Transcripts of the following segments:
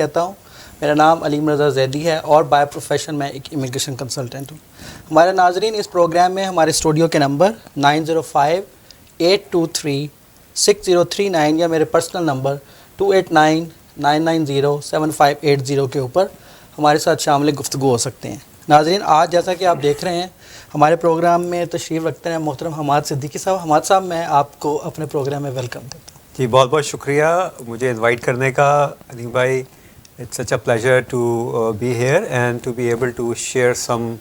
کہتا ہوں. میرا نام علیم رضا زیدی ہے اور بائی پروفیشن میں ایک امیگریشن کنسلٹنٹ ہوں. ہمارے ناظرین اس پروگرام میں ہمارے اسٹوڈیو کے نمبر 905-823-6039 یا میرے پرسنل نمبر 2899907580 کے اوپر ہمارے ساتھ شامل گفتگو ہو سکتے ہیں. ناظرین آج جیسا کہ آپ دیکھ رہے ہیں ہمارے پروگرام میں تشریف رکھتے ہیں محترم حماد صدیقی صاحب. حماد صاحب میں آپ کو اپنے پروگرام میں ویلکم کرتا ہوں. جی بہت بہت شکریہ مجھے انوائٹ کرنے کا علیم بھائی. It's such a pleasure to be here and to be able to share some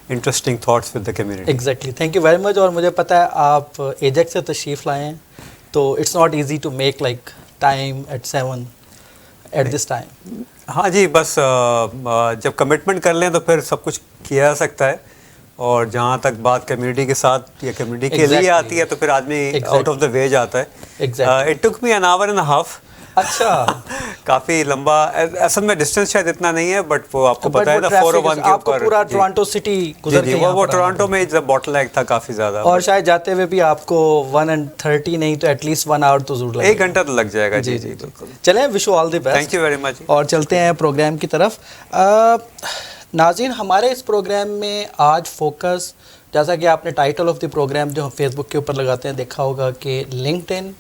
interesting thoughts with the community. Exactly, thank you very much. اور مجھے پتہ ہے آپ ایجیکس سے تشریف لائے ہیں تو it's not easy to make like time at 7 at this time. ہاں جی, بس جب کمٹمنٹ کر لیں تو پھر سب کچھ کیا جا سکتا ہے, اور جہاں تک بات کمیونٹی کے ساتھ یا کمیونٹی کے لیے آتی ہے تو پھر آدمی آؤٹ آف دا وے جاتا ہے. It took me an hour and half. اچھا, کافی لمبا. اصل میں ڈسٹینس شاید اتنا نہیں ہے بٹ وہ آپ کو پتہ ہے نا 401 کے اوپر پورا ٹورانٹو سٹی گزر کے وہ ٹورانٹو میں باٹل نیک تھا کافی زیادہ, اور شاید جاتے ہوئے بھی آپ کو 1:30 نہیں تو ایٹ لیسٹ 1 آور تو ضرور لگے گا. 1 گھنٹہ تو لگ جائے گا. جی جی بالکل. چلیں, wish you all the best. Thank you very much. اور چلتے ہیں پروگرام کی طرف. ناظرین ہمارے اس پروگرام میں آج فوکس, جیسا کہ آپ نے ٹائٹل آف دی پروگرام جو ہم فیس بک کے اوپر لگاتے ہیں دیکھا ہوگا کہ لنکڈ ان,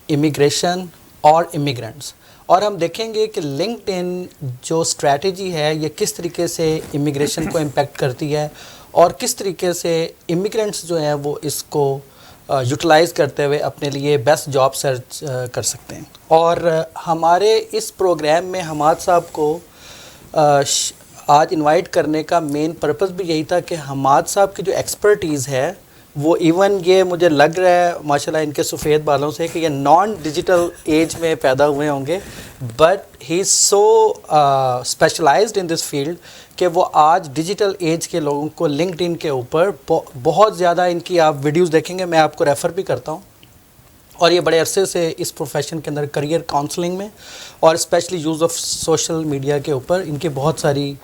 امیگریشن اور امیگرینٹس. اور ہم دیکھیں گے کہ لنکڈ ان جو اسٹریٹجی ہے یہ کس طریقے سے امیگریشن کو امپیکٹ کرتی ہے اور کس طریقے سے امیگرینٹس جو ہیں وہ اس کو یوٹیلائز کرتے ہوئے اپنے لیے بیسٹ جاب سرچ کر سکتے ہیں. اور ہمارے اس پروگرام میں حماد صاحب کو آج انوائٹ کرنے کا مین پرپس بھی یہی تھا کہ حماد صاحب کی جو ایکسپرٹیز ہے وہ ایون یہ مجھے لگ رہا ہے ماشاءاللہ ان کے سفید بالوں سے کہ یہ نان ڈیجیٹل ایج میں پیدا ہوئے ہوں گے, but he is so specialized in this field کہ وہ آج ڈیجیٹل ایج کے لوگوں کو لنکڈ ان کے اوپر بہت زیادہ ان کی آپ ویڈیوز دیکھیں گے. میں آپ کو ریفر بھی کرتا ہوں, اور یہ بڑے عرصے سے اس پروفیشن کے اندر کریئر کاؤنسلنگ میں اور especially use of social media کے اوپر ان کی بہت ساری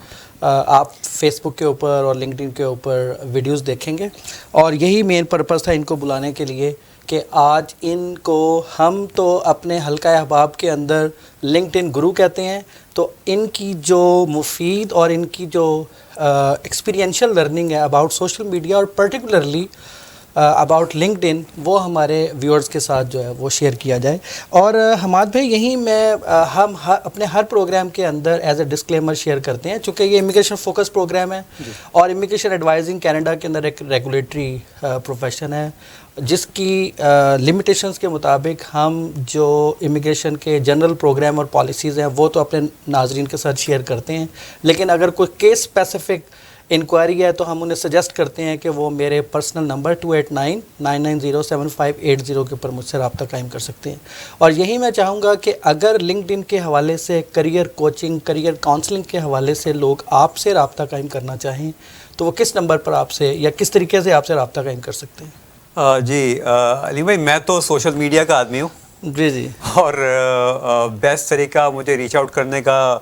آپ فیس بک کے اوپر اور لنکڈ ان کے اوپر ویڈیوز دیکھیں گے. اور یہی مین پرپس تھا ان کو بلانے کے لیے کہ آج ان کو ہم تو اپنے حلقہ احباب کے اندر لنکڈ ان گرو کہتے ہیں, تو ان کی جو مفید اور ان کی جو ایکسپیرینشیل لرننگ ہے اباؤٹ سوشل میڈیا اور پرٹیکولرلی اباؤٹ لنکڈ ان وہ ہمارے ویورز کے ساتھ جو ہے وہ شیئر کیا جائے. اور حماد بھائی یہیں میں ہم اپنے ہر پروگرام کے اندر ایز اے ڈسکلیمر شیئر کرتے ہیں, چونکہ یہ امیگریشن فوکس پروگرام ہے اور امیگریشن ایڈوائزنگ کینیڈا کے اندر ایک ریگولیٹری پروفیشن ہے جس کی لمیٹیشنز کے مطابق ہم جو امیگریشن کے جنرل پروگرام اور پالیسیز ہیں وہ تو اپنے ناظرین کے ساتھ شیئر کرتے ہیں, لیکن اگر کوئی کیس اسپیسیفک انکوائری ہے تو ہم انہیں سجیسٹ کرتے ہیں کہ وہ میرے پرسنل نمبر 2899907580 کے اوپر مجھ سے رابطہ قائم کر سکتے ہیں. اور یہی میں چاہوں گا کہ اگر لنکڈ ان کے حوالے سے, کریئر کوچنگ, کریئر کاؤنسلنگ کے حوالے سے لوگ آپ سے رابطہ قائم کرنا چاہیں تو وہ کس نمبر پر آپ سے یا کس طریقے سے آپ سے رابطہ قائم کر سکتے ہیں؟ جی علیم بھائی, میں تو سوشل میڈیا کا آدمی ہوں. جی جی. اور بیسٹ طریقہ مجھے ریچ آؤٹ کرنے کا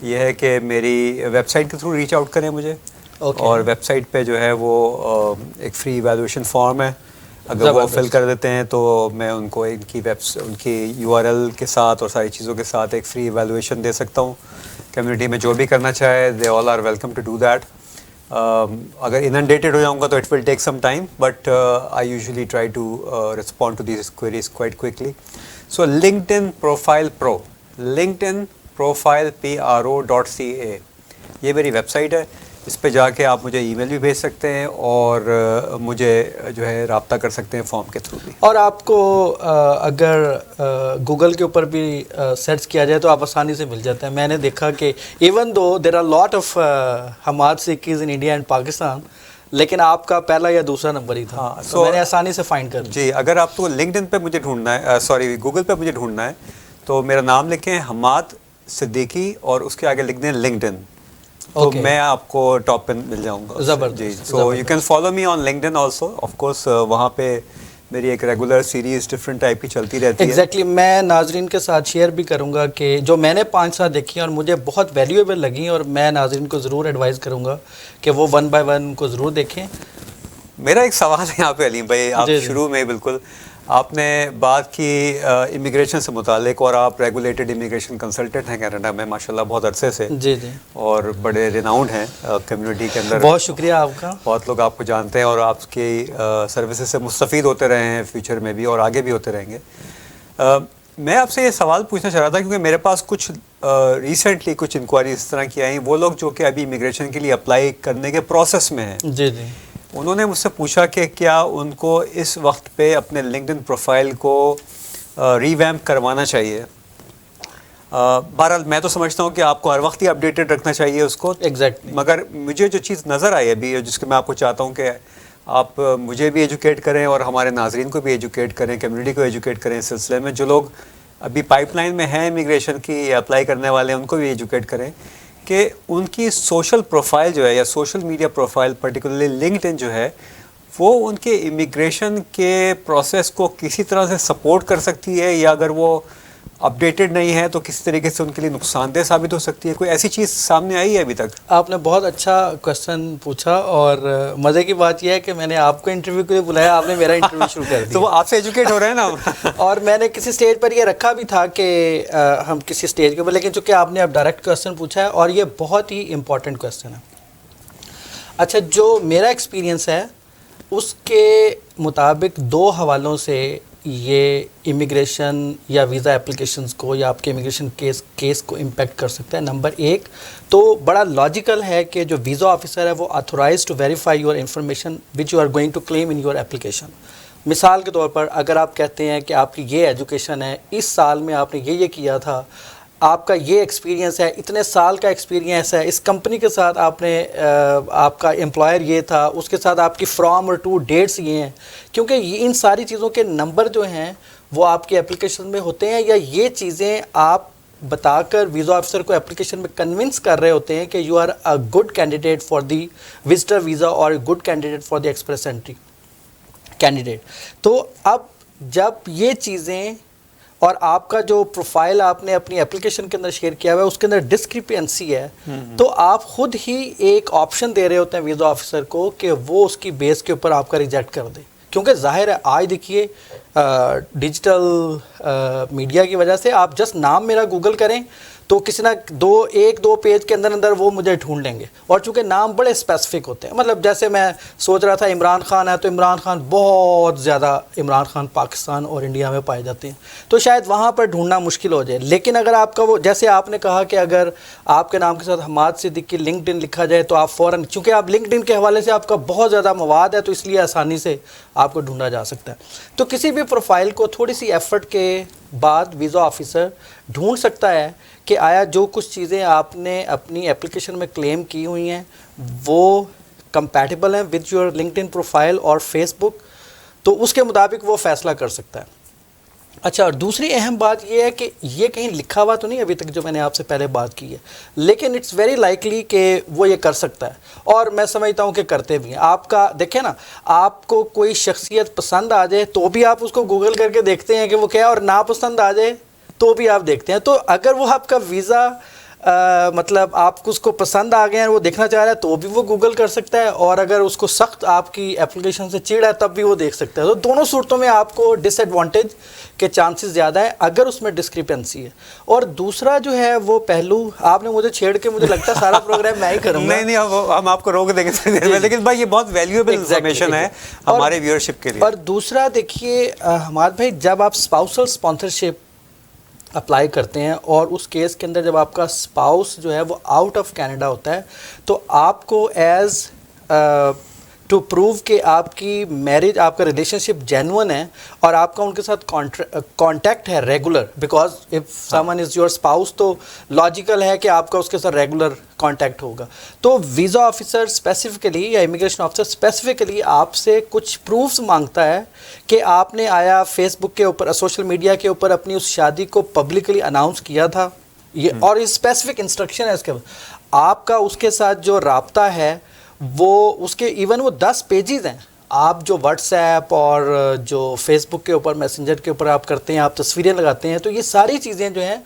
یہ ہے کہ میری ویب سائٹ کے تھرو ریچ آؤٹ کریں مجھے. اور ویب سائٹ پہ جو ہے وہ ایک فری ایویلویشن فارم ہے, اگر وہ فل کر دیتے ہیں تو میں ان کو ان کی URL کے ساتھ اور ساری چیزوں کے ساتھ ایک فری ایویلویشن دے سکتا ہوں. کمیونٹی میں جو بھی کرنا چاہے they all are welcome to do that. اگر اننڈیٹڈ ہو جاؤں گا تو it will take some time, but I usually try to respond to these queries quite quickly. So LinkedIn profile pro, LinkedIn profile PRO.ca یہ میری web site ہے. اس پہ جا کے آپ مجھے ای میل بھی بھیج سکتے ہیں اور مجھے جو ہے رابطہ کر سکتے ہیں فارم کے تھرو بھی. اور آپ کو اگر گوگل کے اوپر بھی سرچ کیا جائے تو آپ آسانی سے مل جاتے ہیں. میں نے دیکھا کہ even though there are lot of Hammad Siddiquis in India and Pakistan, لیکن آپ کا پہلا یا دوسرا نمبر ہی تھا, تو میں نے آسانی سے فائنڈ کر. جی, اگر آپ کو لنکڈ ان پہ مجھے ڈھونڈنا ہے, گوگل پہ مجھے ڈھونڈنا ہے تو میرا نام لکھیں حماد صدیقی اور اس کے آگے لکھ دیں لنکڈ ان, تو میں آپ کو ٹاپ پہ مل جاؤں گا. زبردست. جی, so you can follow me on LinkedIn also. Of course وہاں پہ میری ایک ریگولر سیریز ڈفرینٹ ٹائپ کی چلتی رہتی ہے. ایگزیکٹلی, میں ناظرین کے ساتھ شیئر بھی کروں گا کہ جو میں نے 5 دیکھی اور مجھے بہت ویلیویبل لگیں, اور میں ناظرین کو ضرور ایڈوائز کروں گا کہ وہ 1 by 1 کو ضرور دیکھیں. میرا ایک سوال ہے یہاں پہ علیم بھائی, آپ شروع میں بالکل آپ نے بات کی امیگریشن سے متعلق، اور آپ ریگولیٹڈ امیگریشن کنسلٹنٹ ہیں کینیڈا میں ماشاءاللہ بہت عرصے سے. جی جی. اور بڑے ریناؤنڈ ہیں کمیونٹی کے اندر. بہت شکریہ آپ کا. بہت لوگ آپ کو جانتے ہیں اور آپ کی سروسز سے مستفید ہوتے رہے ہیں فیوچر میں بھی اور آگے بھی ہوتے رہیں گے. میں آپ سے یہ سوال پوچھنا چاہ رہا تھا کیونکہ میرے پاس کچھ ریسنٹلی کچھ انکوائری اس طرح کی آئیں، وہ لوگ جو کہ ابھی امیگریشن کے لیے اپلائی کرنے کے پروسیس میں ہیں. جی جی. انہوں نے مجھ سے پوچھا کہ کیا ان کو اس وقت پہ اپنے لنکڈ ان پروفائل کو ریویمپ کروانا چاہیے. بہرحال میں تو سمجھتا ہوں کہ آپ کو ہر وقت ہی اپڈیٹڈ رکھنا چاہیے اس کو. ایگزیکٹلی. مگر مجھے جو چیز نظر آئی ابھی، جس کے میں آپ کو چاہتا ہوں کہ آپ مجھے بھی ایجوکیٹ کریں اور ہمارے ناظرین کو بھی ایجوکیٹ کریں، کمیونٹی کو ایجوکیٹ کریں اس سلسلے میں. جو لوگ ابھی پائپ لائن میں ہیں امیگریشن کی اپلائی کرنے والے ہیں ان کو بھی ایجوکیٹ کریں کہ ان کی سوشل پروفائل جو ہے یا social media profile particularly LinkedIn جو ہے وہ ان کے امیگریشن کے پروسیس کو کسی طرح سے سپورٹ کر سکتی ہے، یا اگر وہ اپڈیٹڈ نہیں ہے تو کسی طریقے سے ان کے لیے نقصان دہ ثابت ہو سکتی ہے. کوئی ایسی چیز سامنے آئی ہے ابھی تک؟ آپ نے بہت اچھا کوشچن پوچھا، اور مزے کی بات یہ ہے کہ میں نے آپ کو انٹرویو کے لیے بلایا، آپ نے میرا انٹرویو شروع کر دیا. تو وہ آپ سے ایجوکیٹ ہو رہے ہیں نا. اور میں نے کسی سٹیج پر یہ رکھا بھی تھا کہ ہم کسی سٹیج کے اوپر، لیکن چونکہ آپ نے اب ڈائریکٹ کوشچن پوچھا ہے اور یہ بہت ہی امپورٹنٹ کوشچن ہے. اچھا، جو میرا ایکسپیرینس ہے اس کے مطابق 2 حوالوں سے یہ امیگریشن یا ویزا اپلیکیشنز کو یا آپ کے امیگریشن کیس کو امپیکٹ کر سکتا ہے. نمبر 1 تو بڑا لاجیکل ہے کہ جو ویزا آفیسر ہے وہ authorize to verify your information which you are going to claim in your application. مثال کے طور پر اگر آپ کہتے ہیں کہ آپ کی یہ ایجوکیشن ہے، اس سال میں آپ نے یہ کیا تھا، آپ کا یہ ایکسپیرینس ہے، اتنے سال کا ایکسپیرینس ہے، اس کمپنی کے ساتھ آپ نے آپ کا امپلائر یہ تھا، اس کے ساتھ آپ کی فرام اور ٹو ڈیٹس یہ ہیں، کیونکہ ان ساری چیزوں کے نمبر جو ہیں وہ آپ کے اپلیکیشن میں ہوتے ہیں، یا یہ چیزیں آپ بتا کر ویزا آفیسر کو اپلیکیشن میں کنونس کر رہے ہوتے ہیں کہ you are a good candidate for the visitor visa اور good candidate for the express entry candidate. تو اب جب یہ چیزیں اور آپ کا جو پروفائل آپ نے اپنی اپلیکیشن کے اندر شیئر کیا ہوا ہے اس کے اندر ڈسکریپینسی ہے، تو آپ خود ہی ایک آپشن دے رہے ہوتے ہیں ویزا آفیسر کو کہ وہ اس کی بیس کے اوپر آپ کا ریجیکٹ کر دے. کیونکہ ظاہر ہے آج دیکھیے ڈیجیٹل میڈیا کی وجہ سے آپ جسٹ نام میرا گوگل کریں تو کسی نہ ایک دو پیج کے اندر وہ مجھے ڈھونڈ لیں گے. اور چونکہ نام بڑے اسپیسیفک ہوتے ہیں، مطلب جیسے میں سوچ رہا تھا عمران خان ہے تو عمران خان بہت زیادہ عمران خان پاکستان اور انڈیا میں پائے جاتے ہیں، تو شاید وہاں پر ڈھونڈنا مشکل ہو جائے. لیکن اگر آپ کا وہ جیسے آپ نے کہا کہ اگر آپ کے نام کے ساتھ حماد صدیقی لنکڈ ان لکھا جائے تو آپ فوراً، چونکہ آپ لنکڈ ان کے حوالے سے آپ کا بہت زیادہ مواد ہے تو اس لیے آسانی سے آپ کو ڈھونڈا جا سکتا ہے. تو کسی بھی پروفائل کو تھوڑی سی ایفرٹ کے بعد ویزا آفیسر ڈھونڈ سکتا ہے کہ آیا جو کچھ چیزیں آپ نے اپنی اپلیکیشن میں کلیم کی ہوئی ہیں وہ کمپیٹیبل ہیں with your linked in profile اور فیس بک، تو اس کے مطابق وہ فیصلہ کر سکتا ہے. اچھا، اور دوسری اہم بات یہ ہے کہ یہ کہیں لکھا ہوا تو نہیں ابھی تک جو میں نے آپ سے پہلے بات کی ہے، لیکن اٹس ویری لائکلی کہ وہ یہ کر سکتا ہے، اور میں سمجھتا ہوں کہ کرتے بھی ہیں. آپ کا دیکھیں نا، آپ کو کوئی شخصیت پسند آ جائے تو بھی آپ اس کو گوگل کر کے دیکھتے ہیں کہ وہ کیا ہے، اور ناپسند آ جائے تو بھی آپ دیکھتے ہیں. تو اگر وہ آپ کا ویزا مطلب آپ کو اس کو پسند آ گئے ہیں وہ دیکھنا چاہ رہا ہے تو بھی وہ گوگل کر سکتا ہے، اور اگر اس کو سخت آپ کی اپلیکیشن سے چڑ ہے تب بھی وہ دیکھ سکتا ہے. تو دونوں صورتوں میں آپ کو ڈس ایڈوانٹیج کے چانسز زیادہ ہیں اگر اس میں ڈسکریپنسی ہے. اور دوسرا جو ہے وہ پہلو آپ نے مجھے چھیڑ کے مجھے لگتا ہے سارا پروگرام میں ہی کروں گا. نہیں ہم آپ کو روک دیں گے، لیکن بھائی یہ بہت ویلیویبل انفارمیشن ہے ہمارے ویورشپ کے لیے. اور دوسرا دیکھیے حماد بھائی، جب آپ اسپاؤسل اسپانسرشپ اپلائی کرتے ہیں اور اس کیس کے اندر جب آپ کا اسپاؤس جو ہے وہ آؤٹ آف کینیڈا ہوتا ہے تو آپ کو ایز ٹو پروو کہ آپ کی میرج، آپ کا ریلیشن شپ جینون ہے اور آپ کا ان کے ساتھ کانٹیکٹ ہے ریگولر، بیکاز اف سمن از یور اسپاؤس تو لاجیکل ہے کہ آپ کا اس کے ساتھ ریگولر کانٹیکٹ ہوگا. تو ویزا آفیسر اسپیسیفکلی یا امیگریشن آفیسر اسپیسیفکلی آپ سے کچھ پروفس مانگتا ہے کہ آپ نے آیا فیس بک کے اوپر، سوشل میڈیا کے اوپر اپنی اس شادی کو پبلکلی اناؤنس کیا تھا، یہ اور اسپیسیفک انسٹرکشن ہے اس کے آپ کا اس کے ساتھ جو رابطہ ہے وہ اس کے ایون وہ 10 پیجز ہیں. آپ جو واٹس ایپ اور جو فیس بک کے اوپر میسنجر کے اوپر آپ کرتے ہیں، آپ تصویریں لگاتے ہیں، تو یہ ساری چیزیں جو ہیں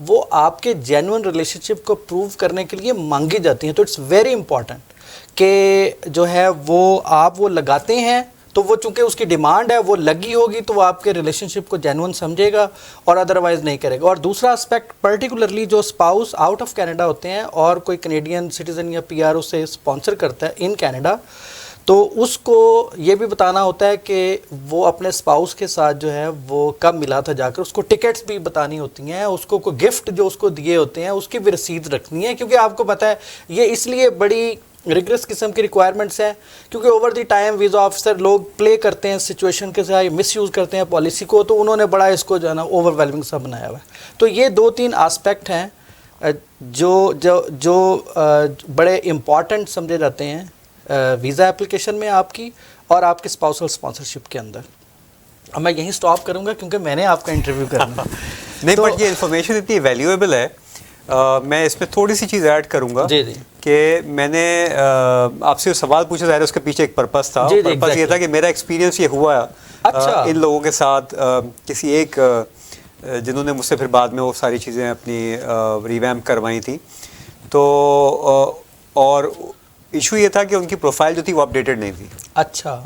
وہ آپ کے جینون ریلیشن شپ کو پروو کرنے کے لیے مانگی جاتی ہیں. تو اٹس ویری امپورٹنٹ کہ جو ہے وہ آپ وہ لگاتے ہیں تو وہ چونکہ اس کی ڈیمانڈ ہے وہ لگی ہوگی تو وہ آپ کے ریلیشن شپ کو جینون سمجھے گا اور ادروائز نہیں کرے گا. اور دوسرا اسپیکٹ پرٹیکولرلی جو اسپاؤس آؤٹ آف کینیڈا ہوتے ہیں اور کوئی کینیڈین سٹیزن یا پی آر اسے اسپانسر کرتا ہے ان کینیڈا, تو اس کو یہ بھی بتانا ہوتا ہے کہ وہ اپنے اسپاؤس کے ساتھ جو ہے وہ کب ملا تھا جا کر, اس کو ٹکٹس بھی بتانی ہوتی ہیں, اس کو کوئی گفٹ جو اس کو دیے ہوتے ہیں اس کی بھی رسید رکھنی ہے, کیونکہ آپ کو پتہ ہے یہ اس لیے بڑی ریگریس قسم کی ریکوائرمنٹس ہیں کیونکہ over the time visa officer لوگ پلے کرتے ہیں سچویشن کے ساتھ, مس یوز کرتے ہیں پالیسی کو, تو انہوں نے بڑا اس کو جو ہے نا اوور ویلمنگ سا بنایا ہوا ہے. تو یہ 2-3 آسپیکٹ ہیں جو بڑے امپورٹنٹ سمجھے جاتے ہیں ویزا اپلیکیشن میں آپ کی اور آپ کے اسپاؤسل اسپانسرشپ کے اندر. اب میں یہیں سٹاپ کروں گا کیونکہ میں نے آپ کا انٹرویو کرنا نہیں, بٹ یہ انفارمیشن اتنی ویلیویبل ہے. میں اس میں تھوڑی سی چیز ایڈ کروں گا کہ میں نے آپ سے سوال پوچھا ظاہر اس کے پیچھے ایک پرپس تھا. پرپس یہ تھا کہ میرا ایکسپیرینس یہ ہوا ان لوگوں کے ساتھ, کسی ایک جنہوں نے مجھ سے پھر بعد میں وہ ساری چیزیں اپنی ریویمپ کروائی تھیں. تو اور ایشو یہ تھا کہ ان کی پروفائل جو تھی وہ اپڈیٹڈ نہیں تھی. اچھا.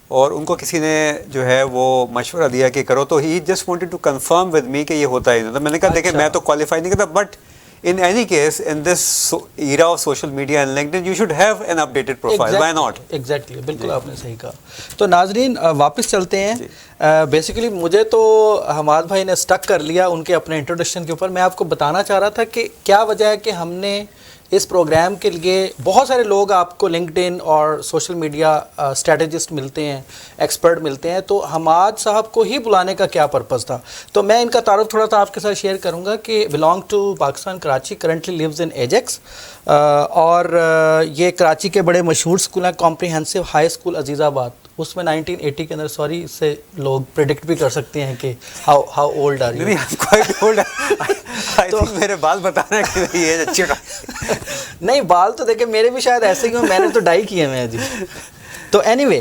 اور ان کو کسی نے جو ہے وہ مشورہ دیا کہ کرو, تو ہی just wanted to confirm with me کہ یہ ہوتا ہے. تو میں نے کہا دیکھیں میں تو کوالیفائی نہیں کرتا, but in any case in this era of social media and LinkedIn you should have an updated profile. Why not? Exactly, بالکل آپ نے صحیح کہا. تو ناظرین واپس چلتے ہیں. بیسیکلی مجھے تو حماد بھائی نے سٹک کر لیا ان کے اپنے انٹروڈکشن کے اوپر. میں آپ کو بتانا چاہ رہا تھا کہ کیا وجہ ہے کہ ہم نے اس پروگرام کے لیے بہت سارے لوگ آپ کو لنکڈ ان اور سوشل میڈیا اسٹریٹجسٹ ملتے ہیں, ایکسپرٹ ملتے ہیں, تو حماد صاحب کو ہی بلانے کا کیا پرپس تھا. تو میں ان کا تعارف تھوڑا سا آپ کے ساتھ شیئر کروں گا کہ belong to Pakistan Karachi, currently lives in ایجیکس, اور یہ کراچی کے بڑے مشہور اسکول ہیں کمپریہنسو ہائی اسکول عزیز آباد. اس میں 1980 کے اندر, سوری اس سے لوگ پریڈکٹ بھی کر سکتے ہیں کہ ہاؤ اولڈ آر یو. تو میرے بال بتانا کہ یہ اچھی نہیں, بال تو دیکھیں میرے بھی شاید ایسے ہی ہوں, میں نے تو ڈائی کیے ہیں جی. تو اینی وے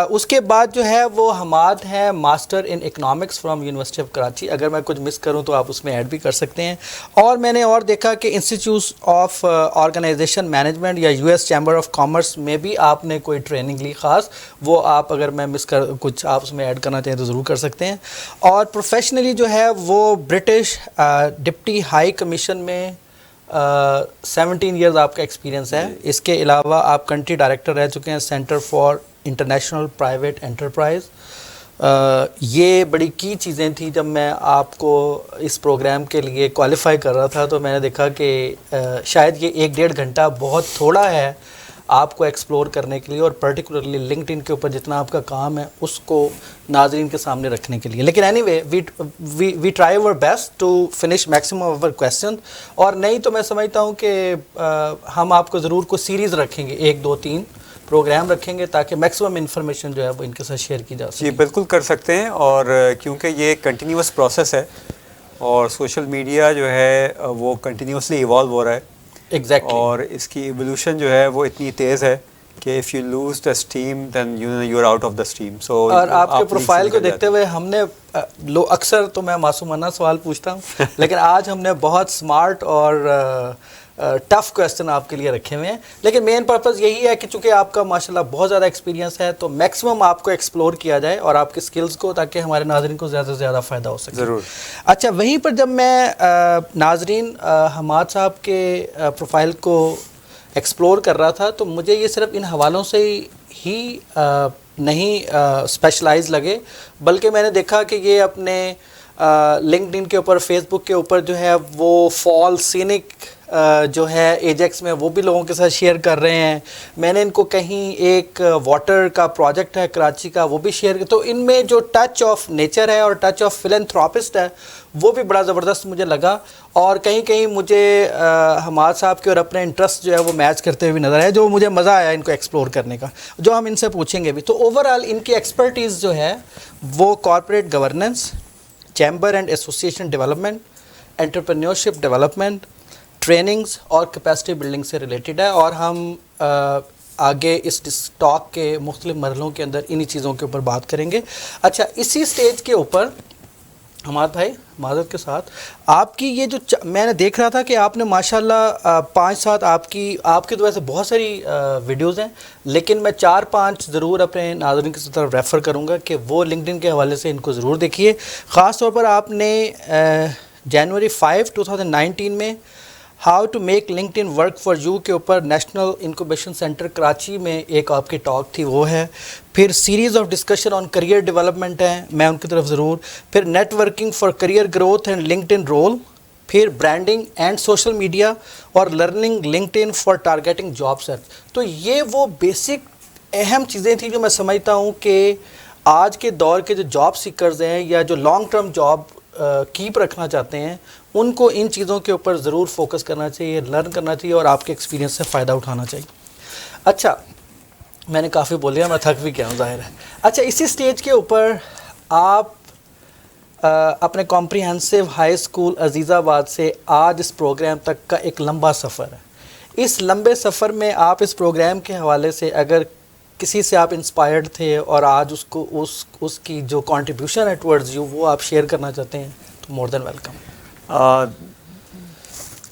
اس کے بعد جو ہے وہ حماد ہے master in economics from university of Karachi. اگر میں کچھ مس کروں تو آپ اس میں ایڈ بھی کر سکتے ہیں. اور میں نے اور دیکھا کہ انسٹیٹیوٹ آف آرگنائزیشن مینجمنٹ یا US چیمبر آف کامرس میں بھی آپ نے کوئی ٹریننگ لی خاص, وہ آپ اگر میں مس کر کچھ آپ اس میں ایڈ کرنا چاہیں تو ضرور کر سکتے ہیں. اور پروفیشنلی جو ہے وہ برٹش ڈپٹی ہائی کمیشن میں 17 ایئرز آپ کا ایکسپیرینس ہے. اس کے علاوہ آپ کنٹری ڈائریکٹر رہ چکے ہیں centre for international private enterprise. یہ بڑی کی چیزیں تھیں جب میں آپ کو اس پروگرام کے لیے کوالیفائی کر رہا تھا, تو میں نے دیکھا کہ شاید یہ 1-1.5 گھنٹہ بہت تھوڑا ہے آپ کو ایکسپلور کرنے کے لیے, اور پرٹیکولرلی لنکڈ ان کے اوپر جتنا آپ کا کام ہے اس کو ناظرین کے سامنے رکھنے کے لیے. لیکن anyway we try our best to finish maximum of our question. اور نہیں تو میں سمجھتا ہوں کہ ہم آپ کو ضرور کوئی سیریز رکھیں گے, 1-2-3 پروگرام رکھیں گے تاکہ میکسیمم انفارمیشن جو ہے وہ ان کے ساتھ شیئر کی جا سکے. جی بالکل کر سکتے ہیں, اور کیونکہ یہ کنٹینیوس پروسیس ہے اور سوشل میڈیا جو ہے وہ کنٹینیوسلی ایوالو ہو رہا ہے. ایگزیکٹلی. اور اس کی ایولیوشن جو ہے وہ اتنی تیز ہے کہ if you lose the steam then you're out of the steam. So اور آپ کے پروفائل کو دیکھتے ہوئے ہم نے اکثر تو میں معصومانہ سوال پوچھتا ہوں لیکن آج ہم نے بہت سمارٹ اور ٹف کویسچن آپ کے لیے رکھے ہوئے ہیں. لیکن مین پرپز یہی ہے کہ چونکہ آپ کا ماشاءاللہ بہت زیادہ ایکسپیرینس ہے تو میکسیمم آپ کو ایکسپلور کیا جائے اور آپ کے سکلز کو, تاکہ ہمارے ناظرین کو زیادہ سے زیادہ فائدہ ہو سکے. ضرور. اچھا, وہیں پر جب میں ناظرین حماد صاحب کے پروفائل کو ایکسپلور کر رہا تھا تو مجھے یہ صرف ان حوالوں سے ہی نہیں اسپیشلائز لگے, بلکہ میں نے دیکھا کہ یہ اپنے لنکڈ ان کے اوپر, فیس بک کے اوپر جو ہے وہ فال سینک جو ہے ایجیکس میں وہ بھی لوگوں کے ساتھ شیئر کر رہے ہیں. میں نے ان کو کہیں ایک واٹر کا پروجیکٹ ہے کراچی کا وہ بھی شیئر کیا. تو ان میں جو ٹچ آف نیچر ہے اور ٹچ آف فلینتھراپسٹ ہے وہ بھی بڑا زبردست مجھے لگا. اور کہیں کہیں مجھے حماد صاحب کے اور اپنے انٹرسٹ جو ہے وہ میچ کرتے ہوئے نظر آئے, جو مجھے مزہ آیا ان کو ایکسپلور کرنے کا, جو ہم ان سے پوچھیں گے بھی. تو اوورآل ان کی ایکسپرٹیز جو ہے وہ corporate governance, chamber and association development, entrepreneurship development, trainings اور کیپیسٹی بلڈنگ سے ریلیٹڈ ہے. اور ہم آگے اس ٹاک کے مختلف مرحلوں کے اندر انہی چیزوں کے اوپر بات کریں گے. اچھا, اسی سٹیج کے اوپر حماد بھائی معذرت کے ساتھ آپ کی یہ جو میں نے دیکھ رہا تھا کہ آپ نے ماشاءاللہ 5-7 آپ کی تو ویسے بہت ساری ویڈیوز ہیں، لیکن میں 4-5 ضرور اپنے ناظرین کی طرف ریفر کروں گا کہ وہ لنکڈ ان کے حوالے سے ان کو ضرور دیکھیے. خاص طور پر آپ نے جنوری 5 2019 میں how to make LinkedIn work for you کے اوپر نیشنل انکوبیشن سینٹر کراچی میں ایک آپ کی ٹاک تھی، وہ ہے. پھر series of discussion on career development ہیں، میں ان کی طرف ضرور. پھر network for career growth and LinkedIn role. پھر برانڈنگ اینڈ سوشل میڈیا اور learning LinkedIn for targeting job search. تو یہ وہ بیسک اہم چیزیں تھیں جو میں سمجھتا ہوں کہ آج کے دور کے جو جاب سیکرز ہیں یا جو لانگ ٹرم جاب کیپ رکھنا چاہتے ہیں ان کو ان چیزوں کے اوپر ضرور فوکس کرنا چاہیے، لرن کرنا چاہیے اور آپ کے ایکسپیرینس سے فائدہ اٹھانا چاہیے. اچھا میں نے کافی بول لیا، میں تھک بھی گیا ہوں ظاہر ہے. اچھا اسی سٹیج کے اوپر آپ اپنے کمپریہنسو ہائی اسکول عزیز آباد سے آج اس پروگرام تک کا ایک لمبا سفر ہے. اس لمبے سفر میں آپ اس پروگرام کے حوالے سے اگر کسی سے آپ انسپائرڈ تھے اور آج اس کو اس کی جو کنٹریبیوشن ہے ٹورڈز یو وہ آپ شیئر کرنا چاہتے ہیں تو مور دین ویلکم.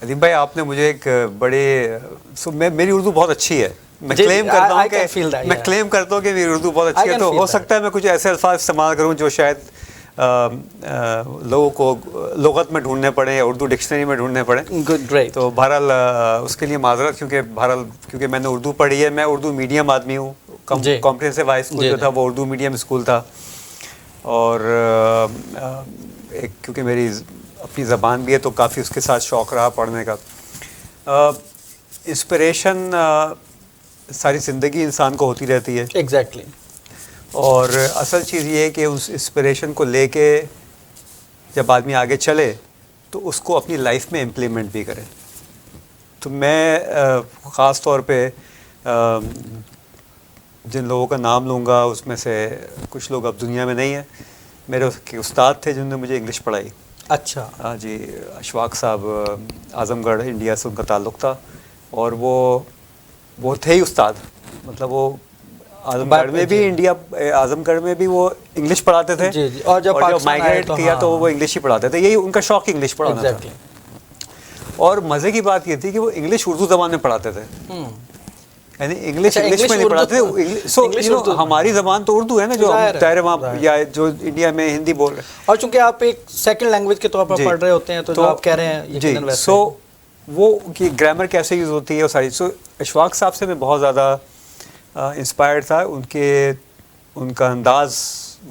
عظیم بھائی آپ نے مجھے ایک بڑے میری اردو بہت اچھی ہے، میں کلیم کرتا ہوں کہ میری اردو بہت اچھی ہے. تو ہو سکتا ہے میں کچھ ایسے الفاظ استعمال کروں جو شاید لوگوں کو لغت میں ڈھونڈنے پڑیں یا اردو ڈکشنری میں ڈھونڈنے پڑیں. تو بہرحال اس کے لیے معذرت، کیونکہ میں نے اردو پڑھی ہے. میں اردو میڈیم آدمی ہوں. کمپریہنسو ہائی اسکول جو تھا وہ اردو میڈیم اسکول تھا، اور کیونکہ میری اپنی زبان بھی ہے تو کافی اس کے ساتھ شوق رہا پڑھنے کا. انسپریشن ساری زندگی انسان کو ہوتی رہتی ہے. ایگزیکٹلی. اور اصل چیز یہ ہے کہ اس انسپریشن کو لے کے جب آدمی آگے چلے تو اس کو اپنی لائف میں امپلیمنٹ بھی کرے. تو میں خاص طور پہ جن لوگوں کا نام لوں گا اس میں سے کچھ لوگ اب دنیا میں نہیں ہیں. میرے استاد تھے جنہوں نے مجھے انگلش پڑھائی. اچھا. جی اشفاق صاحب، اعظم گڑھ انڈیا سے ان کا تعلق تھا، اور وہ تھے ہی استاد. مطلب وہ اعظم گڑھ میں بھی اعظم گڑھ میں بھی وہ انگلش پڑھاتے تھے، اور جب مائگریٹ کیا تو وہ انگلش ہی پڑھاتے تھے. یہی ان کا شوق انگلش پڑھانا تھا. اور مزے کی بات یہ تھی کہ وہ انگلش اردو زبان میں پڑھاتے تھے. یعنی انگلش میں نہیں پڑھاتے تھے. ہماری زبان تو اردو ہے نا، جو ظاہر وہاں یا جو انڈیا میں ہندی بول رہے ہیں، اور چونکہ آپ ایک سیکنڈ لینگویج کے طور پر پڑھ رہے ہوتے ہیں تو آپ کہہ رہے ہیں جی. سو وہ کہ گرامر کیسے یوز ہوتی ہے وہ ساری. سو اشفاق صاحب سے میں بہت زیادہ انسپائرڈ تھا. ان کا انداز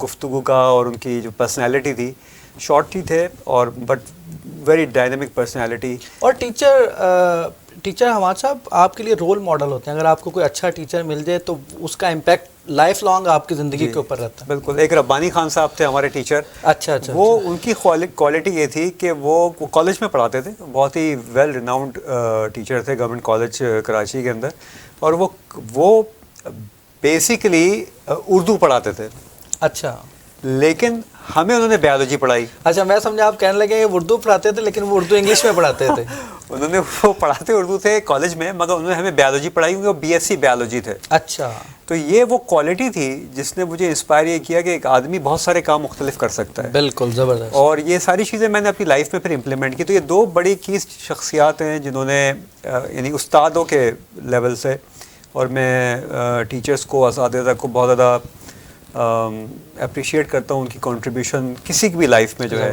گفتگو کا اور ان کی جو پرسنالٹی تھی، شارٹ ہی تھے اور بٹ ویری ڈائنامک پرسنالٹی. اور ٹیچر حماد صاحب آپ کے لیے رول ماڈل ہوتے ہیں. اگر آپ کو کوئی اچھا ٹیچر مل جائے تو اس کا امپیکٹ لائف لانگ آپ کی زندگی کے اوپر رہتا ہے. بالکل. ایک ربانی خان صاحب تھے ہمارے ٹیچر. اچھا. وہ ان کی کوالٹی یہ تھی کہ وہ کالج میں پڑھاتے تھے. بہت ہی ویل ریناؤنڈ ٹیچر تھے گورنمنٹ کالج کراچی کے اندر، اور وہ بیسیکلی اردو پڑھاتے تھے. اچھا. لیکن ہمیں انہوں نے بیالوجی پڑھائی. اچھا میں سمجھا آپ کہنے لگے اردو پڑھاتے تھے لیکن وہ اردو انگلش میں پڑھاتے تھے. انہوں نے وہ پڑھاتے اردو تھے کالج میں، مگر انہوں نے ہمیں بیالوجی پڑھائی کیونکہ وہ BSc بیالوجی تھے. اچھا. تو یہ وہ کوالٹی تھی جس نے مجھے انسپائر یہ کیا کہ ایک آدمی بہت سارے کام مختلف کر سکتا ہے. بالکل زبردست. اور یہ ساری چیزیں میں نے اپنی لائف میں پھر امپلیمنٹ کی. تو یہ دو بڑی کی شخصیات ہیں جنہوں نے یعنی استادوں کے لیول سے، اور میں ٹیچرز کو، اساتذہ کو بہت زیادہ اپریشیٹ کرتا ہوں ان کی کنٹریبیوشن کسی کی بھی لائف میں جو ہے.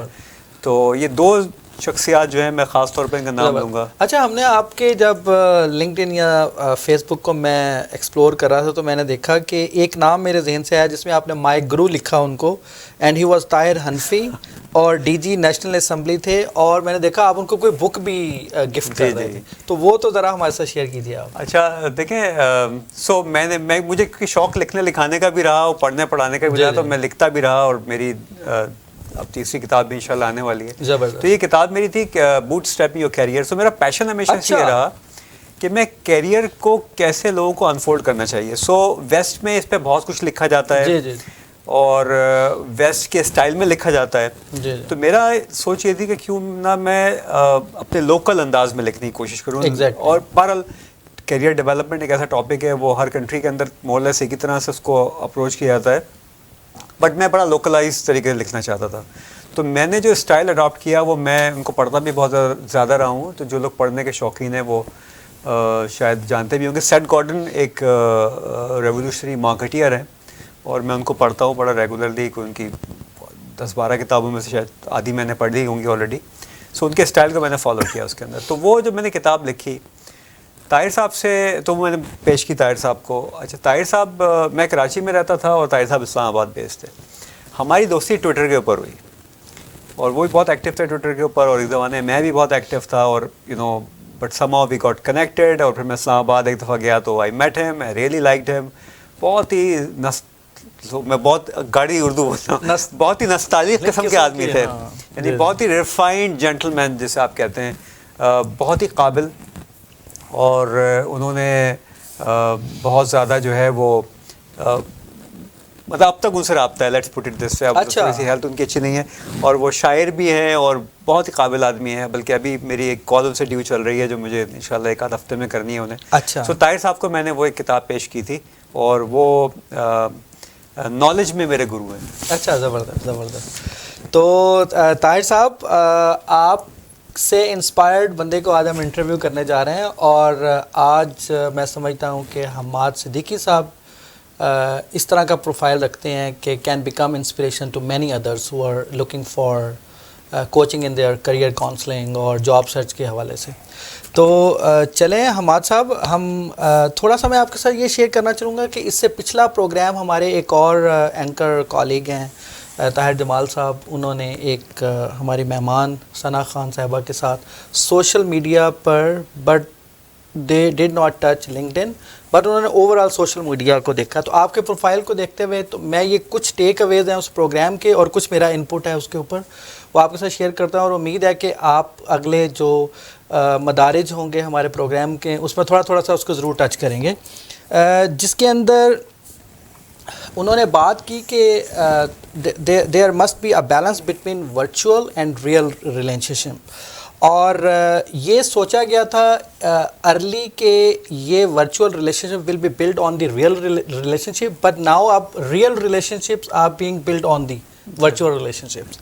تو یہ دو شخصیات جو ہیں میں خاص طور پہ ان کا نام لوں گا. اچھا ہم نے آپ کے جب لنکڈ ان یا فیس بک کو میں ایکسپلور کر رہا تھا تو میں نے دیکھا کہ ایک نام میرے ذہن سے آیا جس میں آپ نے مائی گرو لکھا ان کو، اینڈ ہی واز طاہر حنفی، اور DG نیشنل اسمبلی تھے، اور میں نے دیکھا آپ ان کو کوئی بک بھی گفٹ کر رہے تھے. تو وہ تو ذرا ہمارے ساتھ شیئر کیجیے آپ. اچھا دیکھیں، سو مجھے شوق لکھنے لکھانے کا بھی رہا اور پڑھنے پڑھانے کا بھی رہا، تو میں لکھتا بھی رہا، اور میری اب تیسری کتاب بھی انشاءاللہ آنے والی ہے. تو یہ کتاب میری تھی بوٹ اسٹریپنگ یور کیریئر. سو میرا پیشن ہمیشہ یہ رہا کہ میں کیریئر کو کیسے لوگوں کو انفولڈ کرنا چاہیے. سو ویسٹ میں اس پہ بہت کچھ لکھا جاتا ہے اور ویسٹ کے اسٹائل میں لکھا جاتا ہے. تو میرا سوچ یہ تھی کہ کیوں نہ میں اپنے لوکل انداز میں لکھنے کی کوشش کروں. اور بہرحال کیریئر ڈیولپمنٹ ایک ایسا ٹاپک ہے، وہ ہر کنٹری کے اندر مور لیس ایک ہی طرح سے اس کو اپروچ کیا جاتا ہے، بٹ میں بڑا لوکلائز طریقے سے لکھنا چاہتا تھا. تو میں نے جو اسٹائل اڈاپٹ کیا وہ میں ان کو پڑھتا بھی بہت زیادہ رہا ہوں. تو جو لوگ پڑھنے کے شوقین ہیں وہ شاید جانتے بھی ہوں گے. سیٹ گارڈن ایک ریولیوشنری مارکیٹیئر ہیں اور میں ان کو پڑھتا ہوں بڑا ریگولرلی. کوئی ان کی 10-12 کتابوں میں سے شاید آدھی میں نے پڑھ لی ہوں گی آلریڈی. سو ان کے اسٹائل کو میں نے فالو کیا اس کے اندر. تو وہ جو میں نے کتاب لکھی طاہر صاحب سے تو میں نے پیش کی طاہر صاحب کو. اچھا طاہر صاحب میں کراچی میں رہتا تھا اور طاہر صاحب اسلام آباد بیس تھے. ہماری دوستی ٹویٹر کے اوپر ہوئی اور وہ بھی بہت ایکٹیو تھے ٹویٹر کے اوپر اور ایک زمانے میں بھی بہت ایکٹیو تھا اور but somehow we got connected. اور پھر میں اسلام آباد ایک دفعہ گیا تو I met him, I really liked him. بہت ہی میں بہت گاڑی اردو بولتا ہوں, بہت ہی نستالجک قسم کے آدمی تھے, یعنی بہت ہی ریفائنڈ جینٹل مین جسے آپ کہتے ہیں, بہت ہی قابل. اور انہوں نے بہت زیادہ جو ہے وہ مطلب اب تک ان سے رابطہ ہے, لیٹس پٹ اٹ دس وے. اب تھوڑی سی ہیلتھ ان کی اچھی نہیں ہے اور وہ شاعر بھی ہیں اور بہت ہی قابل آدمی ہیں. بلکہ ابھی میری ایک کال ان سے ڈیو چل رہی ہے جو مجھے انشاءاللہ 1 آدھ ہفتے میں کرنی ہے انہیں. اچھا. سو طاہر صاحب کو میں نے وہ ایک کتاب پیش کی تھی اور وہ نالج میں میرے گرو ہیں. اچھا, زبردست زبردست. تو طاہر صاحب آپ سے انسپائرڈ بندے کو آج ہم انٹرویو کرنے جا رہے ہیں اور آج میں سمجھتا ہوں کہ حماد صدیقی صاحب اس طرح کا پروفائل رکھتے ہیں کہ can become inspiration to many others who are looking for coaching in their career counselling اور جاب سرچ کے حوالے سے. تو چلیں حماد صاحب, ہم تھوڑا سا میں آپ کے ساتھ یہ شیئر کرنا چاہوں گا کہ اس سے پچھلا پروگرام ہمارے ایک اور اینکر کالیگ ہیں طاہر جمال صاحب, انہوں نے ایک ہماری مہمان ثنا خان صاحبہ کے ساتھ social media per but they did not touch linked in but انہوں نے اوور آل سوشل میڈیا کو دیکھا. تو آپ کے پروفائل کو دیکھتے ہوئے تو میں یہ کچھ ٹیک اویز ہیں اس پروگرام کے اور کچھ میرا انپٹ ہے اس کے اوپر وہ آپ کے ساتھ شیئر کرتا ہوں اور امید ہے کہ آپ اگلے جو مدارج ہوں گے ہمارے پروگرام کے اس میں تھوڑا سا اس کو ضرور ٹچ کریں گے, جس کے اندر انہوں نے بات کی کہ there must be a balance between virtual and real relationship. اور یہ سوچا گیا تھا ارلی کہ یہ virtual relationship will be build on the real relationship, but now اب real relationships are being build on the virtual relationships.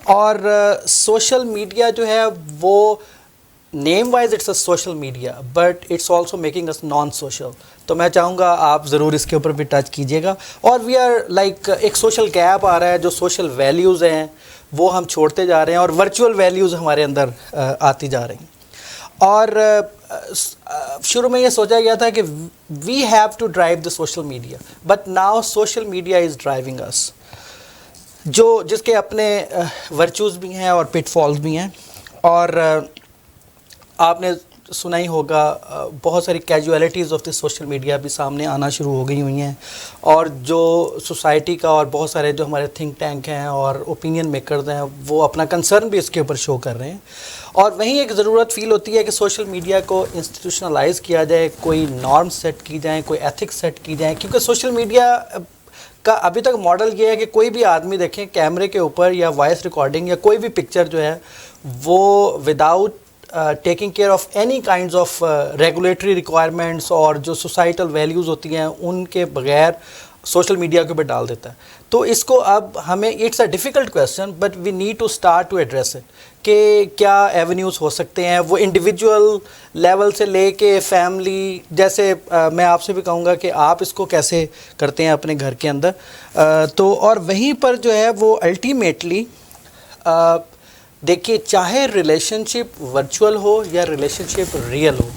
اور social media جو ہے وہ name wise it's a social media but it's also making us non social. تو میں چاہوں گا آپ ضرور اس کے اوپر بھی ٹچ کیجیے گا. اور وی آر لائک ایک سوشل گیپ آ رہا ہے, جو سوشل ویلیوز ہیں وہ ہم چھوڑتے جا رہے ہیں اور ورچوئل ویلیوز ہمارے اندر آتی جا رہی ہیں. اور شروع میں یہ سوچا گیا تھا کہ we have to drive the social media but now social media is driving us, جس کے اپنے ورچوز بھی ہیں اور پٹ فالز بھی ہیں. اور آپ نے سنا ہی ہوگا بہت ساری casualties of the social media بھی سامنے آنا شروع ہو گئی ہوئی ہیں اور جو سوسائٹی کا اور بہت سارے جو ہمارے تھنک ٹینک ہیں اور اوپینین میکرز ہیں وہ اپنا کنسرن بھی اس کے اوپر شو کر رہے ہیں. اور وہیں ایک ضرورت فیل ہوتی ہے کہ سوشل میڈیا کو انسٹیٹیوشنلائز کیا جائے, کوئی نارم سیٹ کی جائیں, کوئی ایتھکس سیٹ کی جائیں, کیونکہ سوشل میڈیا کا ابھی تک ماڈل یہ ہے کہ کوئی بھی آدمی دیکھیں کیمرے کے اوپر یا وائس ریکارڈنگ یا کوئی بھی پکچر جو ہے وہ without taking care of any kinds of regulatory requirements اور جو سوسائٹل ویلیوز ہوتی ہیں ان کے بغیر سوشل میڈیا کے اوپر ڈال دیتا ہے. تو اس کو اب ہمیں it's a difficult question but we need to start to address it کہ کیا ایونیوز ہو سکتے ہیں, وہ انڈیویجول لیول سے لے کے فیملی, جیسے میں آپ سے بھی کہوں گا کہ آپ اس کو کیسے کرتے ہیں اپنے گھر کے اندر. تو اور وہیں پر جو ہے وہ الٹیمیٹلی دیکھیے چاہے ریلیشن شپ ورچوئل ہو یا ریلیشن شپ ریئل ہو,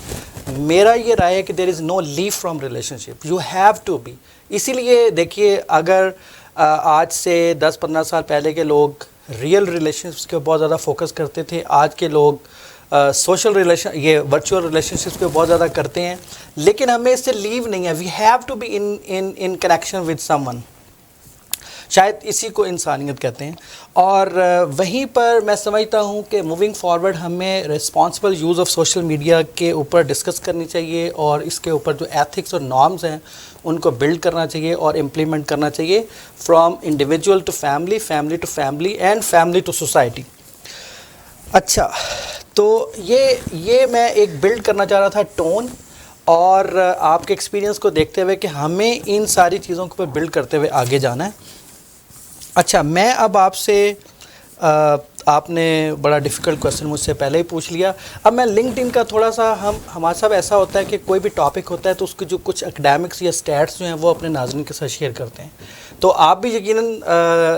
میرا یہ رائے ہے کہ there is no leave from relationship, you have to be. اسی لیے دیکھیے اگر آج سے 10-15 سال پہلے کے لوگ ریئل ریلیشن شپس کے بہت زیادہ فوکس کرتے تھے, آج کے لوگ سوشل ریلیشن یہ ورچوئل ریلیشن شپس پہ بہت زیادہ کرتے ہیں, لیکن ہمیں اس سے لیو نہیں ہے. We have to be in connection with someone, شاید اسی کو انسانیت کہتے ہیں. اور وہیں پر میں سمجھتا ہوں کہ موونگ فارورڈ ہمیں responsible use of social media کے اوپر ڈسکس کرنی چاہیے اور اس کے اوپر جو ایتھکس اور نارمز ہیں ان کو بلڈ کرنا چاہیے اور امپلیمنٹ کرنا چاہیے from individual to family, family to family and family to society. اچھا, تو یہ میں ایک بلڈ کرنا چاہ رہا تھا ٹون, اور آپ کے ایکسپیرینس کو دیکھتے ہوئے کہ ہمیں ان ساری چیزوں کو بلڈ کرتے ہوئے آگے جانا ہے. اچھا, میں اب آپ سے آپ نے بڑا ڈیفیکلٹ کویسچن مجھ سے پہلے ہی پوچھ لیا. اب میں لنکڈ ان کا تھوڑا سا ہمارے صاحب ایسا ہوتا ہے کہ کوئی بھی ٹاپک ہوتا ہے تو اس کے جو کچھ اکیڈیمکس یا اسٹیٹس جو ہیں وہ اپنے ناظرین کے ساتھ شیئر کرتے ہیں. تو آپ بھی یقیناً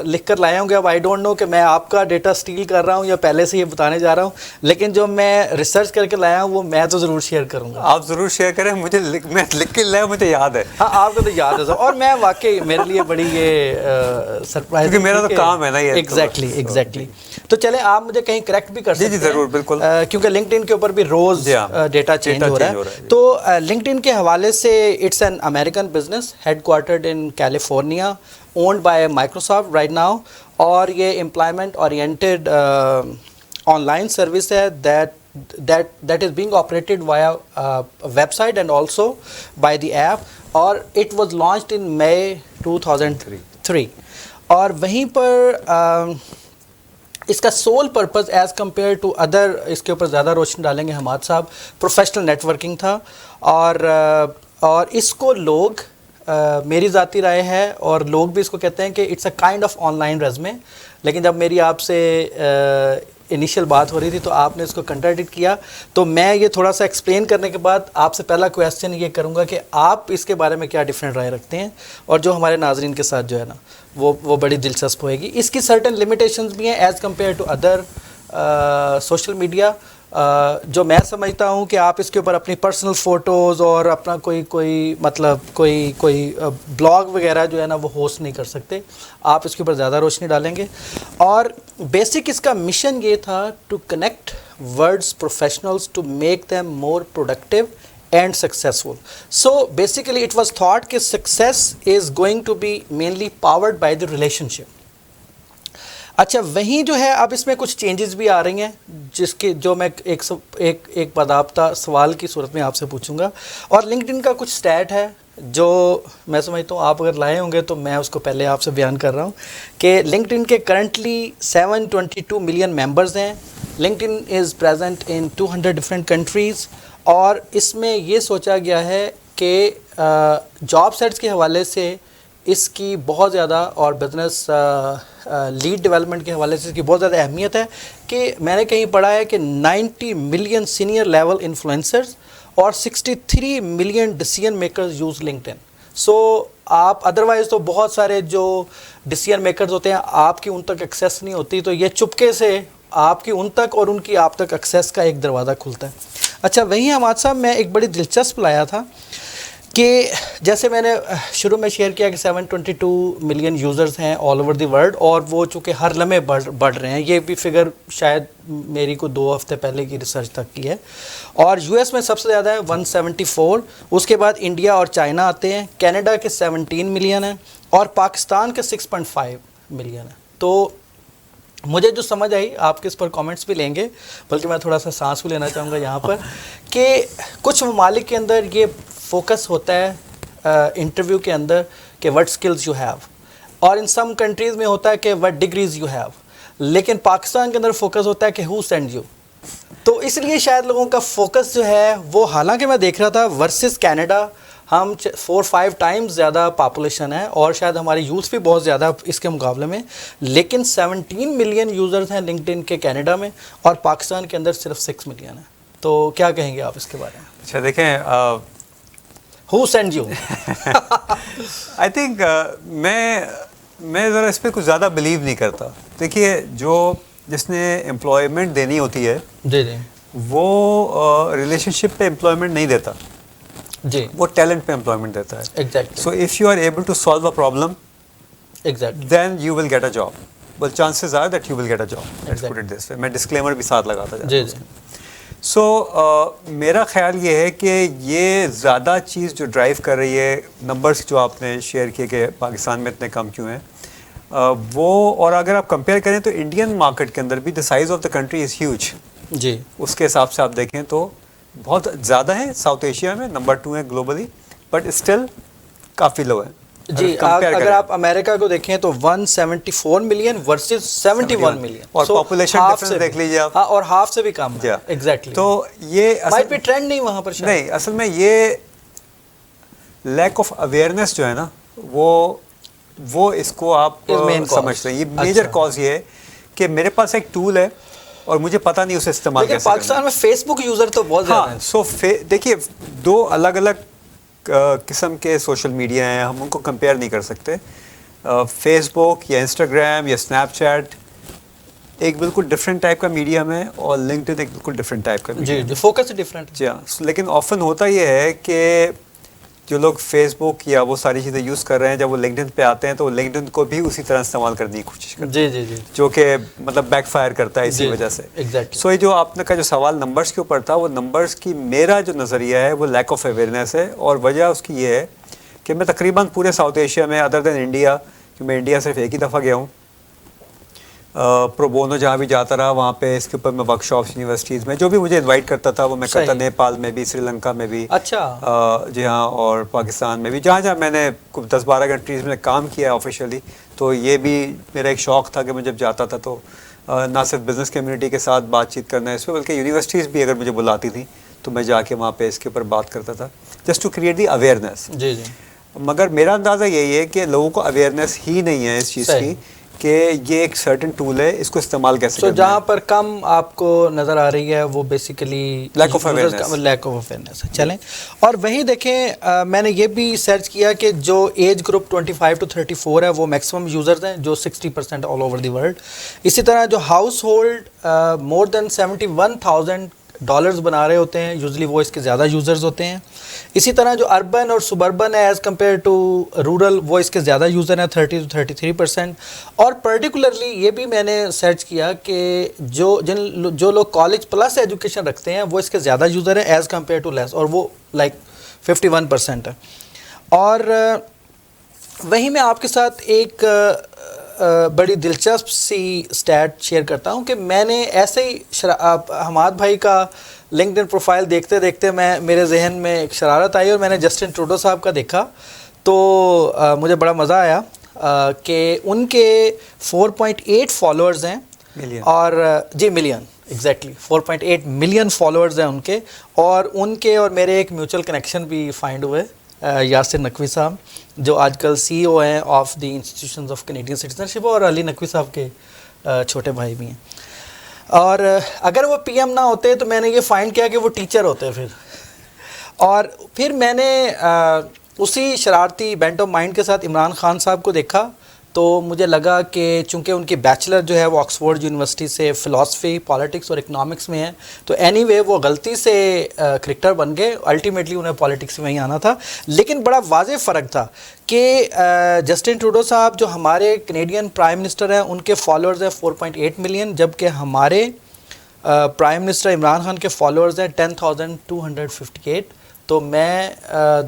لکھ کر لائے ہوں گے. اب آئی ڈونٹ نو کہ میں آپ کا ڈیٹا اسٹیل کر رہا ہوں یا پہلے سے یہ بتانے جا رہا ہوں, لیکن جو میں ریسرچ کر کے لایا ہوں وہ میں تو ضرور شیئر کروں گا. آپ ضرور شیئر کریں, مجھے میں لکھ کے لایا, مجھے یاد ہے. ہاں آپ کو تو یاد ہے سر, اور میں واقعی میرے لیے بڑی یہ سرپرائز, کیونکہ میرا تو کام ہے نا یہ. ایگزیکٹلی. تو چلیں آپ مجھے کہیں کریکٹ بھی کر سکتے ہیں. جی ضرور, بالکل, کیونکہ لنکڈ ان کے اوپر بھی روز ڈیٹا چینج ہو رہا ہے. تو لنکڈ ان کے حوالے سے it's an American business headquartered in California, owned by Microsoft right now, اور یہ employment oriented online service ہے that is being operated via website and also by the app, اور it was launched in May 2003. اور وہیں پر اس کا sole purpose as compare to other, اس کے اوپر زیادہ روشنی ڈالیں گے حماد صاحب, پروفیشنل نیٹ ورکنگ تھا. اور اس کو لوگ, میری ذاتی رائے ہے اور لوگ بھی اس کو کہتے ہیں کہ it's a kind of online resume. لیکن جب میری آپ سے انیشیل بات ہو رہی تھی تو آپ نے اس کو کنٹراڈکٹ کیا, تو میں یہ تھوڑا سا ایکسپلین کرنے کے بعد آپ سے پہلا کویسچن یہ کروں گا کہ آپ اس کے بارے میں کیا ڈفرینٹ رائے رکھتے ہیں, اور جو ہمارے ناظرین کے ساتھ جو ہے نا وہ بڑی دلچسپ ہوئے گی. اس کی سرٹن لمیٹیشنز بھی ہیں as compare to other social media, جو میں سمجھتا ہوں کہ آپ اس کے اوپر اپنی پرسنل فوٹوز اور اپنا کوئی مطلب کوئی بلاگ وغیرہ جو ہے نا وہ ہوسٹ نہیں کر سکتے. آپ اس کے اوپر زیادہ روشنی ڈالیں گے. اور بیسک اس کا مشن یہ تھا to connect world's professionals to make them more productive and successful. So basically it was thought کہ success is going to be mainly powered by the relationship. اچھا وہیں جو ہے اب اس میں کچھ چینجز بھی آ رہی ہیں جس کے جو میں ایک باضابطہ سوال کی صورت میں آپ سے پوچھوں گا. اور لنکڈ ان کا کچھ اسٹیٹ ہے جو میں سمجھتا ہوں آپ اگر لائے ہوں گے تو میں اس کو پہلے آپ سے بیان کر رہا ہوں کہ لنکڈ ان کے کرنٹلی 722 ملین ممبرز ہیں. Linked in is present in 200 different countries, اور اس میں یہ سوچا گیا ہے کہ جاب سیٹس کے حوالے سے اس کی بہت زیادہ, اور بزنس لیڈ ڈیولپمنٹ کے حوالے سے اس کی بہت زیادہ اہمیت ہے. کہ میں نے کہیں پڑھا ہے کہ 90 ملین سینئر لیول انفلوئنسرز اور 63 million decision makers use LinkedIn. So آپ ادروائز تو بہت سارے جو ڈیسیژن میکرز ہوتے ہیں آپ کی ان تک ایکسیس نہیں ہوتی, تو یہ چپکے سے آپ کی ان تک اور ان کی آپ تک ایکسیس کا ایک دروازہ کھلتا ہے. اچھا وہیں حماد صاحب میں ایک بڑی دلچسپ لایا تھا کہ جیسے میں نے شروع میں شیئر کیا کہ 722 ملین یوزرز ہیں آل اوور دی ورلڈ, اور وہ چونکہ ہر لمحے بڑھ رہے ہیں. یہ بھی فگر شاید میری کو 2 ہفتے پہلے کی ریسرچ تک کی ہے. اور یو ایس میں سب سے زیادہ ہے 174, اس کے بعد انڈیا اور چائنا آتے ہیں, کینیڈا کے 17 ملین ہیں, اور پاکستان کے 6.5 ملین ہیں. تو مجھے جو سمجھ آئی, آپ کے اس پر کامنٹس بھی لیں گے, بلکہ میں تھوڑا سا سانس بھی لینا چاہوں گا یہاں پر, کہ کچھ ممالک کے اندر یہ فوکس ہوتا ہے انٹرویو کے اندر کہ وٹ اسکلز یو ہیو, اور ان سم کنٹریز میں ہوتا ہے کہ وٹ ڈگریز یو ہیو, لیکن پاکستان کے اندر فوکس ہوتا ہے کہ ہو سینڈ یو. تو اس لیے شاید لوگوں کا فوکس جو ہے وہ, حالانکہ میں دیکھ رہا تھا ورسز کینیڈا ہم 4-5 ٹائمز زیادہ پاپولیشن ہے, اور شاید ہماری یوتھ بھی بہت زیادہ اس کے مقابلے میں, لیکن 17 ملین یوزرز ہیں لنکڈ ان کے کینیڈا میں, اور پاکستان کے اندر صرف 6 ملین ہے. تو کیا کہیں گے آپ اس کے بارے میں؟ اچھا دیکھیں, ہو سینڈ یو, آئی تھنک میں ذرا اس پہ کچھ زیادہ بلیو نہیں کرتا. دیکھیے جس نے امپلائمنٹ دینی ہوتی ہے جی جی, وہ ریلیشن شپ پہ امپلائمنٹ نہیں دیتا جی, وہ ٹیلنٹ پہ امپلائمنٹ دیتا ہے. Exactly. So if you are able to solve a problem exactly, then you will get a job. well chances are that you will get a job. Let's put it this way. میں disclaimer بھی ساتھ لگاتا جاتا ہوں. سو میرا خیال یہ ہے کہ یہ زیادہ چیز جو ڈرائیو کر رہی ہے, نمبرز جو آپ نے شیئر کیے کہ پاکستان میں اتنے کم کیوں ہیں, وہ, اور اگر آپ کمپیئر کریں تو انڈین مارکیٹ کے اندر بھی the size of the country is huge. جی, اس کے حساب سے آپ دیکھیں تو بہت زیادہ ہے. ساؤتھ ایشیا میں نمبر 2 ہے گلوبلی, بٹ اسٹل کافی لو ہے. جی, اگر آپ امریکہ کو دیکھیں تو 174 ملین ورسز 71 ملین, اور پاپولیشن ڈفرنس دیکھ لیجیے آپ, اور ہاف سے بھی کم ہے. ایگزیکٹلی. تو یہ مائٹ بی ٹرینڈ نہیں وہاں پر, نہیں, اصل میں یہ لیک آف اویئرنیس جو ہے نا, وہ اس کو آپ سمجھ رہے ہیں. یہ میجر کاز یہ ہے کہ میرے پاس ایک ٹول ہے اور مجھے پتہ نہیں اسے استعمال کیسے کرنا ہے. پاکستان میں فیس بک یوزر تو بہت زیادہ ہیں. سو دیکھیے 2 الگ الگ قسم کے سوشل میڈیا ہیں, ہم ان کو کمپیئر نہیں کر سکتے. فیس بک یا انسٹاگرام یا اسنیپ چیٹ ایک بالکل ڈفرینٹ ٹائپ کا میڈیم ہے, اور لنکڈ ان ایک بالکل ڈفرینٹ ٹائپ کا میڈیم ہے. جی فوکس ڈفرینٹ. جی ہاں, لیکن آفن ہوتا یہ ہے کہ جو لوگ فیس بک یا وہ ساری چیزیں یوز کر رہے ہیں, جب وہ لنکڈ ان پہ آتے ہیں تو وہ لنکڈ ان کو بھی اسی طرح استعمال کرنے کی کوشش کرتے ہیں. جی جو کہ مطلب بیک فائر کرتا ہے اسی وجہ سے. سو یہ جو آپ نے کا جو سوال نمبرز کے اوپر تھا, وہ نمبرز کی میرا جو نظریہ ہے وہ لیک آف اویئرنیس ہے, اور وجہ اس کی یہ ہے کہ میں تقریباً پورے ساؤتھ ایشیا میں ادر دین انڈیا, کہ میں انڈیا صرف ایک ہی دفعہ گیا ہوں, پرو بونو جہاں بھی جاتا رہا وہاں پہ اس کے اوپر میں ورک شاپس یونیورسٹیز میں جو بھی مجھے انوائٹ کرتا تھا وہ میں کرتا, نیپال میں بھی, سری لنکا میں بھی. اچھا. جی ہاں, اور پاکستان میں بھی, جہاں جہاں میں نے 10-12 کنٹریز میں کام کیا آفیشیلی. تو یہ بھی میرا ایک شوق تھا کہ میں جب جاتا تھا تو نہ صرف بزنس کمیونٹی کے ساتھ بات چیت کرنا ہے اس پہ, بلکہ یونیورسٹیز بھی اگر مجھے بلاتی تھیں تو میں جا کے وہاں پہ اس کے اوپر بات کرتا تھا, just to create the awareness. جی جی. مگر میرا اندازہ یہی ہے کہ لوگوں کو اویئرنیس ہی نہیں ہے اس چیز کی کہ یہ ایک سرٹن ٹول ہے, اس کو استعمال کیسے کرنا ہے. جہاں پر کم آپ کو نظر آ رہی ہے وہ بیسیکلی لیک آف اویئرنیس ہے. چلیں, اور وہیں دیکھیں میں نے یہ بھی سرچ کیا کہ جو ایج گروپ 25 to 34 ہے وہ میکسیمم یوزرز ہیں, جو 60% آل اوور دی ورلڈ. اسی طرح جو ہاؤس ہولڈ مور دین $71,000 بنا رہے ہوتے ہیں, یوزلی وہ اس کے زیادہ یوزرز ہوتے ہیں. اسی طرح جو اربن اور سبربن ہے ایز کمپیئر ٹو رورل, وہ اس کے زیادہ یوزر ہیں 30 to 33%. اور پرٹیکولرلی یہ بھی میں نے سرچ کیا کہ جو لوگ کالج پلس ایجوکیشن رکھتے ہیں وہ اس کے زیادہ یوزر ہیں ایز کمپیئر ٹو لیس, اور وہ لائک 51% ہے. اور وہیں میں آپ کے ساتھ ایک بڑی دلچسپ سی سٹیٹ شیئر کرتا ہوں کہ میں نے ایسے ہی حماد بھائی کا لنکڈ ان پروفائل دیکھتے دیکھتے میرے ذہن میں ایک شرارت آئی, اور میں نے جسٹن ٹروڈو صاحب کا دیکھا تو مجھے بڑا مزہ آیا کہ ان کے 4.8 فالوورز ہیں. اور جی ملین, ایگزیکٹلی 4.8 ملین فالوورز ہیں ان کے. اور میرے ایک میوچل کنیکشن بھی فائنڈ ہوئے, یاسر نقوی صاحب جو آج کل CEO ہیں of the institutions of Canadian citizenship, اور علی نقوی صاحب کے چھوٹے بھائی بھی ہیں. اور اگر وہ PM نہ ہوتے تو میں نے یہ فائنڈ کیا کہ وہ ٹیچر ہوتے پھر. اور پھر میں نے اسی شرارتی بینٹ آف مائنڈ کے ساتھ عمران خان صاحب کو دیکھا, تو مجھے لگا کہ چونکہ ان کی بیچلر جو ہے وہ آکسفورڈ یونیورسٹی سے فلاسفی, پالیٹکس اور اکنامکس میں ہے, تو اینی وے وہ غلطی سے کرکٹر بن گئے, الٹیمیٹلی انہیں پالیٹکس میں ہی آنا تھا. لیکن بڑا واضح فرق تھا کہ جسٹن ٹروڈو صاحب جو ہمارے کینیڈین پرائم منسٹر ہیں ان کے فالوورز ہیں 4.8 ملین, جبکہ ہمارے پرائم منسٹر عمران خان کے فالوورز ہیں 10,258. تو میں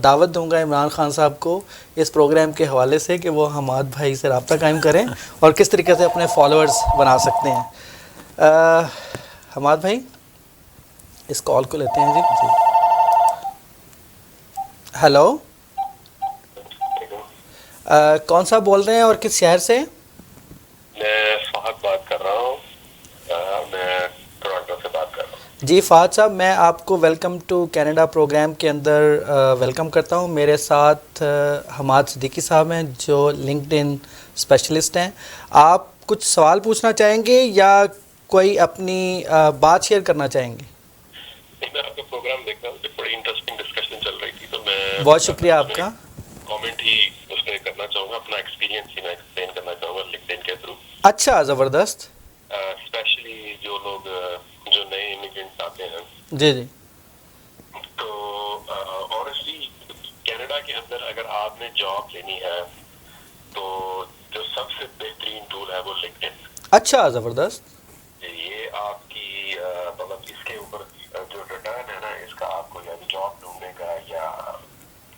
دعوت دوں گا عمران خان صاحب کو اس پروگرام کے حوالے سے کہ وہ حماد بھائی سے رابطہ قائم کریں اور کس طریقے سے اپنے فالوورز بنا سکتے ہیں. حماد بھائی اس کال کو لیتے ہیں. جی ہیلو, کون صاحب بول رہے ہیں اور کس شہر سے؟ میں فہد بات کر رہا ہوں, میں ٹورانٹو سے بات کر رہا ہوں. جی فہد صاحب, میں آپ کو ویلکم ٹو کینیڈا پروگرام کے اندر ویلکم کرتا ہوں. میرے ساتھ حماد صدیقی صاحب ہیں جو لنکڈ ان اسپیشلسٹ ہیں. آپ کچھ سوال پوچھنا چاہیں گے یا کوئی اپنی بات شیئر کرنا چاہیں گے؟ میں آپ کا پروگرام دیکھ رہا ہوں, بڑی انٹرسٹنگ ڈسکشن چل رہی تھی, تو میں بہت شکریہ آپ کا. کامنٹ ہی اس میں کرنا چاہوں گا, اپنا ایکسپیرینس ہی میں ایکسپلین کرنا چاہوں گا لنکڈ ان کے تھرو. اچھا, زبردست. اسپیشلی جو لوگ جو نئے امیگرینٹس آتے ہیں. جی جی. تو آنیسٹلی کینیڈا کے اندر اگر آپ نے جاب لینی ہے تو جو سب سے بہترین ٹول ہے وہ لنکڈ ان. اچھا, زبردست. یہ آپ کی مطلب اس کے اوپر جو ریٹرن ہے نا اس کا, آپ کو یعنی جاب ڈھونڈنے کا یا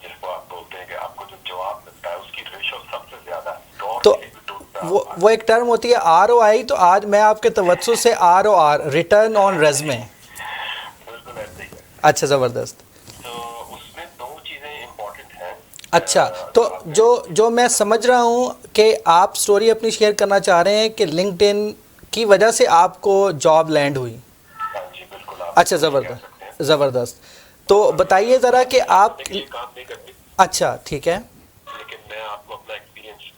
جس کو آپ بولتے ہیں کہ آپ کو جو جواب ملتا ہے اس کی ریشو سب سے زیادہ تو وہ ایک ٹرم ہوتی ہے ROI, تو آج میں آپ کے توسط سے ROR, ریٹرن آن ریزمے. بالکل ایسے ہی ہے. اچھا, زبردست. تو اس میں 2 چیزیں امپورٹنٹ ہیں. اچھا, تو جو میں سمجھ رہا ہوں کہ آپ سٹوری اپنی شیئر کرنا چاہ رہے ہیں کہ لنکڈ ان کی وجہ سے آپ کو جاب لینڈ ہوئی. جی بالکل. اچھا, زبردست زبردست. تو بتائیے ذرا کہ آپ. یہ کام نہیں کرتی. اچھا, ٹھیک ہے. لیکن میں آپ کو اپنا ایکسپیرینس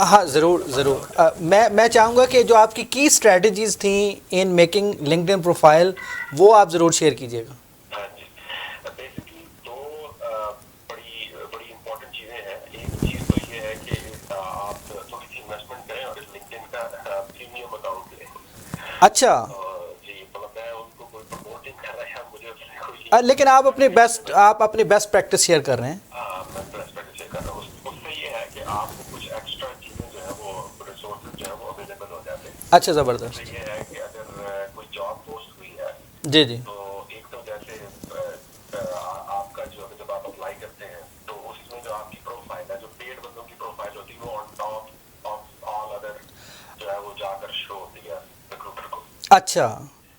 ہاں ضرور ضرور میں چاہوں گا کہ جو آپ کی اسٹریٹجیز تھیں in making linked in profile وہ آپ ضرور شیئر کیجیے گا. ہاں جی بیسکلی دو بڑی امپورٹنٹ چیزیں ہیں. ایک چیز تو یہ ہے کہ آپ تھوڑی سی انویسٹمنٹ کریں اور لنکڈ ان کا پریمیم اکاؤنٹ لیں. اچھا جی مطلب میں ان کو کوئی پروموٹ نہیں کر رہا مجھے اس سے کوئی لیکن آپ اپنی بیسٹ پریکٹس شیئر کر رہے ہیں. میں ریسپیکٹ سے کر رہا ہوں. اس سے یہ ہے کہ آپ کو کچھ ایکسٹرا چیزیں جو ہے وہ ریسورسز جو ہے وہ اویلیبل ہو جاتے ہیں. اچھا زبردست. اس سے یہ ہے کہ اگر کوئی جاب پوسٹ ہوئی ہے جی جی تو ایک تو جیسے آپ کا جو جب آپ اپلائی کرتے ہیں تو اس میں جو آپ کی پروفائل ہے جو پیڈ بندوں کی پروفائل ہوتی ہے وہ آن ٹاپ آف آل ادر جو ہے وہ جا کر شو ہوتی ہے ریکروٹر کو. اچھا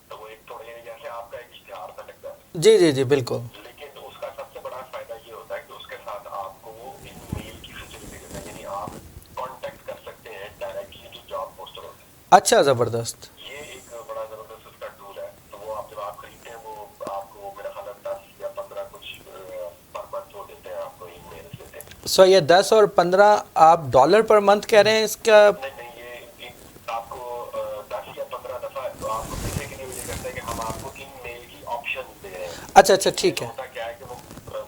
تو وہ ایک تھوڑے جیسے آپ کا ایک اشتہار کا لگتا ہے. جی جی جی بالکل. لیکن اس کا سب سے بڑا فائدہ یہ ہوتا ہے کہ اس کے ساتھ آپ کو وہ ان میل کی فیسلٹی دیتا ہے. یعنی آپ کانٹیکٹ کر سکتے ہیں ڈائریکٹلی جو جاب پوسٹر ہوتے ہیں. اچھا زبردست. یہ ایک بڑا زبردست اس کا ٹول ہے. تو وہ آپ جب آپ خریدتے ہیں وہ آپ کو میرا خیال ہے 10 یا 15 کچھ پر منتھ وہ دیتے ہیں آپ کو ای میل دیتے ہیں. سو یہ 10 اور 15 آپ ڈالر پر منتھ کہہ رہے ہیں اس کا؟ نہیں یہ آپ کو 10 یا 15 دفعہ تو آپ کو پیسے کے لیے یہ کرتا ہے کہ ہم آپ کو ان میل کی آپشن دے رہے ہیں. اچھا اچھا ٹھیک ہے. ہوتا کیا ہے کہ وہ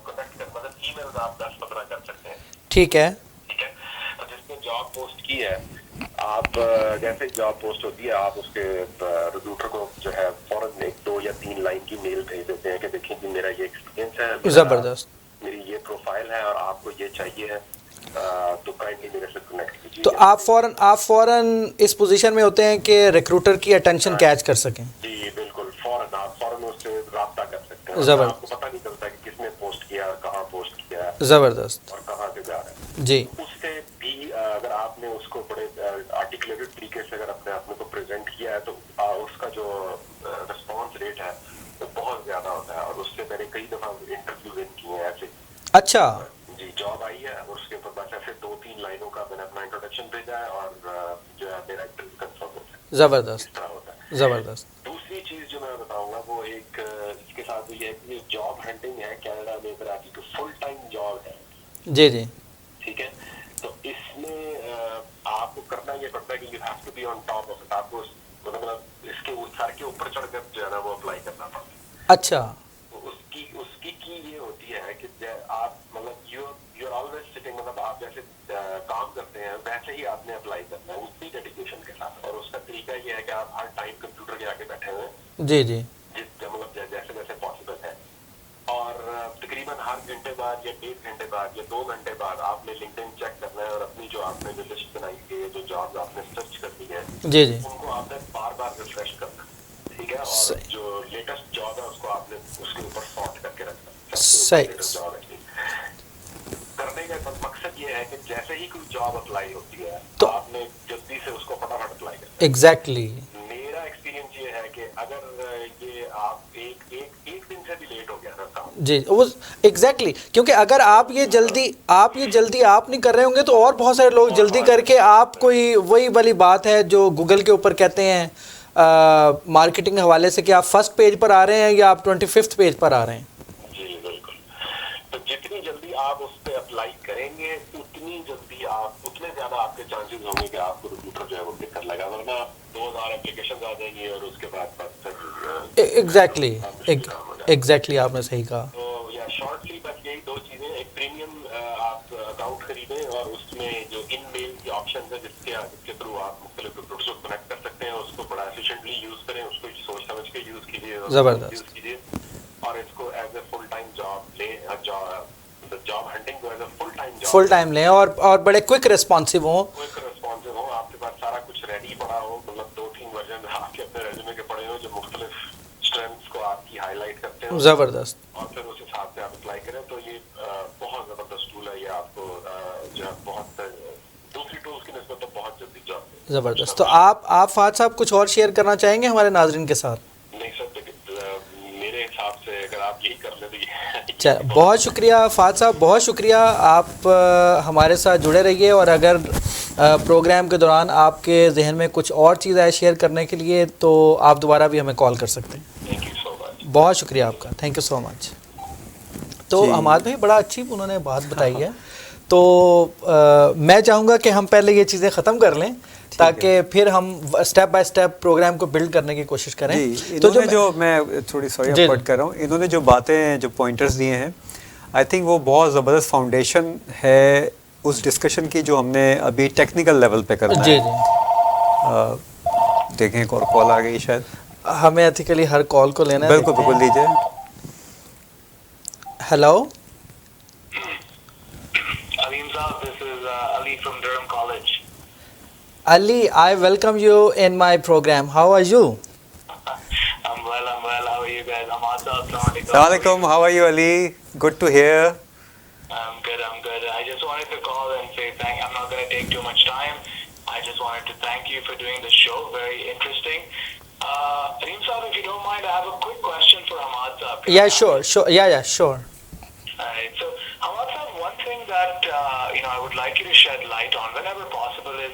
کنیکٹ کر مطلب ای میل آپ 10-15 کر سکتے ہیں. ٹھیک ہے. ٹھیک ہے. تو جس نے جاب پوسٹ کی ہے آپ جیسے جاب پوسٹ ہوتی ہے آپ اس کے ریکروٹر کو جو ہے فوراً 1-2 یا 3 لائن کی میل بھیج دیتے ہیں کہ دیکھیں کہ میرا یہ ایکسپیرینس ہے, زبردست, میری یہ پروفائل ہے اور آپ کو یہ چاہیے ہے تو کائنڈلی میرے سے کنیکٹ کیجیے. تو آپ فوراً اس پوزیشن میں ہوتے ہیں کہ ریکروٹر کی اٹینشن کیچ کر سکیں. جی بالکل آپ فوراً اس سے رابطہ کر سکتے ہیں. زبردست. آپ کو پتہ نہیں چلتا کہ کس نے پوسٹ کیا, کہاں پوسٹ کیا, زبردست, اور کہاں سے جا رہا ہے. جی اس سے بھی اگر آپ نے اس کو بڑے آرٹیکولیٹڈ طریقے سے اگر اپنے آپ کو پریزنٹ کیا ہے تو اس کا جو رسپانس ریٹ ہے وہ بہت زیادہ ہوتا ہے. اور اس سے میں نے کئی دفعہ انٹرویو ون کیے ہیں ایسے. اچھا جی جاب آئی ہے اور اس کے اوپر بس ایسے 2-3 لائنوں کا میں نے اپنا انٹروڈکشن بھیجا ہے اور جو ہے میرا انٹرویو کنفرم ہوتا ہے. زبردست, اس طرح ہوتا ہے. زبردست. دوسری چیز جو میں بتاؤں گا وہ ایک اس کے ساتھ یہ ہے کہ جاب ہنٹنگ ہے کینیڈا میں اگر آپ کی فل ٹائم جاب ہے. جی جی ٹھیک ہے. تو اس میں آپ کو کرنا یہ پڑتا ہے کہ you have to be on top of it. آپ کو مطلب اس کے سر کے اوپر چڑھ کر جو ہے نا وہ اپلائی کرنا پڑتا ہے. اچھا اس کی یہ ہوتی ہے کہ آپ مطلب یو آر آلویز سٹنگ, مطلب آپ جیسے کام کرتے ہیں ویسے ہی آپ نے اپلائی کرنا ہے اسی ڈیڈیکیشن کے ساتھ. اور اس کا طریقہ یہ ہے کہ آپ ہر ٹائم کمپیوٹر کے آگے بیٹھے ہوئے ہیں. جی جی مطلب جیسے جیسے پاسبل ہے. اور تقریباً ہر گھنٹے بعد یا 1.5 گھنٹے بعد یا 2 گھنٹے بعد آپ نے لنکڈ ان چیک کرنا ہے اور اپنی جو آپ نے جو لسٹ بنائی ہے, جو جاب آپ نے سرچ کر دی ہے, جی جی ان کو آپ نے بار بار ریفریش کرنا. ٹھیک ہے. اور جو لیٹسٹ جاب ہے اس کو آپ نے اس کے اوپر سارٹ کر کے رکھنا. صحیح کرنے کا مقصد یہ ہے کہ جیسے ہی کوئی جاب اپلائی ہوتی ہے تو آپ نے جلدی سے اس کو فٹافٹ اپلائی کرنا. ایگزیکٹلی. میرا ایکسپیرینس یہ ہے کہ اگر یہ آپ ایک دن سے بھی لیٹ ہو گیا نا کام, جی وہ ایگزیکٹلی, کیونکہ اگر آپ یہ جلدی آپ نہیں کر رہے ہوں گے تو اور بہت سارے لوگ جلدی کر کے آپ کوئی وہی والی بات ہے جو گوگل کے اوپر کہتے ہیں مارکیٹنگ کے حوالے سے کہ آپ فرسٹ پیج پر آ رہے ہیں یا آپ 25th پیج پر آ رہے ہیں. جی بالکل. تو جتنی جلدی آپ اس پہ اپلائی کریں گے اتنی جلدی اتنے زیادہ آپ کے چانسز ہوں گے کہ آپ کو ریکروٹر جو ہے وہ پک کر لگا. ورنہ 2000 اپلیکیشن آ جائیں گی اور اس کے بعد پھر ایگزیکٹلی آپ نے صحیح کہا. تو یا شارٹلی بس یہی 2 چیزیں. ایک پریمیم آپ اکاؤنٹ خریدیں اور اس میں جو ان میل کی آپشن ہے جس کے تھرو آپ مختلف ریکروٹرز کو کنیکٹ کر سکتے ہیں اس کو بڑا ایفیشینٹلی یوز کریں, اس کو سوچ سمجھ کے یوز کیجیے, زبردست یوز کیجیے. اور اس کو as a full time job لیں, جاب ہنٹنگ کو ایز اے فل ٹائم لیں اور بڑے کوئک ریسپانسو ہوں. آپ کے پاس سارا کچھ ریڈی پڑا ہو, مطلب 2-3 ورژن آپ کے اپنے ریزیومے کے پڑے ہو جو مختلف اسٹرینتھس کو آپ کی ہائی لائٹ کرتے ہیں. زبردست. اور پھر اس حساب سے آپ اپلائی کریں. تو یہ بہت زبردست ٹول ہے. یہ آپ کو جو ہے بہت دوسری ٹولس کی نسبت تو بہت جلدی جاب. زبردست. تو آپ فہد صاحب کچھ اور شیئر کرنا چاہیں گے ہمارے ناظرین کے ساتھ؟ نہیں سر, میرے حساب سے اگر آپ یہی کر لیں تو چل بہت شکریہ فہد صاحب, بہت شکریہ. آپ ہمارے ساتھ جڑے رہیے اور اگر پروگرام کے دوران آپ کے ذہن میں کچھ اور چیز ہے شیئر کرنے کے لیے تو آپ دوبارہ بھی ہمیں کال کر سکتے ہیں. تھینک یو سو مچ. بہت شکریہ آپ کا, تھینک یو سو مچ. تو حماد بھائی بڑا اچھی انہوں نے بات بتائی ہے. تو میں چاہوں گا کہ ہم پہلے یہ چیزیں ختم کر لیں تاکہ پھر ہم اسٹیپ بائی اسٹیپ پروگرام کو بلڈ کرنے کی کوشش کریں. تو جو میں تھوڑی سوری اپورٹ کر رہا ہوں, انہوں نے جو باتیں جو پوائنٹرز دیے ہیں آئی تھنک وہ بہت زبردست فاؤنڈیشن ہے اس ڈسکشن کی جو ہم نے ابھی ٹیکنیکل لیول پہ کرنا ہے. دیکھیں ایک اور کال آ گئی شاید, ہمیں ایتھیکلی ہر کال کو لینا ہے. بالکل بالکل دیجیے. Hello Alim Saab, this is Ali from Durham College. Ali, I welcome you in my program. How are you? I'm well. How are you guys? Ahmad Saab, Assalamu alaikum. How are you, Ali? Good to hear. I'm good. I just wanted to call and say thank. I'm not going to take too much time. I just wanted to thank you for doing the show. Very interesting. Alim Saab, if you don't mind, I have a quick question for Ahmad Saab. Yeah, sure. Yeah, sure. Alright, so Ahmad Saab, one thing that I would like you to shed light on whenever possible is,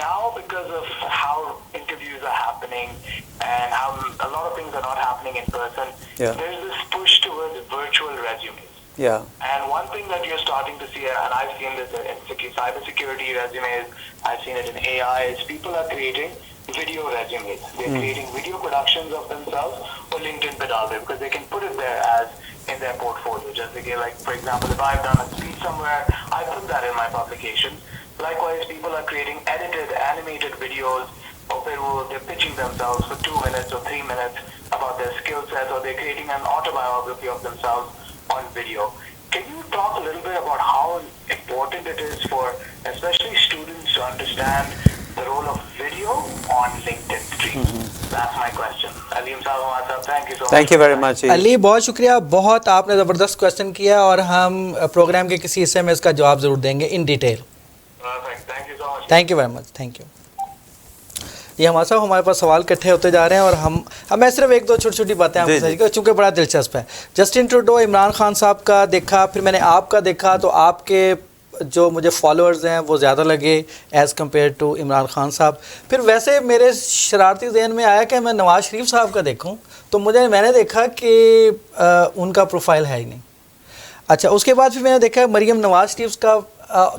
Now because of how interviews are happening and how a lot of things are not happening in person, there's this push towards virtual resumes. Yeah. And one thing that you're starting to see, and I've seen this in cybersecurity resumes, I've seen it in AI, is people are creating video resumes. They're creating video productions of themselves for LinkedIn pe dal rahe because they can put it there as in their portfolio. Just like for example, if I've done a speech somewhere, I put that in my publication. Likewise, people are creating edited, animated videos of they're pitching themselves for 2 minutes or 3 minutes about their skill set, or they're creating an autobiography of themselves on video. Can you talk a little bit about how important it is for especially students to understand the role of video on LinkedIn streams? That's my question. Alim Saab, thank you so much. Thank you very much. علی بہت شکریہ, بہت آپ نے زبردست question کیا اور ہم programme کے کسی حصے میں اس کا جواب ضرور دیں گے in detail. Perfect. Thank you so much. Thank you very much. Thank you. یہ ہمارے صاحب ہمارے پاس سوال اکٹھے ہوتے جا رہے ہیں اور ہمیں صرف ایک دو چھوٹی چھوٹی باتیں آپ کو سمجھ گئے چونکہ بڑا دلچسپ ہے. جسٹن ٹروڈو, عمران خان صاحب کا دیکھا, پھر میں نے آپ کا دیکھا, تو آپ کے جو مجھے فالوورز ہیں وہ زیادہ لگے as compare to Imran Khan صاحب. پھر ویسے میرے شرارتی ذہن میں آیا کہ میں نواز شریف صاحب کا دیکھوں, تو میں نے دیکھا کہ ان کا پروفائل ہے ہی نہیں. اچھا, اس کے بعد پھر میں نے دیکھا مریم نواز شریف کا,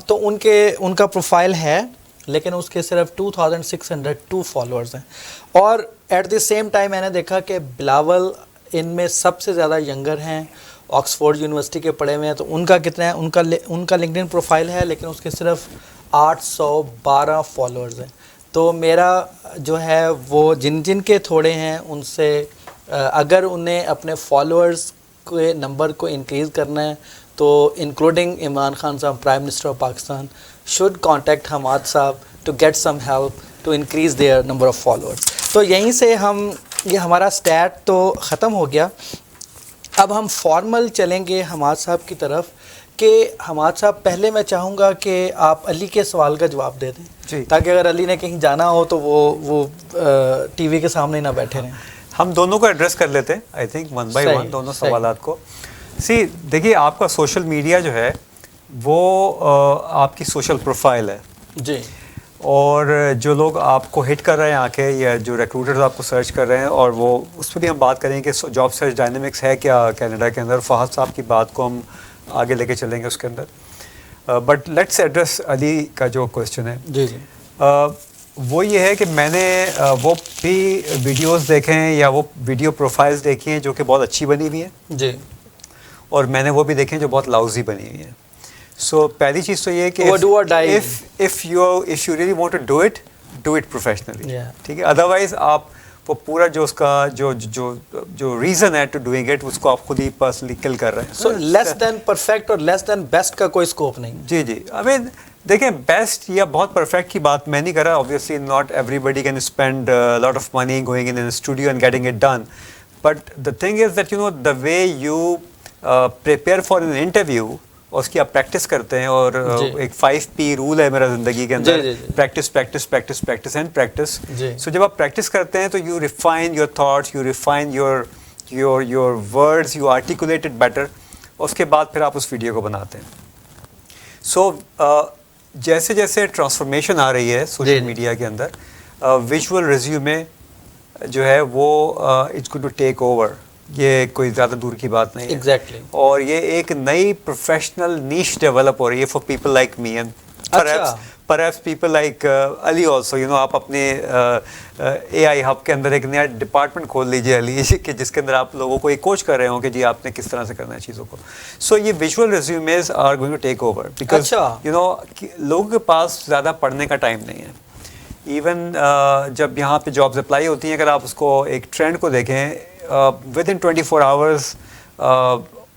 تو ان کا پروفائل ہے لیکن اس کے صرف 2602 فالوورز ہیں. اور ایٹ دی سیم ٹائم میں نے دیکھا کہ بلاول ان میں سب سے زیادہ ینگر ہیں, آکسفورڈ یونیورسٹی کے پڑھے ہوئے ہیں, تو ان کا کتنا ہے, ان کا لنکڈ ان پروفائل ہے لیکن اس کے صرف 812 فالوورز ہیں. تو میرا جو ہے وہ جن کے تھوڑے ہیں ان سے اگر انہیں اپنے فالوورز کے نمبر کو انکریز کرنا ہے تو انکلوڈنگ عمران خان صاحب prime minister of Pakistan should contact Hammad صاحب to get some help to increase their number of followers. تو یہیں سے یہ ہمارا سٹیٹ تو ختم ہو گیا. اب ہم فارمل چلیں گے حماد صاحب کی طرف کہ حماد صاحب پہلے میں چاہوں گا کہ آپ علی کے سوال کا جواب دے دیں تاکہ اگر علی نے کہیں جانا ہو تو وہ ٹی وی کے سامنے نہ بیٹھے رہیں. ہم دونوں کو ایڈریس کر لیتے ہیں I think one by one دونوں سوالات کو. دیکھیے آپ کا سوشل میڈیا جو ہے وہ آپ کی سوشل پروفائل ہے جی, اور جو لوگ آپ کو ہٹ کر رہے ہیں آ کے یا جو ریکروٹرز آپ کو سرچ کر رہے ہیں, اور وہ اس پہ بھی ہم بات کریں کہ جاب سرچ ڈائنامکس ہے کیا کینیڈا کے اندر. فہد صاحب کی بات کو ہم آگے لے کے چلیں گے اس کے اندر. بٹ لیٹس ایڈریس علی کا جو کویشچن ہے. جی جی, وہ یہ ہے کہ میں نے وہ بھی ویڈیوز دیکھے ہیں یا وہ ویڈیو پروفائلز دیکھی ہیں جو کہ بہت اچھی بنی ہوئی ہیں جی, اور میں نے وہ بھی دیکھے ہیں جو بہت لاؤزی بنی ہوئی ہیں. سو پہلی چیز تو یہ کہ if you really want to do it professionally, ٹھیک ہے. ادروائز آپ وہ پورا جو اس کا جو ریزن ہے ٹو ڈوئنگ اٹ اس کو آپ خود ہی پرسنلی کل کر رہے ہیں. سو لیس دین پرفیکٹ اور لیس دین بیسٹ کا کوئی اسکوپ نہیں. جی جی, آئی مین دیکھیں بیسٹ یا بہت پرفیکٹ کی بات میں نہیں کر رہا. obviously not everybody can spend a lot of money going in a studio and getting it done, but the thing is that the way you prepare for an interview اس کی آپ پریکٹس کرتے ہیں, اور ایک 5P رول ہے میرا زندگی کے اندر, practice practice practice practice and practice. So جب آپ پریکٹس کرتے ہیں تو you refine your thoughts, you refine your words, you articulate it better. اس کے بعد پھر آپ اس ویڈیو کو بناتے ہیں. سو جیسے جیسے ٹرانسفارمیشن آ رہی ہے سوشل میڈیا کے اندر, ویژول ریزیومے جو ہے وہ it's going to take over یہ کوئی زیادہ دور کی بات نہیں ہے. ایگزیکٹلی. اور یہ ایک نئی پروفیشنل نیش ڈیولپ ہو رہی ہے for people like me and perhaps people like Ali also, you know, آپ اپنے اے آئی ہب کے اندر ایک نیا ڈپارٹمنٹ کھول لیجیے علی کہ جس کے اندر آپ لوگوں کو ایک کوچ کر رہے ہوں کہ جی آپ نے کس طرح سے کرنا ہے چیزوں کو. سو یہ visual resumes are going to take over because you know لوگوں کے پاس زیادہ پڑھنے کا ٹائم نہیں ہے. ایون جب یہاں پہ جابز اپلائی ہوتی ہیں, اگر آپ اس کو ایک ٹرینڈ کو دیکھیں, ود ان 24 hours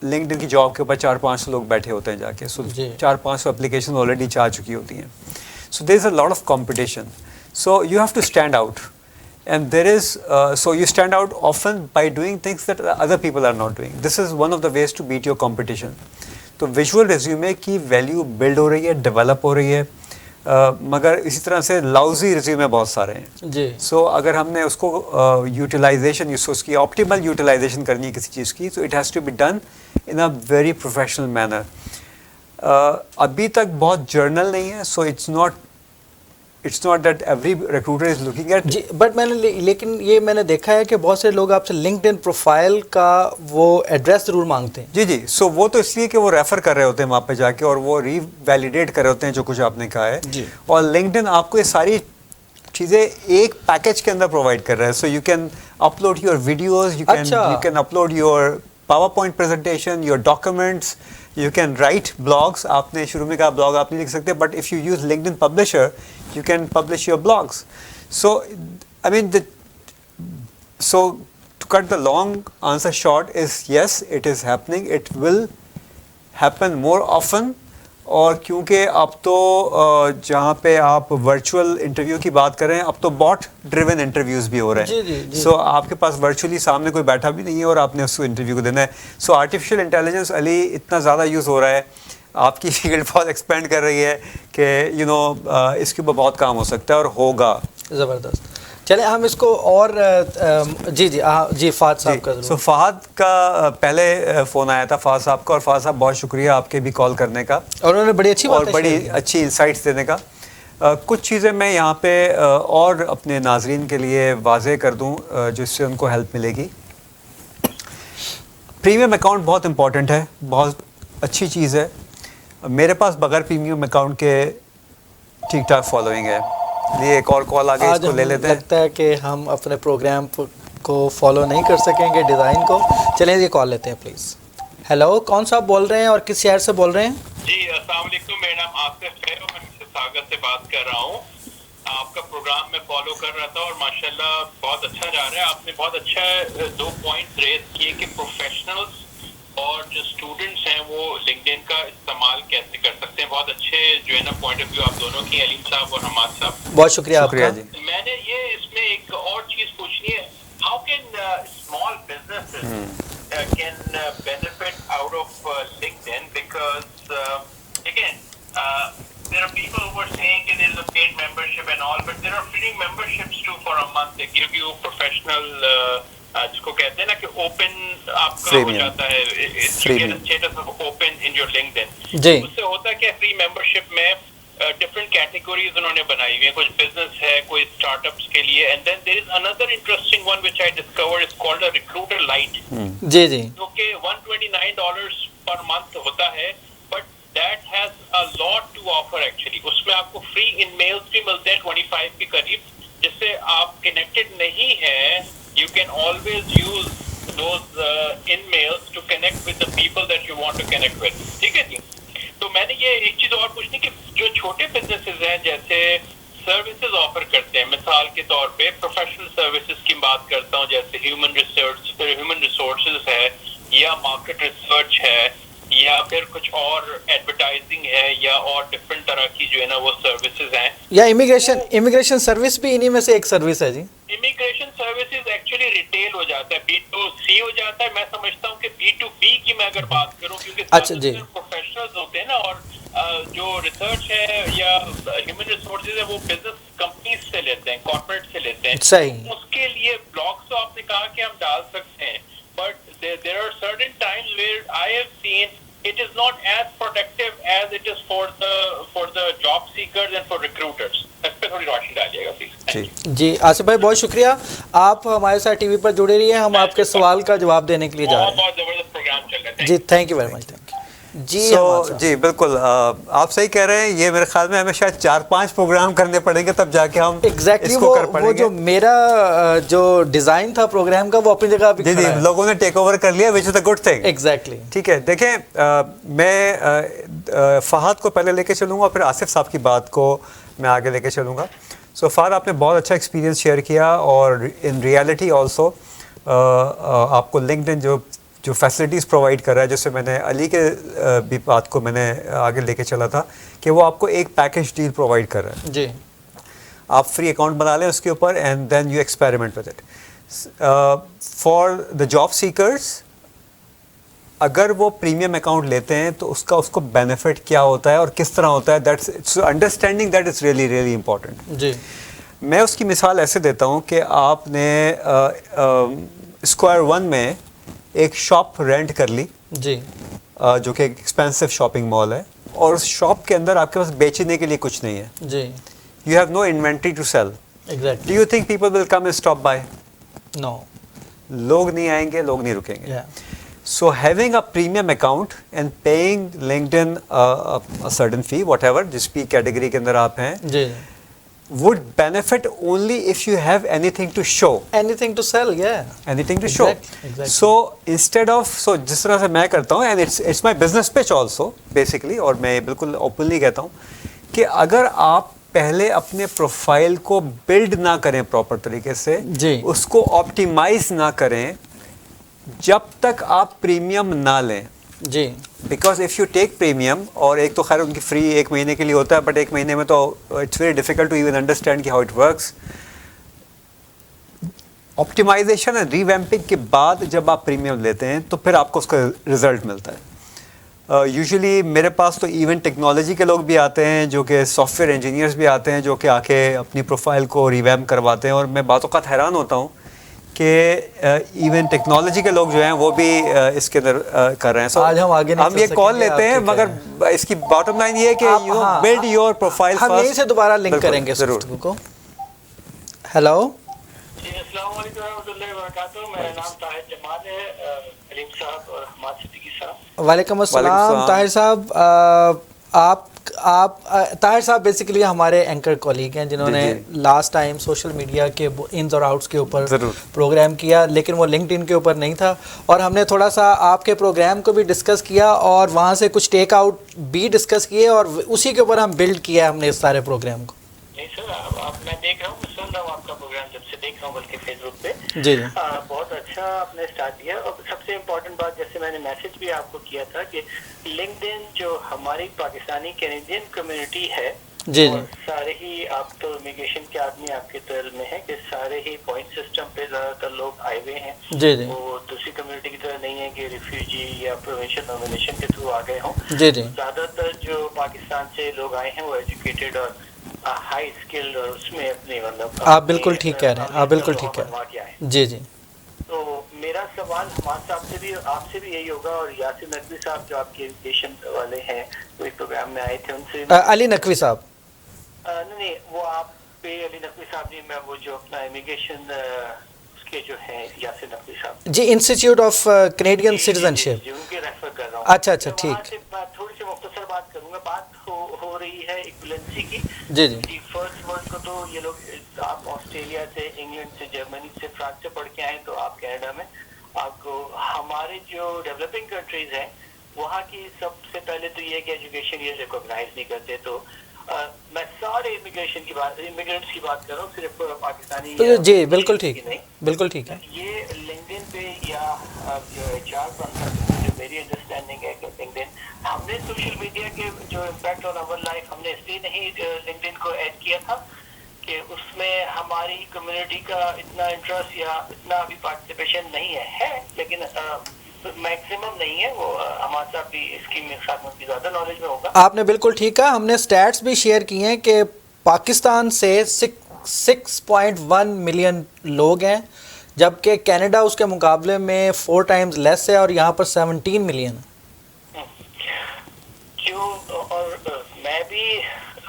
لنکڈ ان کی جاب کے اوپر 400-500 لوگ بیٹھے ہوتے ہیں جا کے. سو 400-500 اپلیکیشن آلریڈی چاہ چکی ہوتی ہیں. So there is a lot of competition. So you have to stand out. And there is, so you stand out often by doing things that other people are not doing. This is one of the ways to beat your competition. تو visual resume کی value build ہو رہی ہے, develop ہو رہی ہے, مگر اسی طرح سے لاؤزی ریزیومے بہت سارے ہیں جی. سو اگر ہم نے اس کو یوٹیلائزیشن اس کی آپٹیمل یوٹیلائزیشن کرنی ہے کسی چیز کی, تو it has to be done in a very professional manner. ابھی تک بہت جرنل نہیں ہے, so it's not that every recruiter is looking at جی. بٹ میں نے لیکن یہ میں نے دیکھا ہے کہ بہت سے لوگ آپ سے لنکڈ ان پروفائل کا وہ ایڈریس ضرور مانگتے ہیں. جی. سو وہ تو اس لیے کہ وہ ریفر کر رہے ہوتے ہیں وہاں پہ جا کے, اور وہ ری ویلیڈیٹ کر رہے ہوتے ہیں جو کچھ آپ نے کہا ہے جی. اور لنکڈ ان آپ کو یہ ساری چیزیں ایک پیکج کے اندر پرووائڈ کر رہا ہے. So you can upload your videos, you can upload your PowerPoint presentation, your documents, you can write blogs. آپ نے شروع میں کہا بلاگ آپ نہیں لکھ سکتے, but if you use linked in publisher you can publish your blogs. So I mean so to cut the long answer short is yes, it is happening, it will happen more often. اور کیونکہ اب تو جہاں پہ آپ virtual interview کی بات کریں, اب تو باٹ ڈریون انٹرویوز بھی ہو رہے ہیں. سو آپ کے پاس ورچولی سامنے کوئی بیٹھا بھی نہیں ہے اور آپ نے اس کو انٹرویو کو دینا ہے. سو آرٹیفیشیل انٹیلیجنس علی اتنا زیادہ یوز ہو رہا ہے, آپ کی فیلڈ بہت ایکسپینڈ کر رہی ہے کہ یو نو اس کے اوپر بہت کام ہو سکتا ہے اور ہوگا. زبردست. چلیں ہم اس کو اور جی فہد صاحب کا. سو فہد کا پہلے فون آیا تھا فہد صاحب کا, اور فہد صاحب بہت شکریہ آپ کے بھی کال کرنے کا, اور انہوں نے بڑی اچھی اور بڑی اچھی انسائٹس دینے کا. کچھ چیزیں میں یہاں پہ اور اپنے ناظرین کے لیے واضح کر دوں جس سے ان کو ہیلپ ملے گی. پریمیم اکاؤنٹ بہت امپورٹنٹ ہے, بہت اچھی چیز ہے. میرے پاس بغیر پریمیم اکاؤنٹ کے ٹھیک ٹھاک فالوئنگ ہے. یہ ایک اور کال آ گئی, اس کو لے لیتے ہیں. لگتا ہے کہ ہم اپنے پروگرام کو فالو نہیں کر سکیں گے, ڈیزائن کو. چلیں یہ کال لیتے ہیں پلیز. ہیلو, کون صاحب بول رہے ہیں اور کس شہر سے بول رہے ہیں؟ جی السلام علیکم, میرا نام آصف ہے اور میں ساگر سے بات کر رہا ہوں. آپ کا پروگرام میں فالو کر رہا تھا اور ماشاءاللہ بہت اچھا جا رہا ہے. آپ نے بہت اچھا 2 پوائنٹس ریز کیے کہ پروفیشنلز اور جو اسٹوڈنٹس ہیں وہ لنکڈ ان کا استعمال کیسے کر سکتے ہیں. بہت اچھے جو ہے نا پوائنٹ آف ویو آپ دونوں کی, علیم صاحب اور حماد صاحب. بہت شکریہ آپ کا. میں نے یہ اس میں ایک اور چیز پوچھنی ہے, how can small businesses can benefit out of LinkedIn, because again there are people who are saying that there is a paid membership and all, but there are free memberships too for a month. They give you professional جس کو کہتے ہیں نا کہ open آپ کا ہو جاتا ہے status of open in your LinkedIn. اس سے ہوتا ہے کہ فری ممبرشپ میں ڈفرنٹ کیٹیگوریز انہوں نے بنائی ہوئی ہیں, کچھ بزنس ہے, کوئی اسٹارٹ اپس کے لیے. And then there is another interesting one which I discovered, is called a Recruiter Lite, جو کہ $129 پر منتھ ہوتا ہے, but that has a lot to offer actually. اس میں آپ کو فری ان میلز بھی ملتے ہیں 25 کے قریب, جس سے آپ کنیکٹڈ نہیں ہیں. You can always use those in-mails to connect with the people that you want to connect with. ٹھیک ہے جی. تو میں نے یہ ایک چیز اور پوچھنی کہ جو چھوٹے بزنسز ہیں جیسے سروسز آفر کرتے ہیں, مثال کے طور پہ پروفیشنل سروسز کی بات کرتا ہوں, جیسے ہیومن ریسورسز ہے, یا مارکیٹ ریسرچ ہے, یا پھر کچھ اور ایڈورٹائزنگ ہے, یا اور ڈفرینٹ طرح کی جو ہے نا وہ سروسز ہیں, یا امیگریشن سروس بھی انہی میں سے ایک سروس ہے جی. امیگریشن سروسز ایکچولی ریٹیل ہو جاتا ہے, B2C ہو جاتا ہے. میں سمجھتا ہوں کہ B2B کی میں اگر بات کروں, کیونکہ پروفیشنلز ہوتے ہیں نا, اور جو ریسرچ ہے یا ہیومن ریسورسز ہے وہ بزنس کمپنیز سے لیتے ہیں, کارپوریٹ سے لیتے ہیں. صحیح. اس کے لیے بلاگس تو آپ نے کہا کہ ہم ڈال سکتے ہیں, but there are certain times where I have seen it is not as productive as it is for the job seekers and for recruiters. اس پہ تھوڑی روشنی ڈالیے گا پلیز. جی آصف بھائی بہت شکریہ, آپ ہمارے ساتھ ٹی وی پر جڑے رہیے, ہم آپ کے سوال کا جواب دینے کے لیے جا رہے ہیں. بہت زبردست پروگرام چل رہا ہے. جی تھینک یو ویری مچ. جی جی بالکل آپ صحیح کہہ رہے ہیں, یہ میرے خیال میں ہمیں شاید 4-5 پروگرام کرنے پڑیں گے تب جا کے ہم ایگزیکٹلی اس کو کر پائیں وہ گے. جو میرا جو ڈیزائن تھا پروگرام کا وہ اپنی جگہ پہ جی لوگوں نے ٹیک اوور کر لیا, وچ is a good thing. Exactly. ٹھیک ہے, دیکھیں میں فہد کو پہلے لے کے چلوں گا, پھر آصف صاحب کی بات کو میں آگے لے کے چلوں گا. سو فہد آپ نے بہت اچھا ایکسپیرینس شیئر کیا, اور ان ریالٹی آلسو آپ کو لنکڈ ان جو فیسلٹیز پرووائڈ کر رہا ہے, جیسے میں نے علی کے بھی بات کو میں نے آگے لے کے چلا تھا کہ وہ آپ کو ایک پیکج ڈیل پرووائڈ کر رہا ہے. جی آپ فری اکاؤنٹ بنا لیں اس کے اوپر, and then you experiment with it. For the job seekers, اگر وہ پریمیم اکاؤنٹ لیتے ہیں تو اس کو بینیفٹ کیا ہوتا ہے اور کس طرح ہوتا ہے, that's understanding that is really really important. جی میں اس کی مثال ایسے دیتا ہوں کہ آپ نے اسکوائر 1 میں ایک شاپ رینٹ کر لی, جی جو کہ ایک ایکسپینسو شاپنگ مال ہے, اور اس شاپ کے اندر آپ کے پاس بیچنے کے لیے کچھ نہیں ہے. جی you have no inventory to sell. Exactly. Do you think people will come and stop by? No, لوگ نہیں آئیں گے, لوگ نہیں رکیں گے. So having a premium account and paying LinkedIn a certain fee, whatever جس بھی کیٹیگری کے اندر آپ ہیں, جی would benefit only if you have anything to show. anything to sell, anything to show. Exactly. So instead of, so جس طرح سے میں کرتا ہوں, and it's my business pitch also basically, اور میں بالکل openly کہتا ہوں کہ اگر آپ پہلے اپنے پروفائل کو بلڈ نہ کریں پراپر طریقے سے, جی اس کو آپٹیمائز نہ کریں جب تک آپ پریمیم نہ لیں. جی because if you take premium, اور ایک تو خیر ان کی فری 1 مہینے کے لیے ہوتا ہے, بٹ 1 مہینے میں تو it's very difficult to even understand کہ how it works. Optimisation and revamping کے بعد جب آپ پریمیم لیتے ہیں تو پھر آپ کو اس کا رزلٹ ملتا ہے. یوزلی میرے پاس تو ایون ٹیکنالوجی کے لوگ بھی آتے ہیں, جو کہ سافٹ ویئر انجینئرس بھی آتے ہیں, جو کہ آ کے اپنی پروفائل کو ریویمپ کرواتے ہیں, اور میں بعض اوقات حیران ہوتا ہوں کہ ایون ٹیکنالوجی کے لوگ جو ہیں وہ بھی اس کے اندر کر رہے ہیں. سو آج ہم یہ کال لیتے ہیں, مگر اس کی باٹم لائن یہ ہے کہ you build your profile first. ہم یہیں سے دوبارہ لنک کریں گے ضرور کو. ہیلو, السلام علیکم ورحمۃ اللہ وبرکاتہ. میرا نام طاہر جمال ہے. علیم صاحب اور حماد صدیقی صاحب. وعلیکم السلام طاہر صاحب. آپ طاہر صاحب بیسیکلی ہمارے اینکر کولیگ ہیں جنہوں نے لاسٹ ٹائم سوشل میڈیا کے انز اور آؤٹس کے اوپر پروگرام کیا, لیکن وہ لنکڈ ان کے اوپر نہیں تھا, اور ہم نے تھوڑا سا آپ کے پروگرام کو بھی ڈسکس کیا اور وہاں سے کچھ ٹیک آؤٹ بھی ڈسکس کیے, اور اسی کے اوپر ہم بلڈ کیا ہم نے اس سارے پروگرام کو. نہیں سر, میں دیکھ رہا ہوں, میں سن رہا ہوں آپ کا پروگرام, جب سے دیکھ رہا ہوں بلکہ فیس بک پہ. جی بہت اچھا آپ نے اسٹارٹ کیا. اور سب سے امپورٹنٹ بات, جیسے میں نے میسج بھی آپ کو کیا تھا کہ لنکڈ ان جو ہماری پاکستانی کینیڈین کمیونٹی ہے, جی اور سارے ہی, آپ تو امیگریشن کے آدمی, آپ کے تو علم میں ہے کہ سارے ہی پوائنٹ سسٹم پہ زیادہ تر لوگ آئے ہوئے ہیں. جی جی وہ دوسری کمیونٹی کی طرح نہیں ہے کہ ریفیوجی یا پروونشل نامینیشن کے تھرو آ گئے ہوں. جی جی زیادہ تر جو پاکستان سے لوگ آئے ہیں وہ ایجوکیٹڈ اور ہائی اسکلڈ, اور اس میں اپنے مطلب آپ بالکل ٹھیک کہہ رہے ہیں, آپ بالکل ٹھیک کہہ رہے ہیں. جی جی. تو میرا سوال حماد صاحب سے بھی, آپ سے بھی یہی ہوگا, اور یاسر نقوی صاحب جو آپ کے ایجوکیشن والے ہیں, وہ ایک پروگرام میں آئے تھے, ان سے علی نقوی صاحب. نہیں, وہ آپ پہ علی نقوی صاحب نہیں, میں وہ جو اپنا امیگریشن اس کے جو ہیں یاسر نقوی صاحب, جی انسٹیٹیوٹ آف کینیڈین سٹیزنشپ, ان کے ریفر کر رہا ہوں. اچھا اچھا ٹھیک. تھوڑی سی مختصر بات کروں گا. بات ہو رہی ہے ایکویلنسی کی. جی جی. فرسٹ ورلڈ کو تو یہ لوگ, آپ آسٹریلیا سے, انگلینڈ سے, جرمنی سے, فرانس سے پڑھ کے آئے, تو آپ کینیڈا میں آپ کو, ہمارے جو ڈیولپنگ کنٹریز ہیں وہاں کی سب سے پہلے تو یہ کہ ایجوکیشن یہ ریکوگنائز نہیں کرتے. تو میں سارے امیگریشن کی بات, امیگرینٹس کی بات کر رہا ہوں, صرف پاکستانی. جی بالکل ٹھیک, بالکل ٹھیک ہے. یہ لنکڈ ان پہ یا جو ایچ آر پرسن, جو میری انڈرسٹینڈنگ ہے کہ لنکڈ ان, ہم نے سوشل میڈیا کے جو امپیکٹ آن آور لائف, ہم نے اس لیے نہیں لنکڈ ان کو ایڈ کیا تھا کہ اس میں ہماری کمیونٹی کا اتنا انٹرسٹ یا اتنا ابھی پارٹیسپیشن نہیں ہے, لیکن میکسیمم نہیں ہے. وہ ہمارے ساتھ بھی اس کی ساتھ میں زیادہ نالج میں ہوگا. آپ نے بالکل ٹھیک کہا. ہم نے سٹیٹس بھی شیئر کی ہیں کہ پاکستان سے 6.1 ملین لوگ ہیں, جبکہ کینیڈا اس کے مقابلے میں 4 ٹائمز لیس ہے, اور یہاں پر 17 ملین. جو, اور میں بھی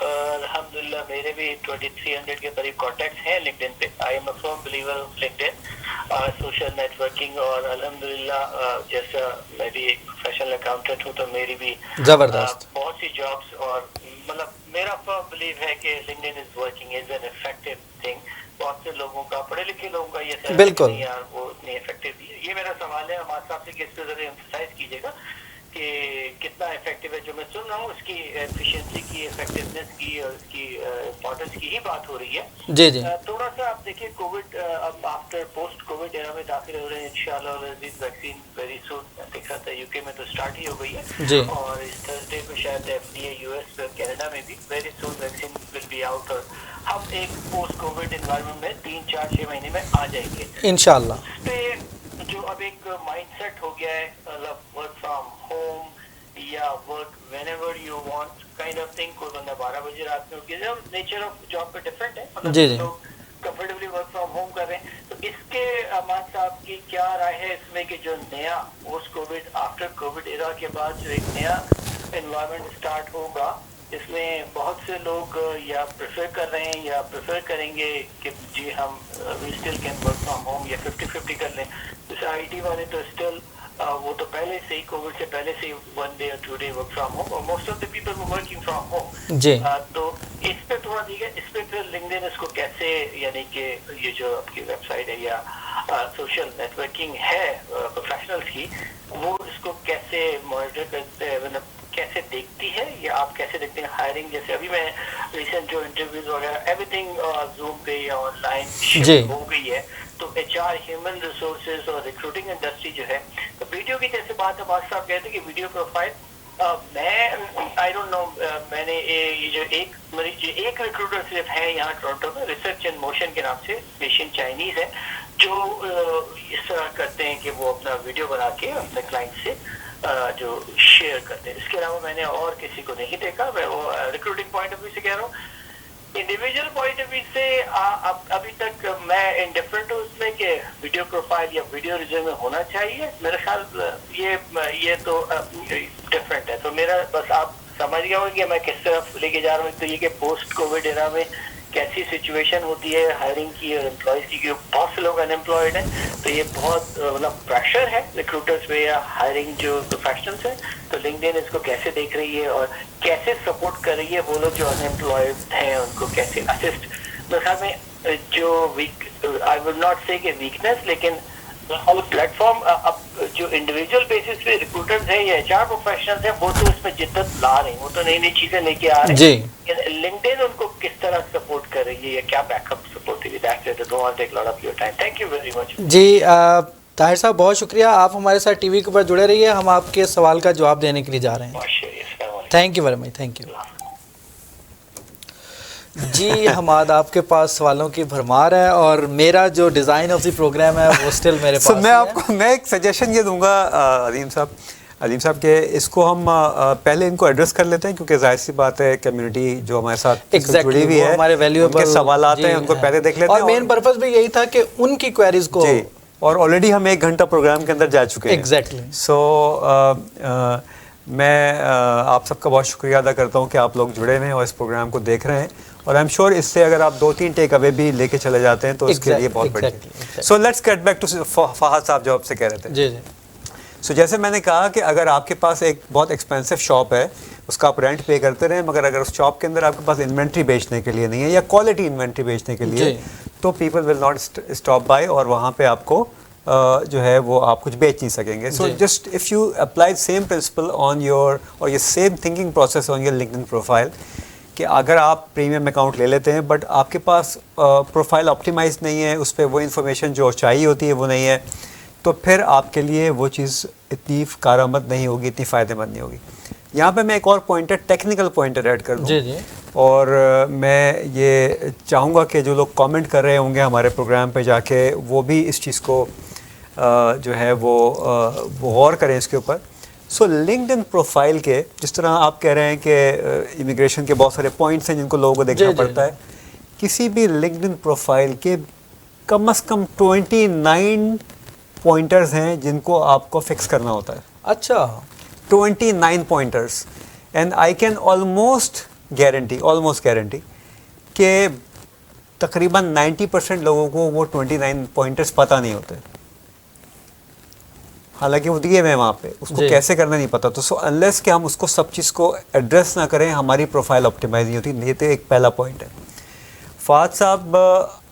الحمدللہ میرے بھی 2300 کے قریب کانٹیکٹس ہیں لنکڈ ان پہ. I am a firm believer of LinkedIn social networking, اور الحمدللہ جیسا میں بھی ایک پروفیشنل اکاؤنٹنٹ ہوں تو میری بھی زبردست بہت سی جابس, اور مطلب میرا فرم بلیو ہے کہ linked in is working is an effective thing. بہت سے لوگوں کا, پڑھے لکھے لوگوں کا یہ بالکل یار وہ اتنی افیکٹو ہے. یہ میرا سوال ہے ہمارے صاحب سے کہ اس پہ ذرا ایمفسائز کیجیے گا کہ کتنا افیکٹو ہے. جو میں سن رہا ہوں اس کی ایفیشینسی کی, افیکٹونیس کی اور اس کی امپورٹنس کی ہی بات ہو رہی ہے. جی جی تھوڑا سا آپ دیکھیے کووڈ اب آفٹر پوسٹ کووڈ ایرا میں داخل ہو رہے ہیں انشاءاللہ ویکسین ویری سون. دیکھ رہا تھا یو کے میں تو اسٹارٹ ہی ہو گئی ہے جی, اور اس تھرسڈے کو شاید F D A U S Canada میں بھی very soon vaccine will be out, اور ہم ایک پوسٹ کووڈ انوائرمنٹ میں 3-4-6 مہینے میں آ جائیں گے انشاءاللہ. اس پہ جو اب ایک مائنڈ سیٹ ہو گیا ہے, مطلب ورک فرام ہوم یا work when ever you want kind of thing. کوئی بندہ 12 بجے رات میں اٹھ گیا, نیچر آف جاب پہ ڈفرینٹ ہے, جی جی لوگ کمفرٹیبلی ورک فرام ہوم کر رہے ہیں. تو اس کے امان صاحب کی کیا رائے ہے اس میں کہ جو نیا پوسٹ کووڈ آفٹر کووڈ ایرا کے بعد جو ایک نیا انوائرمنٹ اسٹارٹ ہوگا اس میں بہت سے لوگ یا پریفر کر رہے ہیں یا پریفر کریں گے کہ جی ہم we still can work from home یا 50-50 کر لیں. جیسے آئی ٹی والے تو اسٹل وہ تو پہلے سے ہی کووڈ سے پہلے سے 1 day or 2 day work from home, اور most of the people working from home. جی تو اس پہ تھوڑا دیکھیے اس پہ پھر لنکڈ ان اس کو کیسے, یعنی کہ یہ جو آپ کی ویب سائٹ ہے یا سوشل نیٹ ورکنگ ہے پروفیشنلس کی, وہ اس کو کیسے مانیٹر کرتے ہیں, مطلب کیسے دیکھتی ہے, یا آپ کیسے دیکھتے ہیں ہائرنگ. جیسے ابھی میں ریسنٹ جو انٹرویوز وغیرہ ایوری تھنگ زوم پہ یا آن لائن شفٹ ہو گئی ہے, تو ایچ آر ہیومن ریسورسز اور ریکروٹنگ انڈسٹری جو ہے, تو ویڈیو کی جیسے بات اب صاحب کہتے ہیں کہ ویڈیو پروفائل, میں آئی ڈونٹ نو, میں نے یہ جو ایک ریکروٹر صرف ہے یہاں ٹورنٹو میں, ریسرچ اینڈ موشن کے نام سے, ایشین چائنیز ہے, جو اس طرح کرتے ہیں کہ وہ اپنا ویڈیو بنا کے اپنے کلائنٹ سے جو شیئر کرتے ہیں. اس کے علاوہ میں نے اور کسی کو نہیں دیکھا. میں وہ ریکروٹنگ پوائنٹ آف ویو سے کہہ رہا ہوں. انڈیویجول پوائنٹ آف ویو سے ابھی تک میں انڈیفرنٹ ہوں اس میں کہ ویڈیو پروفائل یا ویڈیو ریزیومے ہونا چاہیے. میرا خیال یہ تو ڈفرینٹ ہے. تو میرا بس آپ سمجھ گئے ہوں کہ میں کس طرف لے کے جا رہا ہوں. تو یہ کہ پوسٹ کووڈ ایرا میں کیسی سچویشن ہوتی ہے ہائرنگ کی اور امپلائیز کی, کیونکہ بہت سے لوگ ان امپلائڈ ہیں, تو یہ بہت مطلب پریشر ہے ریکروٹرز پہ یا ہائرنگ جو پروفیشنلس ہیں. تو لنکڈ ان اس کو کیسے دیکھ رہی ہے اور کیسے سپورٹ کر رہی ہے وہ لوگ جو ان امپلائڈ ہیں ان کو کیسے اسسٹ. میرے خیال میں جو آئی وڈ ناٹ سے کہ ویکنیس, لیکن پلیٹ فارم اب جو انڈیویجول بیسس پہ ریکروٹرز ہیں یا ایچ آر پروفیشنلز ہیں وہ تو اس میں جدت لا رہے ہیں, وہ تو نئی نئی چیزیں لے کے آ رہے ہیں. جی لنکڈ ان ان کو کس طرح سپورٹ کر رہی ہے یا کیا بیک اپ سپورٹ ہے. That's it. Don't want take lot of your time. Thank you very much. جی طاہر صاحب بہت شکریہ, آپ ہمارے ساتھ ٹی وی کے اوپر جڑے رہیے, ہم آپ کے سوال کا جواب دینے کے لیے جا رہے ہیں. Thank you very much. Thank you. جی حماد, آپ کے پاس سوالوں کی بھرمار ہے اور میرا جو ڈیزائن آف دی پروگرام ہے وہ اسٹل میرے پاس. میں آپ کو میں ایک سجیشن یہ دوں گا علیم صاحب کہ اس کو ہم پہلے ان کو ایڈریس کر لیتے ہیں, کیونکہ ظاہر سی بات ہے کمیونٹی جو ہمارے ساتھ جڑی ہوئی ہے, ہمارے ویلیویبل ان کے سوالات ہیں, ان کو پہلے دیکھ لیتے ہیں. اور مین پرپز بھی یہی تھا کہ ان کی کوئریز کو, اور آلریڈی ہم 1 گھنٹہ پروگرام کے اندر جا چکے ہیں. ایگزیکٹلی. سو میں آپ سب کا بہت شکریہ ادا کرتا ہوں کہ آپ لوگ جڑے ہوئے ہیں اور اس پروگرام کو دیکھ رہے ہیں, اور آئی ایم شیور اس سے اگر آپ 2-3 ٹیک اوے بھی لے کے چلے جاتے ہیں تو اس کے لیے بہت بڑی. So let's get back to Fahad صاحب جو آپ سے کہہ رہے تھے. جی جی. سو جیسے میں نے کہا کہ اگر آپ کے پاس ایک بہت ایکسپینسو شاپ ہے, اس کا آپ رینٹ پے کرتے رہیں, مگر اگر اس شاپ کے اندر آپ کے پاس انوینٹری بیچنے کے لیے نہیں ہے یا کوالٹی انوینٹری بیچنے کے لیے, تو people will not stop by, اور وہاں پہ آپ کو جو ہے وہ آپ کچھ بیچ نہیں سکیں گے. So just if you apply same principle on your, اور یہ same thinking process on your linked in profile, کہ اگر آپ پریمیم اکاؤنٹ لے لیتے ہیں بٹ آپ کے پاس پروفائل آپٹیمائز نہیں ہے, اس پہ وہ انفارمیشن جو چاہیے ہوتی ہے وہ نہیں ہے, تو پھر آپ کے لیے وہ چیز اتنی کارآمد نہیں ہوگی, اتنی فائدہ مند نہیں ہوگی. یہاں پہ میں ایک اور پوائنٹر, ٹیکنیکل پوائنٹر ایڈ کر دوں. جی جی. اور میں یہ چاہوں گا کہ جو لوگ کامنٹ کر رہے ہوں گے ہمارے پروگرام پہ جا کے, وہ بھی اس چیز کو جو ہے وہ غور کریں اس کے اوپر. سو لنکڈ ان پروفائل کے, جس طرح آپ کہہ رہے ہیں کہ امیگریشن کے بہت سارے پوائنٹس ہیں جن کو لوگوں کو دیکھنا پڑتا ہے, کسی بھی لنکڈ ان پروفائل کے کم از کم 29 پوائنٹرز ہیں جن کو آپ کو فکس کرنا ہوتا ہے. اچھا. 29 pointers, and I can almost guarantee, almost guarantee کہ تقریباً 90% لوگوں کو وہ 29 پوائنٹرز پتہ نہیں ہوتے, حالانکہ وہ دیے ہوئے ہیں وہاں پہ, اس کو کیسے کرنا نہیں پتا. تو سو انلیس کہ ہم اس کو سب چیز کو ایڈریس نہ کریں, ہماری پروفائل آپٹیمائز نہیں ہوتی. یہ تو ایک پہلا پوائنٹ ہے. فہد صاحب,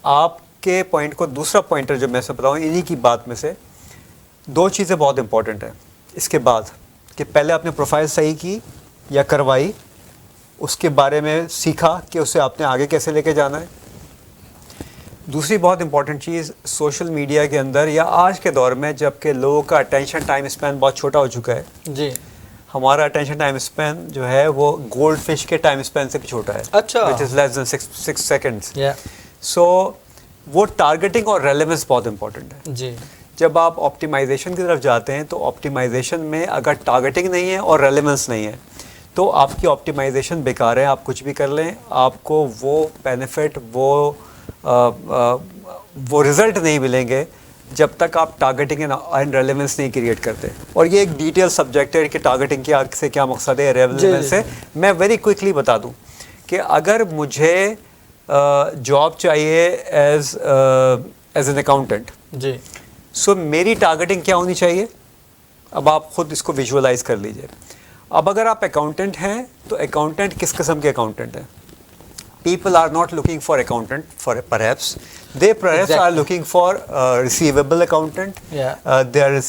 آپ کے پوائنٹ کو دوسرا پوائنٹر جو میں سے بتاؤں, انہی کی بات میں سے 2 چیزیں بہت امپورٹنٹ ہیں اس کے بعد, کہ پہلے آپ نے پروفائل صحیح کی یا کروائی, اس کے بارے میں سیکھا کہ اسے آپ نے آگے کیسے لے کے جانا ہے. دوسری بہت امپورٹنٹ چیز سوشل میڈیا کے اندر یا آج کے دور میں, جب کہ لوگوں کا اٹینشن ٹائم اسپین بہت چھوٹا ہو چکا ہے, جی ہمارا اٹینشن ٹائم اسپین جو ہے وہ گولڈ فش کے ٹائم اسپین سے بھی چھوٹا ہے, اچھا, which is less than 6 seconds. yeah. سو وہ ٹارگیٹنگ اور ریلیونس بہت امپورٹنٹ ہے. جی جب آپ آپٹیمائزیشن کی طرف جاتے ہیں تو آپٹیمائزیشن میں اگر ٹارگیٹنگ نہیں ہے اور ریلیونس نہیں ہے تو آپ کی آپٹیمائزیشن بیکار ہے. آپ کچھ بھی کر لیں, آپ کو وہ بینیفٹ, وہ رزلٹ نہیں ملیں گے جب تک آپ ٹارگیٹنگ اینڈ ریلیونس نہیں کریٹ کرتے. اور یہ ایک ڈیٹیل سبجیکٹ ہے کہ ٹارگیٹنگ سے کیا مقصد ہے, ریلیونس سے. میں ویری کوئکلی بتا دوں کہ اگر مجھے جاب چاہیے ایز این اکاؤنٹنٹ, جی, سو میری ٹارگیٹنگ کیا ہونی چاہیے, اب آپ خود اس کو ویژولائز کر لیجئے. اب اگر آپ اکاؤنٹنٹ ہیں تو اکاؤنٹنٹ کس قسم کے اکاؤنٹنٹ ہیں؟ People are not looking for accountant, perhaps. They perhaps are looking for receivable accountant, there is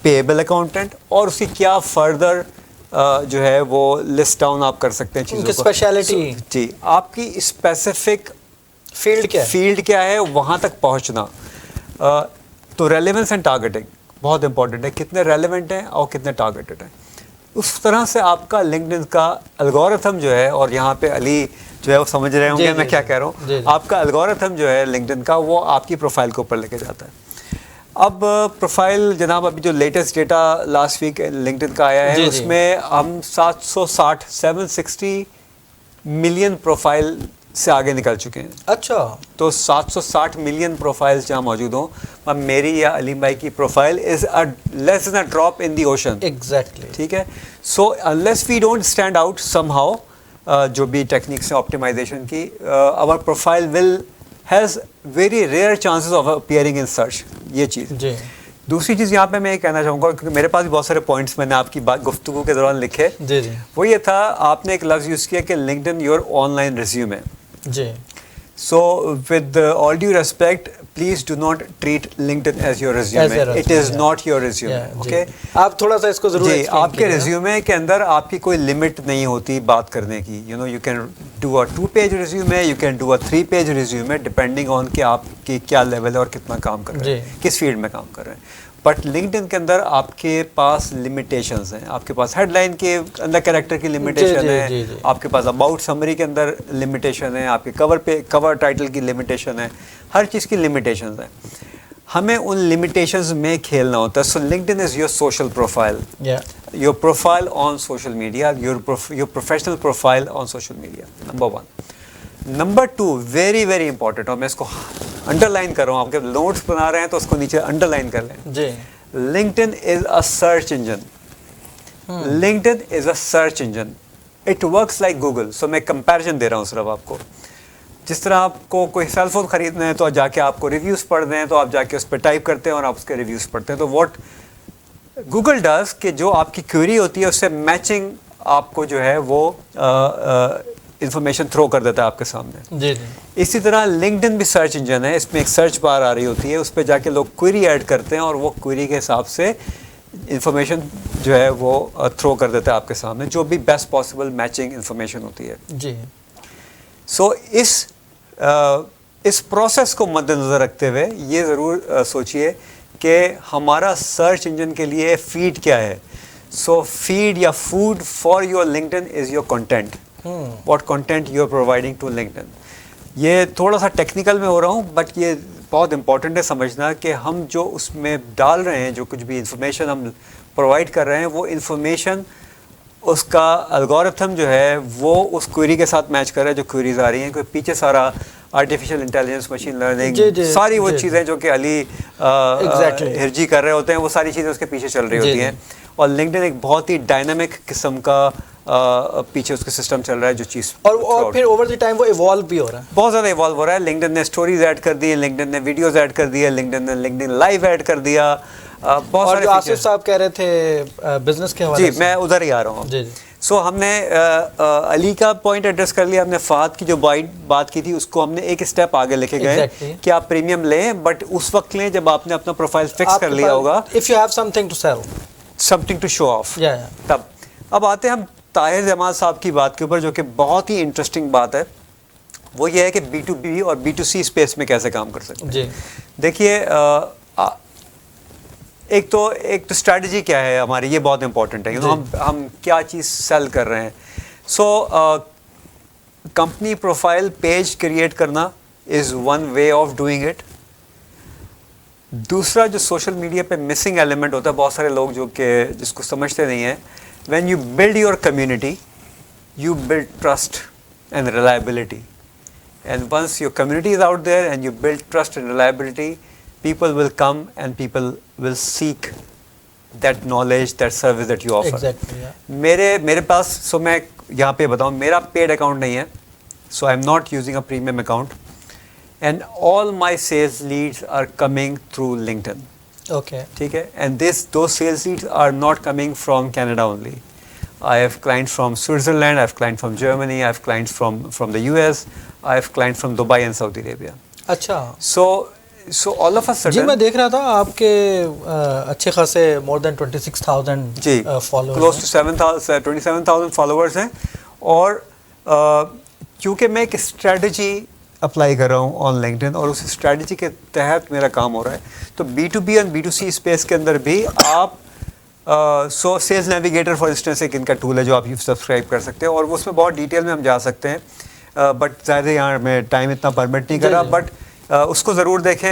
payable accountant, اور اسی کیا further جو ہے وہ list down آپ کر سکتے ہیں چیزوں کو. اسپیشلٹی, جی, آپ کی اسپیسیفک فیلڈ کیا ہے, وہاں تک پہنچنا. تو ریلیونس اینڈ ٹارگیٹنگ بہت امپورٹنٹ ہے, کتنے ریلیونٹ ہیں اور کتنے ٹارگیٹڈ ہیں. اس طرح سے آپ کا لنکڈ کا الگورتھم جو ہے, اور یہاں پہ علی جو ہے وہ سمجھ رہے ہوں گے میں کیا کہہ رہا ہوں, آپ کا الگورتھم جو ہے لنکڈ کا وہ آپ کی پروفائل کے اوپر لے کے جاتا ہے. اب پروفائل جناب, ابھی جو latest data last week linked کا آیا ہے, اس میں ہم 760 ملین پروفائل سے آگے نکل چکے ہیں. اچھا, تو 760 ملین پروفائلز جہاں موجود ہوں, اب میری یا علیم بھائی کی profile is less than a drop in the ocean. Exactly, ٹھیک ہے. So unless we don't stand out somehow, جو بھی ٹیکنیکس ہیں آپٹیمائزیشن کی, our profile will has very rare chances of appearing in search. یہ چیز. جی. دوسری چیز یہاں پہ میں یہ کہنا چاہوں گا, کیونکہ میرے پاس بھی بہت سارے پوائنٹس میں نے آپ کی گفتگو کے دوران لکھے. جی جی. وہ یہ تھا, آپ نے ایک لفظ یوز کیا کہ linked your online resume. جی. So with all due respect, please do not treat LinkedIn as your resume. It is not your resume. Okay. آپ تھوڑا سا اس کو ضرور جی, آپ کے ریزیومے کے اندر آپ کی کوئی لمٹ نہیں ہوتی بات کرنے کی. You can do a 2-page resume, you can do a 3-page resume depending on کہ آپ کی کیا لیول ہے اور کتنا کام کر رہے ہیں, کس فیلڈ میں کام کر رہے ہیں. بٹ لنکڈ کے اندر آپ کے پاس لمیٹیشنز ہیں. آپ کے پاس ہیڈ لائن کے اندر کریکٹر کی لمیٹیشن ہے, آپ کے پاس اباؤٹ سمری کے اندر لمیٹیشن ہے, آپ کے کور ٹائٹل کی لمیٹیشن ہے, ہر چیز کی لمیٹیشنز ہیں. ہمیں ان لمیٹیشنز میں کھیلنا ہوتا ہے. So LinkedIn is your social profile, your profile on social media, your professional profile on social media. Number 1. Number 2, very very important, اور میں اس کو انڈر لائن کر رہا ہوں, آپ کے نوٹس بنا رہے ہیں تو اس کو نیچے انڈر لائن کر لیں. جی. LinkedIn is a search engine. LinkedIn is a search engine. It works like Google. So میں comparison دے رہا ہوں صرف آپ کو. جس طرح آپ کو کوئی سیل فون خریدنا ہے تو جا کے آپ کو ریویوز پڑھنے ہیں, تو آپ جا کے اس پہ ٹائپ کرتے ہیں اور آپ اس کے ریویوز پڑھتے ہیں. تو واٹ گوگل ڈز کہ جو آپ کی کوئری ہوتی ہے اس سے میچنگ آپ کو جو ہے وہ انفارمیشن تھرو کر دیتا ہے آپ کے سامنے. جی جی. اسی طرح لنکڈن بھی سرچ انجن ہے, اس میں ایک سرچ بار آ رہی ہوتی ہے, اس پہ جا کے لوگ کوئری ایڈ کرتے ہیں اور وہ کوئری کے حساب سے انفارمیشن جو ہے وہ تھرو کر دیتا ہے آپ کے سامنے, جو بھی بیسٹ پاسبل میچنگ انفارمیشن ہوتی ہے. جی. سو اس پروسیس کو مد نظر رکھتے ہوئے یہ ضرور سوچئے کہ ہمارا سرچ انجن کے لیے فیڈ کیا ہے. سو فیڈ یا food for your LinkedIn is your content. What content you are providing to LinkedIn. یہ تھوڑا سا ٹیکنیکل میں ہو رہا ہوں, بٹ یہ بہت امپورٹنٹ ہے سمجھنا کہ ہم جو اس میں ڈال رہے ہیں, جو کچھ بھی انفارمیشن ہم پرووائڈ کر رہے ہیں, وہ انفارمیشن اس کا الگورتھم جو ہے وہ اس کوئری کے ساتھ میچ کر رہا ہے جو کوئریز آ رہی ہیں. کوئی پیچھے سارا آرٹیفیشیل انٹیلیجنس, مشین لرننگ, ساری وہ چیزیں جو کہ علی ہرجی کر رہے ہوتے ہیں, وہ ساری چیزیں اس کے پیچھے چل رہی ہوتی ہیں. اور LinkedIn ایک بہت ہی ڈائنامک قسم کا پیچھے اس کا سسٹم چل رہا ہے جو چیز اور پھر اوور دی ٹائم وہ ایوالو بھی ہو رہا ہے, بہت زیادہ ایوالو ہو رہا ہے. LinkedIn نے اسٹوریز ایڈ کر دی ہیں, LinkedIn نے ویڈیوز ایڈ کر دی ہے, LinkedIn لائیو ایڈ کر دیا, بہت اور سارے جو آصف صاحب کہہ رہے تھے بزنس کے حوالے جی میں ادھر ہی آ رہا ہوں. جی جی سو ہم نے علی کا پوائنٹ ایڈریس کر لیا, ہم نے فہد کی جو بات کی تھی اس کو ہم نے ایک اسٹیپ آگے لے کے گئے کہ آپ پریمیم لیں, بٹ اس وقت لیں جب آپ نے اپنا پروفائل فکس کر لیا ہوگا, if you have something to sell, something to show off. تب اب آتے ہیں ہم طاہر جمال صاحب کی بات کے اوپر, جو کہ بہت ہی انٹرسٹنگ بات ہے. وہ یہ ہے کہ B2B اور B2C اسپیس میں کیسے کام کر سکتے ہیں. جی دیکھیے ایک تو اسٹریٹجی کیا ہے ہماری, یہ بہت امپورٹنٹ ہے. ہم کیا چیز سیل کر رہے ہیں. So company profile page create کرنا is one way of doing it. دوسرا جو سوشل میڈیا پہ مسنگ ایلیمنٹ ہوتا ہے, بہت سارے لوگ جو کہ جس کو سمجھتے نہیں ہیں, when you build your community, you build trust and reliability. And once your community is out there and you build trust and reliability, people will come and people will seek that knowledge, that service that you offer. Exactly, yeah. میرے پاس, سو میں یہاں پہ بتاؤں, میرا paid account نہیں ہے, so I'm not using a premium account. And all my sales leads are coming through LinkedIn. Okay. ٹھیک ہے, and those sales leads are not coming from Canada only. I have clients from Switzerland, I have clients from Germany, I have clients from the US, I have clients from Dubai and Saudi Arabia. اچھا. So all of a sudden, جی میں دیکھ رہا تھا آپ کے اچھے خاصے more than 26,000 G followers, close to 27,000 followers ہیں. اور کیونکہ میں ایک اسٹریٹجی اپلائی کر رہا ہوں آن LinkedIn اور اس اسٹریٹجی کے تحت میرا کام ہو رہا ہے, تو B2B اور B2C اسپیس کے اندر بھی آپ سو سیلز نیویگیٹر فار انسٹنس ایک ان کا ٹول ہے جو آپ سبسکرائب کر سکتے ہیں, اور اس میں بہت ڈیٹیل میں ہم جا سکتے ہیں, بٹ ظاہر ہے یہاں میں ٹائم اتنا پرمٹ نہیں کر رہا, بٹ اس کو ضرور دیکھیں.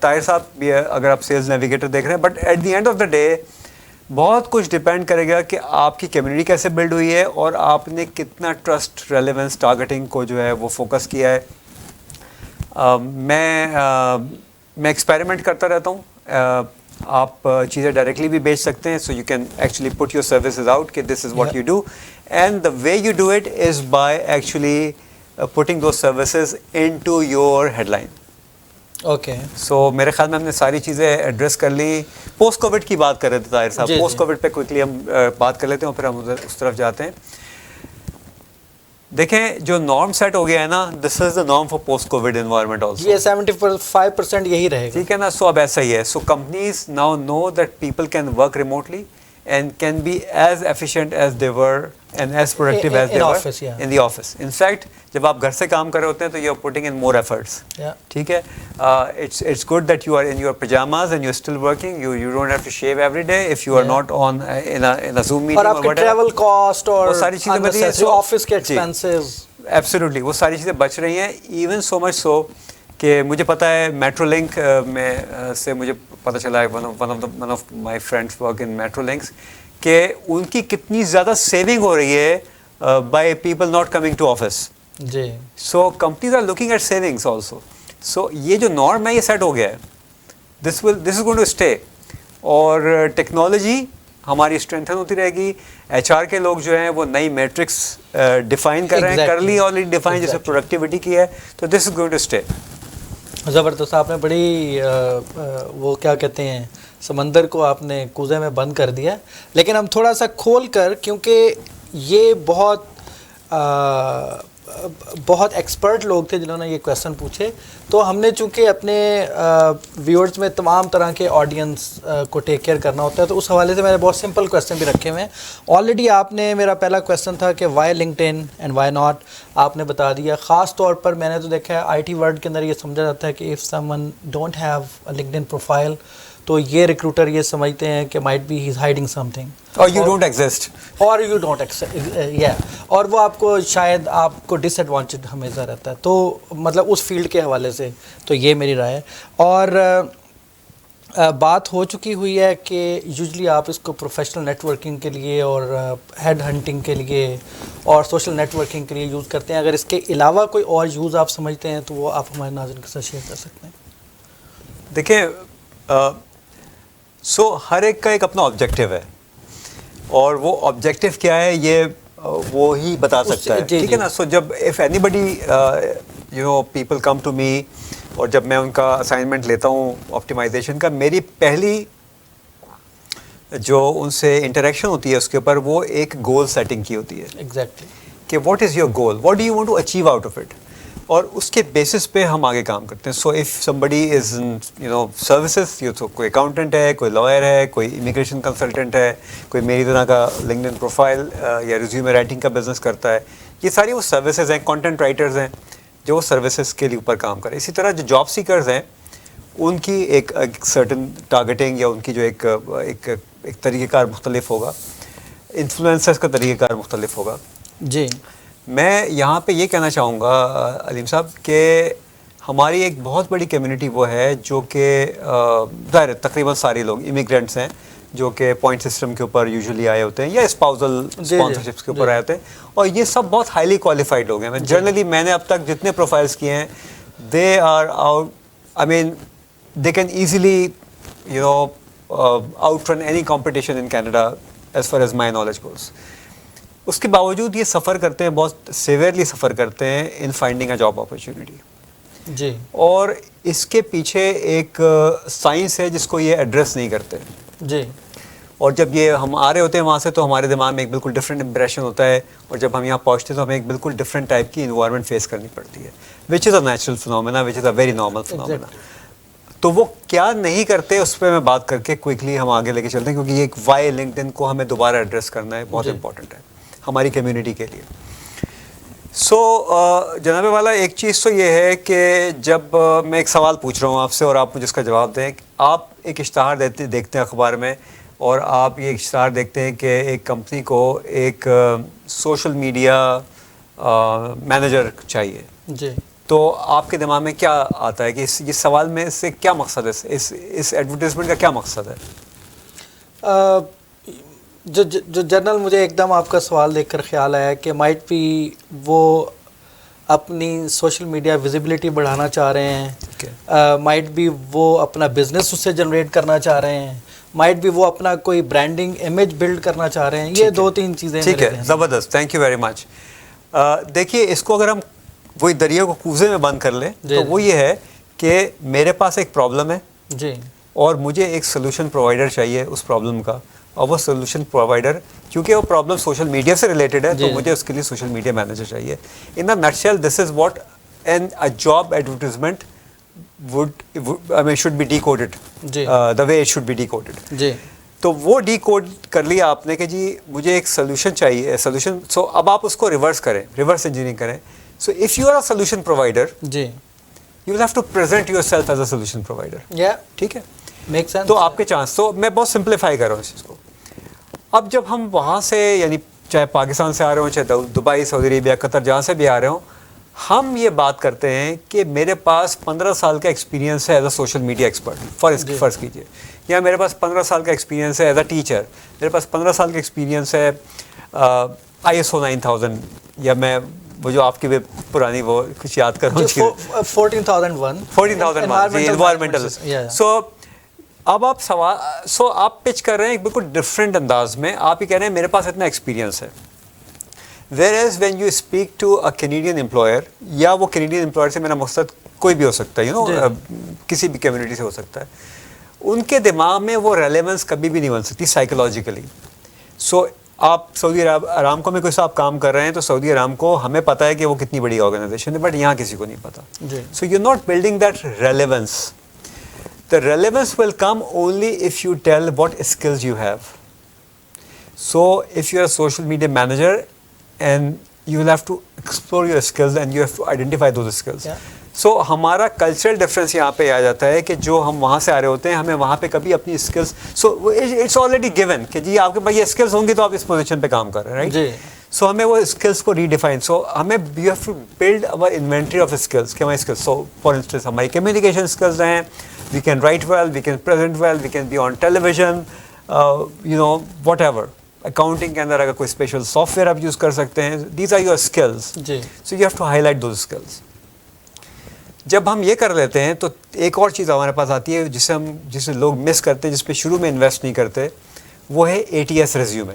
طاہر صاحب اگر آپ سیلز نیویگیٹر دیکھ رہے ہیں, but at the end of the day بہت کچھ ڈپینڈ کرے گا کہ آپ کی کمیونٹی کیسے بلڈ ہوئی ہے اور آپ نے کتنا ٹرسٹ, ریلیونس, ٹارگیٹنگ کو جو ہے وہ فوکس کیا ہے. میں ایکسپیریمنٹ کرتا رہتا ہوں. آپ چیزیں ڈائریکٹلی بھی بیچ سکتے ہیں, so you can actually put your services out کہ this is what you do, and the way you do it is by actually putting those services into your headline. Okay. So میرے خیال میں ہم نے ساری چیزیں address کر لی. پوسٹ کووڈ کی بات کر رہے تھے طاہر صاحب, پوسٹ کووڈ پہ کوئکلی ہم بات کر لیتے ہیں اور پھر ہم ادھر اس طرف جاتے ہیں. دیکھیں جو نارم سیٹ ہو گیا ہے نا, this is the norm for post COVID environment also. یہ 75% یہی رہے گا. ٹھیک ہے نا. سو اب ایسا ہی ہے. So companies now know that people can work remotely and can be as efficient as they were and as productive as they were in the office. In fact, جب آپ گھر سے کام کر رہے ہوتے ہیں تو you are putting in more efforts. ٹھیک ہے. It's good that you are in your pajamas and you're still working. You don't have to shave every day if you are not on in a Zoom meeting or whatever. اور آپ کے travel cost اور وہ ساری چیزیں بچ رہی ہیں, office کے expenses. Absolutely, وہ ساری چیزیں بچ رہی ہیں. Even so much so کہ مجھے پتا ہے میٹرو لنک میں سے مجھے پتہ چلا ہے one of my friends work in Metrolinx کہ ان کی کتنی زیادہ سیونگ ہو رہی ہے by people not coming to office. جی. So companies are looking at savings also. So یہ جو نارم ہے یہ سیٹ ہو گیا ہے. This is going to stay. اور ٹیکنالوجی ہماری اسٹرینتھن ہوتی رہے گی. HR کے لوگ جو ہیں وہ نئی میٹرکس ڈیفائن کر رہے ہیں, کر لی آلریڈی ڈیفائن, جیسے پروڈکٹیوٹی کی ہے, تو دس از گوئنگ ٹو اسٹے. زبردست. آپ نے بڑی وہ کیا کہتے ہیں سمندر کو آپ نے کوزے میں بند کر دیا. لیکن ہم تھوڑا سا کھول کر, کیونکہ یہ بہت ایکسپرٹ لوگ تھے جنہوں نے یہ کویسچن پوچھے, تو ہم نے چونکہ اپنے ویورز میں تمام طرح کے آڈینس کو ٹیک کیئر کرنا ہوتا ہے, تو اس حوالے سے میں نے بہت سمپل کویسچن بھی رکھے ہوئے ہیں. آلریڈی آپ نے, میرا پہلا کویسچن تھا کہ why LinkedIn and why not, آپ نے بتا دیا. خاص طور پر میں نے تو دیکھا ہے IT ورلڈ کے اندر یہ سمجھا جاتا ہے کہ if someone don't have a LinkedIn profile تو یہ ریکروٹر یہ سمجھتے ہیں کہ might be he is hiding something, اور یو ڈونٹ ایگزسٹ, اور یو ڈونٹ اور وہ آپ کو شاید آپ کو ڈس ایڈوانٹیج ہمیشہ رہتا ہے. تو مطلب اس فیلڈ کے حوالے سے تو یہ میری رائے ہے. اور بات ہو چکی ہوئی ہے کہ یوزلی آپ اس کو پروفیشنل نیٹ ورکنگ کے لیے اور ہیڈ ہنٹنگ کے لیے اور سوشل نیٹ ورکنگ کے لیے یوز کرتے ہیں. اگر اس کے علاوہ کوئی اور یوز آپ سمجھتے ہیں تو وہ آپ ہمارے ناظرین کے ساتھ شیئر کر سکتے ہیں. دیکھیں سو ہر ایک کا ایک اپنا آبجیکٹیو ہے. اور وہ آبجیکٹیو کیا ہے یہ وہی بتا سکتا ہے, ٹھیک ہے نا. سو جب if anybody you know people come to me, اور جب میں ان کا اسائنمنٹ لیتا ہوں آپٹیمائزیشن کا, میری پہلی جو ان سے انٹریکشن ہوتی ہے اس کے اوپر وہ ایک گول سیٹنگ کی ہوتی ہے. ایگزیکٹلی کہ what is your goal, what do you want to achieve out of it, اور اس کے بیسس پہ ہم آگے کام کرتے ہیں. So if somebody is you know services, تو کوئی اکاؤنٹنٹ ہے, کوئی لائر ہے, کوئی امیگریشن کنسلٹنٹ ہے, کوئی میری طرح کا لنکڈن پروفائل یا ریزیومے رائٹنگ کا بزنس کرتا ہے, یہ ساری وہ سروسز ہیں. کانٹینٹ رائٹرز ہیں جو سروسز کے اوپر کام کریں. اسی طرح جو جاب سیکرز ہیں ان کی ایک سرٹن ٹارگیٹنگ یا ان کی جو ایک طریقہ کار مختلف ہوگا. انفلوئنسرز کا طریقہ کار مختلف ہوگا. جی میں یہاں پہ یہ کہنا چاہوں گا علیم صاحب کہ ہماری ایک بہت بڑی کمیونٹی وہ ہے جو کہ ظاہر تقریباً سارے لوگ امیگرینٹس ہیں جو کہ پوائنٹ سسٹم کے اوپر یوزلی آئے ہوتے ہیں یا اسپاؤزل اسپانسرشپس کے اوپر آئے ہوتے ہیں, اور یہ سب بہت ہائیلی کوالیفائڈ لوگ ہیں. جنرلی میں نے اب تک جتنے پروفائلس کیے ہیں they are out, I mean they can easily you know outrun any competition in Canada as far as my knowledge goes. اس کے باوجود یہ سفر کرتے ہیں, بہت سیویئرلی سفر کرتے ہیں in finding a job opportunity. جی اور اس کے پیچھے ایک سائنس ہے جس کو یہ ایڈریس نہیں کرتے. جی اور جب یہ ہم آ رہے ہوتے ہیں وہاں سے تو ہمارے دماغ میں ایک بالکل ڈفرینٹ امپریشن ہوتا ہے, اور جب ہم یہاں پہنچتے ہیں تو ہمیں ایک بالکل ڈفرینٹ ٹائپ کی انوائرمنٹ فیس کرنی پڑتی ہے, which is a natural phenomena, which is a very normal phenomena. تو وہ کیا نہیں کرتے اس پہ میں بات کر کے کوئکلی ہم آگے لے کے چلتے ہیں, کیونکہ یہ ایک وائی لنکڈن کو ہمیں دوبارہ ایڈریس کرنا ہے, بہت امپورٹنٹ ہے ہماری کمیونٹی کے لیے. سو جناب والا ایک چیز تو یہ ہے کہ جب میں ایک سوال پوچھ رہا ہوں آپ سے اور آپ مجھے اس کا جواب دیں. آپ ایک اشتہار دیکھتے ہیں اخبار میں, اور آپ یہ اشتہار دیکھتے ہیں کہ ایک کمپنی کو ایک سوشل میڈیا مینیجر چاہیے, جی تو آپ کے دماغ میں کیا آتا ہے کہ اس سوال میں سے کیا مقصد ہے, اس ایڈورٹیزمنٹ کا کیا مقصد ہے؟ جو جنرل مجھے ایک دم آپ کا سوال دیکھ کر خیال آیا کہ مائٹ بھی وہ اپنی سوشل میڈیا ویزیبلٹی بڑھانا چاہ رہے ہیں, مائٹ بھی وہ اپنا بزنس اس سے جنریٹ کرنا چاہ رہے ہیں, مائٹ بھی وہ اپنا کوئی برانڈنگ امیج بلڈ کرنا چاہ رہے ہیں. یہ دو تین چیزیں. ٹھیک ہے, زبردست, تھینک یو ویری مچ. دیکھیے اس کو اگر ہم وہی دریا کو کوزے میں بند کر لیں تو وہ یہ ہے کہ میرے پاس ایک پرابلم ہے جی, اور مجھے ایک سولوشن پرووائڈر چاہیے اس پرابلم کا, اور وہ سولوشن پرووائڈر کیونکہ وہ پرابلم سوشل میڈیا سے ریلیٹڈ ہے تو مجھے اس کے لیے سوشل میڈیا مینیجر چاہیے. In a nutshell this is what an a job advertisement should be decoded the way it should be decoded. جی تو وہ ڈی کوڈ کر لیا آپ نے کہ جی مجھے ایک سولوشن چاہیے, سولوشن. سو اب آپ اس کو ریورس کریں, ریورس انجینئرنگ کریں. So if you are a solution provider جی you will have to present yourself as a solution provider. ٹھیک ہے, میک سینس. تو آپ کے چانس, تو میں بہت سمپلیفائی کر رہا ہوں اس چیز کو. اب جب ہم وہاں سے یعنی چاہے پاکستان سے آ رہے ہوں, چاہے دبئی, سعودی عربیہ, قطر, جہاں سے بھی آ رہے ہوں, ہم یہ بات کرتے ہیں کہ میرے پاس 15 سال کا ایکسپیرینس ہے as a social media expert, فرض کیجیے, یا میرے پاس 15 سال کا ایکسپیرینس ہے ایز اے ٹیچر, میرے پاس 15 سال کا ایکسپیرینس ہے ISO 9000, یا میں وہ جو آپ کی پرانی وہ کچھ یاد کر رہا ہوں 14001 انوائرمنٹل. سو اب آپ آپ پچ کر رہے ہیں ایک بالکل ڈفرینٹ انداز میں. آپ یہ کہہ رہے ہیں میرے پاس اتنا ایکسپیرینس ہے. Whereas when you speak to a Canadian employer, یا وہ Canadian employer سے میرا مقصد کوئی بھی ہو سکتا ہے, کسی بھی کمیونٹی سے ہو سکتا ہے, ان کے دماغ میں وہ ریلیونس کبھی بھی نہیں بن سکتی سائیکولوجیکلی. سو آپ سعودی ارامکو میں کوئی صاحب کام کر رہے ہیں تو سعودی ارامکو ہمیں پتہ ہے کہ وہ کتنی بڑی آرگنائزیشن ہے, بٹ یہاں کسی کو نہیں پتہ. So you not building that relevance. The relevance will come only if you tell what skills you have. So if you are social media manager and you will have to explore your skills and you have to identify those skills. So ہمارا cultural difference یہاں پہ آ جاتا ہے کہ جو ہم وہاں سے آ رہے ہوتے ہیں ہمیں وہاں پہ کبھی اپنی skills, so it's already given کہ جی آپ کے پاس یہ اسکلس ہوں گی تو آپ اس پوزیشن پہ کام کر رہے ہیں, رائٹ. سو ہمیں وہ اسکلس کو ریڈیفائن, سو ہمیں you have to build our inventory of skills کہ ہماری اسکلس. سو فار انسٹنس ہماری کمیونیکیشن اسکلس ہیں, we can write well, we can present well, we can be on television, you know whatever ایور. Accounting کے اندر اگر کوئی special software آپ یوز کر سکتے ہیں, these are your skills. So you have to highlight those skills. جب ہم یہ کر لیتے ہیں تو ایک اور چیز ہمارے پاس آتی ہے جسے لوگ مس کرتے ہیں, جس پہ شروع میں انویسٹ نہیں کرتے, وہ ہے ATS resume.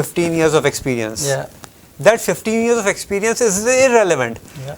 15 years of experience. That 15 years of experience is irrelevant.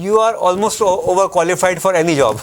you are almost overqualified for any job.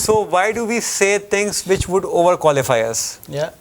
So why do we say things which would overqualify us?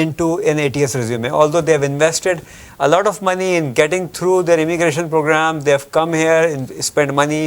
into an ATS resume, although they have invested a lot of money in getting through their immigration program. They have come here and spent money,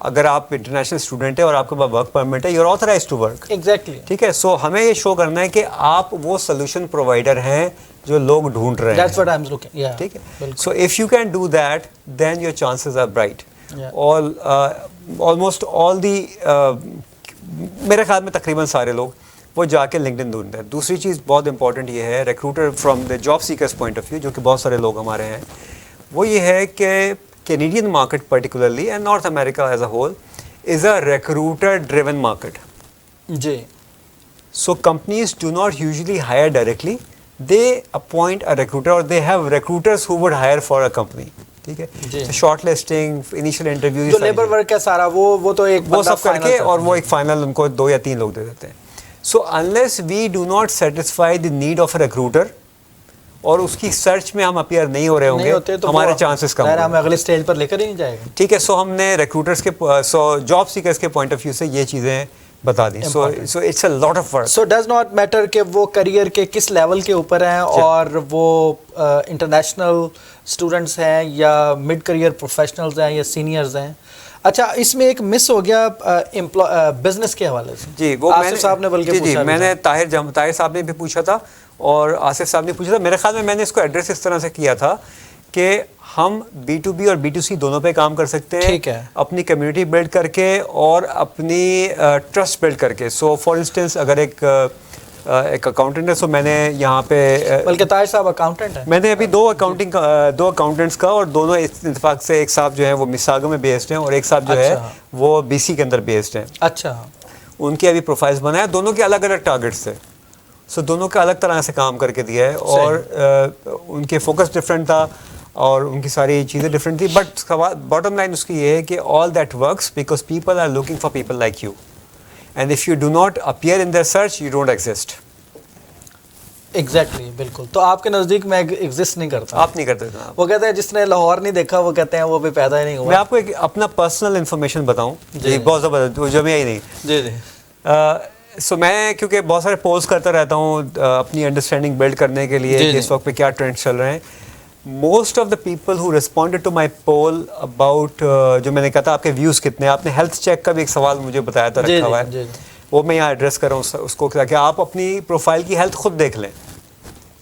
اگر آپ international student ہیں اور آپ کے پاس work permit ہے، you are authorize to work. Exactly. ٹھیک ہے. سو ہمیں یہ شو کرنا ہے کہ آپ وہ سولوشن پرووائڈر ہیں جو لوگ ڈھونڈ رہے That's what ہیں. I'm looking. Yeah. ٹھیک ہے. So if you can do that then your chances are bright. Almost all the میرے خیال میں تقریباً سارے لوگ وہ جا کے لنکڈ ان ڈھونڈتے ہیں. دوسری چیز بہت امپورٹنٹ یہ ہے recruiter from the job seekers point of view, جو کہ بہت سارے لوگ ہمارے ہیں، وہ یہ ہے کہ Canadian market particularly and North America as a whole is a recruiter driven market. جی. So companies do not usually hire directly. They appoint a recruiter or they have recruiters who would hire for a company. ٹھیک ہے. Short listing, initial interview, جو labour work ہے سارا وہ تو ایک وہ سب کر کے اور وہ ایک فائنل ان کو 2 یا 3 لوگ دے دیتے ہیں. So unless we do not satisfy the need of a recruiter اور اس کی سرچ میں ہم اپیئر نہیں ہو رہے ہوں گے، ہمارے چانسز کم ہیں. ہمیں اگلے اسٹیج پر لے کر ہی نہیں جائے گا. ٹھیک ہے. سو ہم نے ریکروٹرس کے جاب سیکرز کے پوائنٹ آف ویو سے یہ چیزیں بتا دیں. So it's a lot of work. So does not matter کہ وہ کریئر کے کس لیول کے اوپر ہیں اور وہ انٹرنیشنل اسٹوڈنٹس ہیں یا مڈ کریئر پروفیشنلز ہیں یا سینئرز ہیں. اچھا اس میں ایک مس ہو گیا بزنس کے حوالے سے. جی وہ آصف صاحب نے بلکہ جی میں نے طاہر صاحب نے بھی پوچھا تھا اور آصف صاحب نے پوچھا تھا. میرے خیال میں نے اس کو ایڈریس اس طرح سے کیا تھا کہ ہم B2B اور B2C دونوں پہ کام کر سکتے ہیں. ٹھیک ہے. اپنی کمیونٹی بلڈ کر کے اور اپنی ٹرسٹ بلڈ کر کے. سو فار انسٹنس اگر ایک اکاؤنٹنٹ ہے، سو میں نے یہاں پہ بلکہ طاہر صاحب اکاؤنٹنٹ ہیں، میں نے ابھی 2 اکاؤنٹنٹس کا اور دونوں اتفاق سے ایک صاحب جو ہے وہ مساگا میں بیسڈ ہیں اور ایک صاحب جو ہے وہ BC کے اندر بیسڈ ہیں. اچھا. ان کے ابھی پروفائلز بنائے، دونوں کے الگ الگ ٹارگیٹس تھے. سو دونوں کا الگ طرح سے کام کر کے دیا ہے اور ان کے فوکس ڈفرینٹ تھا اور ان کی ساری چیزیں ڈفرینٹ تھی. بٹ باٹم لائن اس کی یہ ہے کہ all that works because people are looking for people like you and if you do not appear in their search you don't exist. Exactly. بالکل. تو آپ کے نزدیک میں ایگزسٹ نہیں کرتا. آپ نہیں کرتے جناب. وہ کہتے ہیں جس نے لاہور نہیں دیکھا وہ کہتے ہیں وہ بھی پیدا ہی نہیں ہوا. میں آپ کو ایک اپنا پرسنل انفارمیشن بتاؤں بہت زبردست جو میں ہی نہیں. جی جی. سو میں کیونکہ بہت سارے پولز کرتا رہتا ہوں اپنی انڈرسٹینڈنگ بلڈ کرنے کے لیے کہ اس وقت پہ کیا ٹرینڈ چل رہے ہیں. Most of the people who responded to my poll about جو میں نے کہا تھا آپ کے ویوز کتنے. آپ نے ہیلتھ چیک کا بھی ایک سوال مجھے بتایا تھا رکھا ہوا ہے، وہ میں یہاں ایڈریس کر رہا ہوں اس کو کہ آپ اپنی پروفائل کی ہیلتھ خود دیکھ لیں.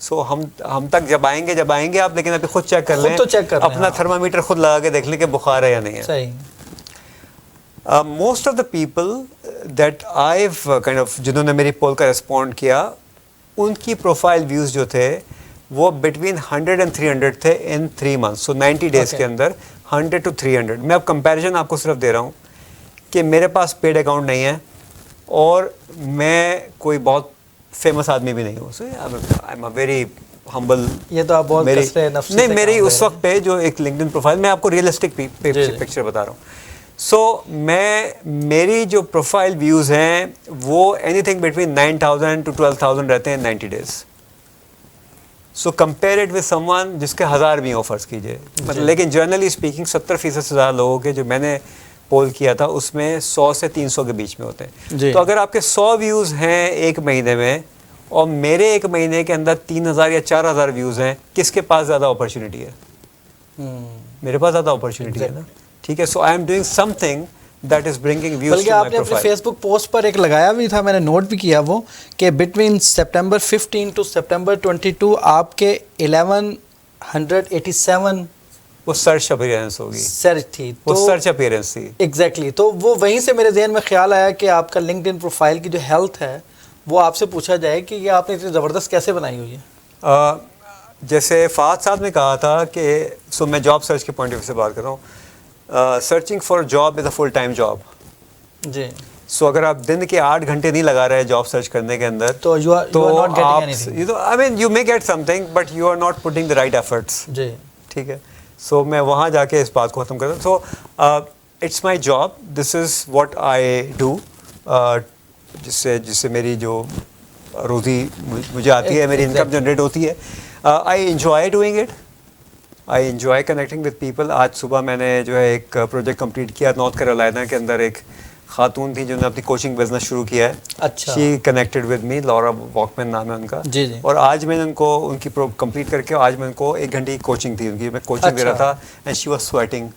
سو ہم تک جب آئیں گے آپ، لیکن ابھی خود چیک کر لیں، اپنا تھرمامیٹر خود لگا کے دیکھ لیں کہ بخار ہے یا نہیں ہے. صحیح. Most of the people that I've kind of جنہوں نے میری پول کا ریسپونڈ کیا، ان کی پروفائل ویوز جو تھے وہ بٹوین 100 and 300 تھے ان 3 months. سو 90 days کے اندر 100 to 300. میں اب کمپیریزن آپ کو صرف دے رہا ہوں کہ میرے پاس پیڈ اکاؤنٹ نہیں ہے اور میں کوئی بہت فیمس آدمی بھی نہیں ہوں. So I am a very humble. یہ تو آپ بہت کثرے نفس سے نہیں، میری اس وقت پہ جو ایک لنکڈ ان پروفائل، میں آپ کو ریئلسٹک پکچر بتا رہا ہوں. سو میری جو پروفائل ویوز ہیں وہ اینی تھنگ بٹوین 9,000 to 12,000 رہتے ہیں 90 days. So compare it with some one جس کے 1000 بھی ہوں فرض کیجیے. لیکن جنرلی اسپیکنگ 70% سے زیادہ لوگوں کے جو میں نے پول کیا تھا اس میں 100 سے 300 کے بیچ میں ہوتے ہیں. تو اگر آپ کے 100 ویوز ہیں ایک مہینے میں اور میرے ایک مہینے کے اندر 3,000 یا 4,000 ویوز ہیں، کس کے پاس زیادہ اپرچونیٹی ہے؟ میرے پاس زیادہ اپرچونیٹی ہے نا. ٹھیک ہے. So I am doing something that is bringing waves. بلکہ آپ نے اپنے فیس بک پوسٹ پر ایک لگایا بھی تھا، میں نے نوٹ بھی کیا وہ کہ بٹوین سپٹمبر 15 to September 22 آپ کے 1187 وہ سرچ اپیئرنس ہوگی. سرچ تھی، وہ سرچ اپیئرنس تھی. ایگزیکٹلی. تو وہ وہیں سے میرے ذہن میں خیال آیا کہ آپ کا لنکڈ ان پروفائل کی جو ہیلتھ ہے وہ آپ سے پوچھا جائے کہ یہ آپ نے اتنی زبردست کیسے بنائی ہوئی ہے. جیسے فہد صاحب نے کہا تھا کہ سو میں جاب سرچ کے پوائنٹ آف ویو سے بات کر رہا ہوں. Searching for job is a full time job. جی. سو اگر آپ دن کے 8 گھنٹے نہیں لگا رہے جاب سرچ کرنے کے اندر تو I mean you may get something but you are not putting the right efforts. جی. ٹھیک ہے. سو میں وہاں جا کے اس بات کو ختم کرتا ہوں. So it's my job, this is what I do, جس سے میری جو روزی مجھے آتی ہے، میری انکم جنریٹ ہوتی ہے. I enjoy doing it, I enjoy connecting with people. آج صبح میں نے جو ہے ایک پروجیکٹ کمپلیٹ کیا نارتھ کیرولائنا کے اندر. ایک خاتون تھی جنہوں نے اپنی کوچنگ بزنس شروع کیا ہے. اچھا. شی کنیکٹڈ ود می، لورا واکمین نام ہے ان کا. جی جی. اور آج میں نے ان کو ان کی کمپلیٹ کر کے آج میں ان کو 1 گھنٹے کی کوچنگ تھی ان کی، میں کوچنگ دے رہا تھا اینڈ شی واز سویٹنگ.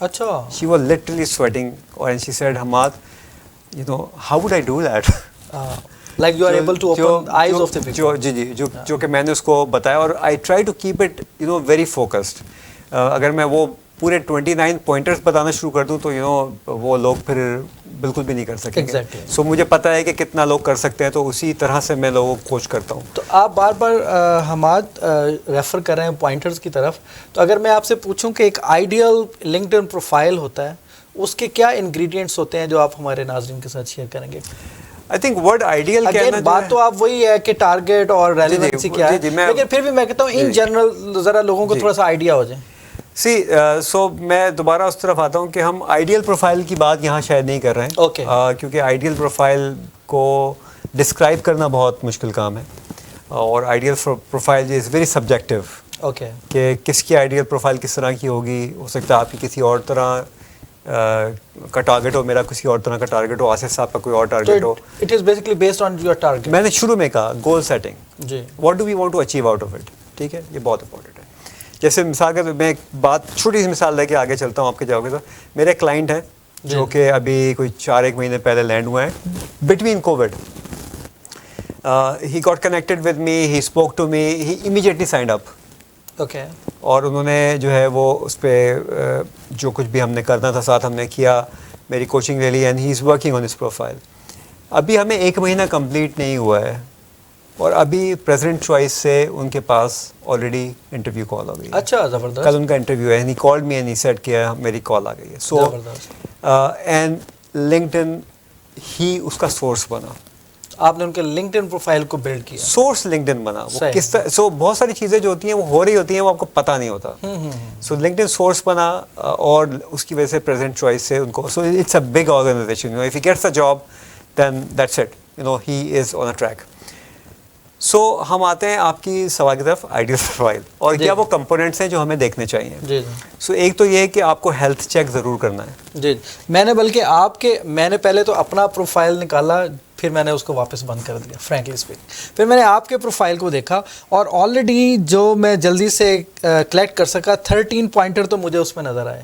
اچھا. She was literally sweating and she said, Hamad, you know, how would I do that? Like you are able to open eyes of the people. جی جو کہ میں نے اس کو بتایا, اور I try to keep it, you know, very focused. اگر میں وہ پورے 29 پوائنٹرز بتانا شروع کر دوں تو یو نو وہ لوگ پھر بالکل بھی نہیں کر سکیں گے. سو مجھے پتہ ہے کہ کتنا لوگ کر سکتے ہیں, تو اسی طرح سے میں لوگوں کو کوچ کرتا ہوں. تو آپ بار بار حماد ریفر کر رہے ہیں پوائنٹرز کی طرف, تو اگر میں آپ سے پوچھوں کہ ایک آئیڈیل لنکڈ ان پروفائل ہوتا ہے, اس کے کیا انگریڈینٹس ہوتے ہیں جو آپ ہمارے ناظرین کے ساتھ شیئر کریں گے؟ آئی تھنک ورڈ آئیڈیل کہنا, بات تو آپ وہی ہے کہ ٹارگیٹ اور ریلیونسی کیا ہے, لیکن پھر بھی میں کہتا ہوں ان جنرل ذرا لوگوں کو تھوڑا سا آئیڈیا ہو جائے. سو میں دوبارہ اس طرف آتا ہوں کہ ہم آئیڈیل پروفائل کی بات یہاں شاید نہیں کر رہے ہیں, کیونکہ آئیڈیل پروفائل کو ڈسکرائب کرنا بہت مشکل کام ہے, اور ideal profile is very subjective. کہ کس کی آئیڈیل پروفائل کس طرح کی ہوگی, ہو سکتا ہے آپ کی کسی اور طرح کا ٹارگیٹ ہو, میرا کسی اور طرح کا ٹارگیٹ ہو, آصف صاحب کا کوئی اور ٹارگیٹ ہو. It is basically based on your target. میں نے شروع میں کہا گول سیٹنگ, جی, what do we want to achieve out of it. ٹھیک ہے, یہ بہت امپورٹنٹ ہے. جیسے مثال کے میں ایک بات چھوٹی سی مثال لے کے آگے چلتا ہوں آپ کے جاؤ گے. تو میرے کلائنٹ ہیں جو کہ ابھی کوئی 4-1 مہینے پہلے لینڈ ہوئے ہیں between covid. He got connected with me, he spoke to me, he immediately signed up. Okay. اور انہوں نے جو ہے وہ اس پہ جو کچھ بھی ہم نے کرنا تھا ساتھ ہم نے کیا, میری کوچنگ لے لی, and he is working on this profile. ابھی ہمیں 1 مہینہ کمپلیٹ نہیں ہوا ہے, اور ابھی پریزیڈنٹ چوائس سے ان کے پاس آلریڈی انٹرویو کال آ گئی. اچھا, زبردست. کل ان کا انٹرویو ہے, he called me and he said کہ میری کال آ گئی ہے. سو اینڈ لنکڈ ان ہی اس کا سورس بنا. آپ نے ان کے لنکڈ ان پروفائل کو بلڈ کیا, سورس لنکڈ ان بنا. وہ کس طرح, سو بہت ساری چیزیں جو ہوتی ہیں وہ ہو رہی ہوتی ہیں, وہ آپ کو پتہ نہیں ہوتا. سو لنکڈ ان سورس بنا, اور اس کی وجہ سے پریزیڈنٹ چوائس سے ان کو, so it's a big organisation. You know if he gets a job then that's it, you know he is on a track. So ہم آتے ہیں آپ کی سوال کی طرف, آئیڈیل پروفائل, اور کیا وہ کمپوننٹس ہیں جو ہمیں دیکھنے چاہیے. سو ایک تو یہ کہ آپ کو ہیلتھ چیک ضرور کرنا ہے. جی, میں نے بلکہ آپ کے, میں نے پہلے تو اپنا پروفائل نکالا, پھر میں نے اس کو واپس بند کر دیا فرینکلی اسپیکنگ. پھر میں نے آپ کے پروفائل کو دیکھا, اور آلریڈی جو میں جلدی سے کلیکٹ کر سکا 13 پوائنٹر تو مجھے اس میں نظر آئے.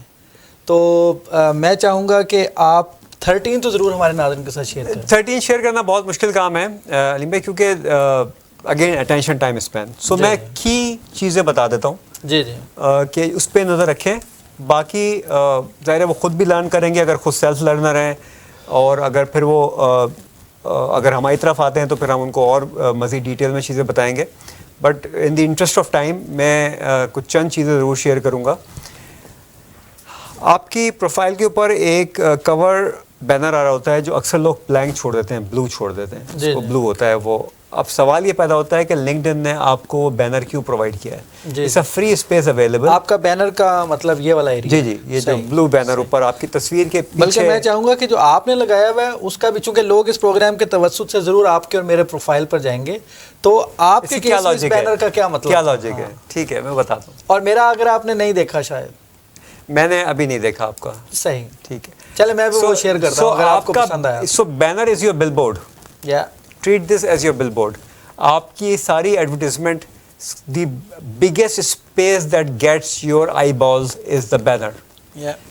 تو میں چاہوں گا کہ آپ 13 تو ضرور ہمارے ناظرین کے ساتھ شیئر کریں. 13 شیئر کرنا بہت مشکل کام ہے علیم بھائی, کیونکہ اگین اٹینشن ٹائم اسپین. سو میں کی چیزیں بتا دیتا ہوں, جی جی, کہ اس پہ نظر رکھیں. باقی ظاہر ہے وہ خود بھی لرن کریں گے اگر خود سیلف لرنر ہیں, اور اگر پھر وہ اگر ہماری طرف آتے ہیں تو پھر ہم ان کو اور مزید ڈیٹیل میں چیزیں بتائیں گے. But in the interest of time میں کچھ چند چیزیں ضرور شیئر کروں گا. آپ کی پروفائل کے اوپر ایک کور بینر آ رہا ہوتا ہے جو اکثر لوگ بلینک چھوڑ دیتے ہیں, بلو چھوڑ دیتے ہیں, اس کو بلو ہوتا ہے وہ. اب سوال یہ پیدا ہوتا ہے کہ لنکڈ ان نے آپ کو بینر کیوں پرووائڈ کیا ہے؟ It's a free space available. آپ کا بینر کا مطلب یہ والا ایریا؟ جی جی, یہ جو بلو بینر اوپر آپ کی تصویر کے پیچھے. بلکہ میں چاہوں گا کہ جو آپ نے لگایا ہوا ہے اس کا بھی, چونکہ لوگ اس پروگرام کے توسط سے ضرور آپ کے اور میرے پروفائل پر جائیں گے, تو آپ کے کیا لاجک ہے, بینر کا کیا مطلب, کیا لاجک ہے؟ ٹھیک ہے, میں بتاتا ہوں. اور میرا اگر آپ نے نہیں دیکھا, شاید میں نے ابھی نہیں دیکھا آپ کا. صحیح, ٹھیک ہے, چلے میں بھی وہ شیئر کرتا ہوں اگر آپ کو پسند آیا. So banner is your billboard, treat this as your billboard. آپ کی ساری advertisement, the biggest space that gets your eyeballs is the banner.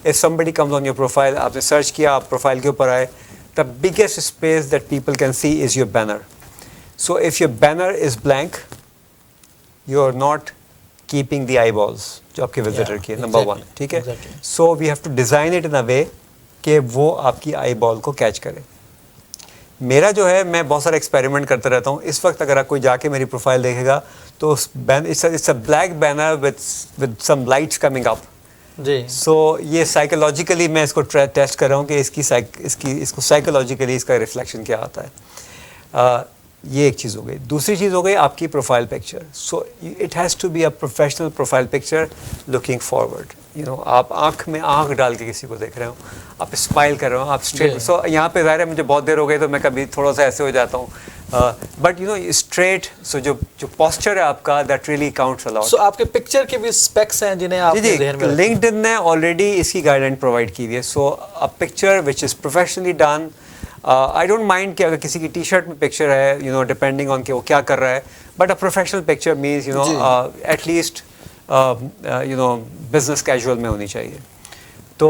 If somebody comes on your profile, آپ نے سرچ کیا, آپ profile کے اوپر آئے, the biggest space that people can see is your banner. So if your banner is blank, you are not keeping the eyeballs جو آپ کے وزٹر کی, نمبر 1. ٹھیک ہے, so we have to design it in a way کہ وہ آپ کی آئی بال کو کیچ کرے. میرا جو ہے, میں بہت سارا ایکسپیریمنٹ کرتا رہتا ہوں. اس وقت اگر آپ کوئی جا کے میری پروفائل دیکھے گا تو it's a black banner with some lights coming up. جی, سو یہ سائیکولوجیکلی میں اس کو ٹیسٹ کر رہا ہوں کہ اس کو سائیکولوجیکلی اس کا ریفلیکشن کیا آتا ہے. یہ ایک چیز ہو گئی. دوسری چیز ہو گئی آپ کی profile picture. So it has to be a professional profile picture looking forward. You know, آپ آنکھ میں آنکھ ڈال کے کسی کو دیکھ رہے ہو, آپ اسمائل کر رہے ہو, آپ اسٹریٹ. سو یہاں پہ ظاہر ہے مجھے بہت دیر ہو گئی تو میں کبھی تھوڑا سا ایسے ہو جاتا ہوں, بٹ یو نو اسٹریٹ. سو جو پوسچر ہے آپ کا, دیٹ ریئلی کاؤنٹس الاٹ. سو آپ کے پکچر کے بھی اسپیکس ہیں جنہیں آپ نے ذہن میں, لنکڈ ان نے آلریڈی اس کی گائیڈ لائن پرووائڈ کی ہوئی ہے. So a picture which is professionally done. I don't mind کہ اگر کسی کی ٹی شرٹ میں پکچر ہے, یو نو ڈپینڈنگ آن کہ وہ کیا کر رہا ہے, but a professional picture means you know at least you know business casual میں ہونی چاہیے. تو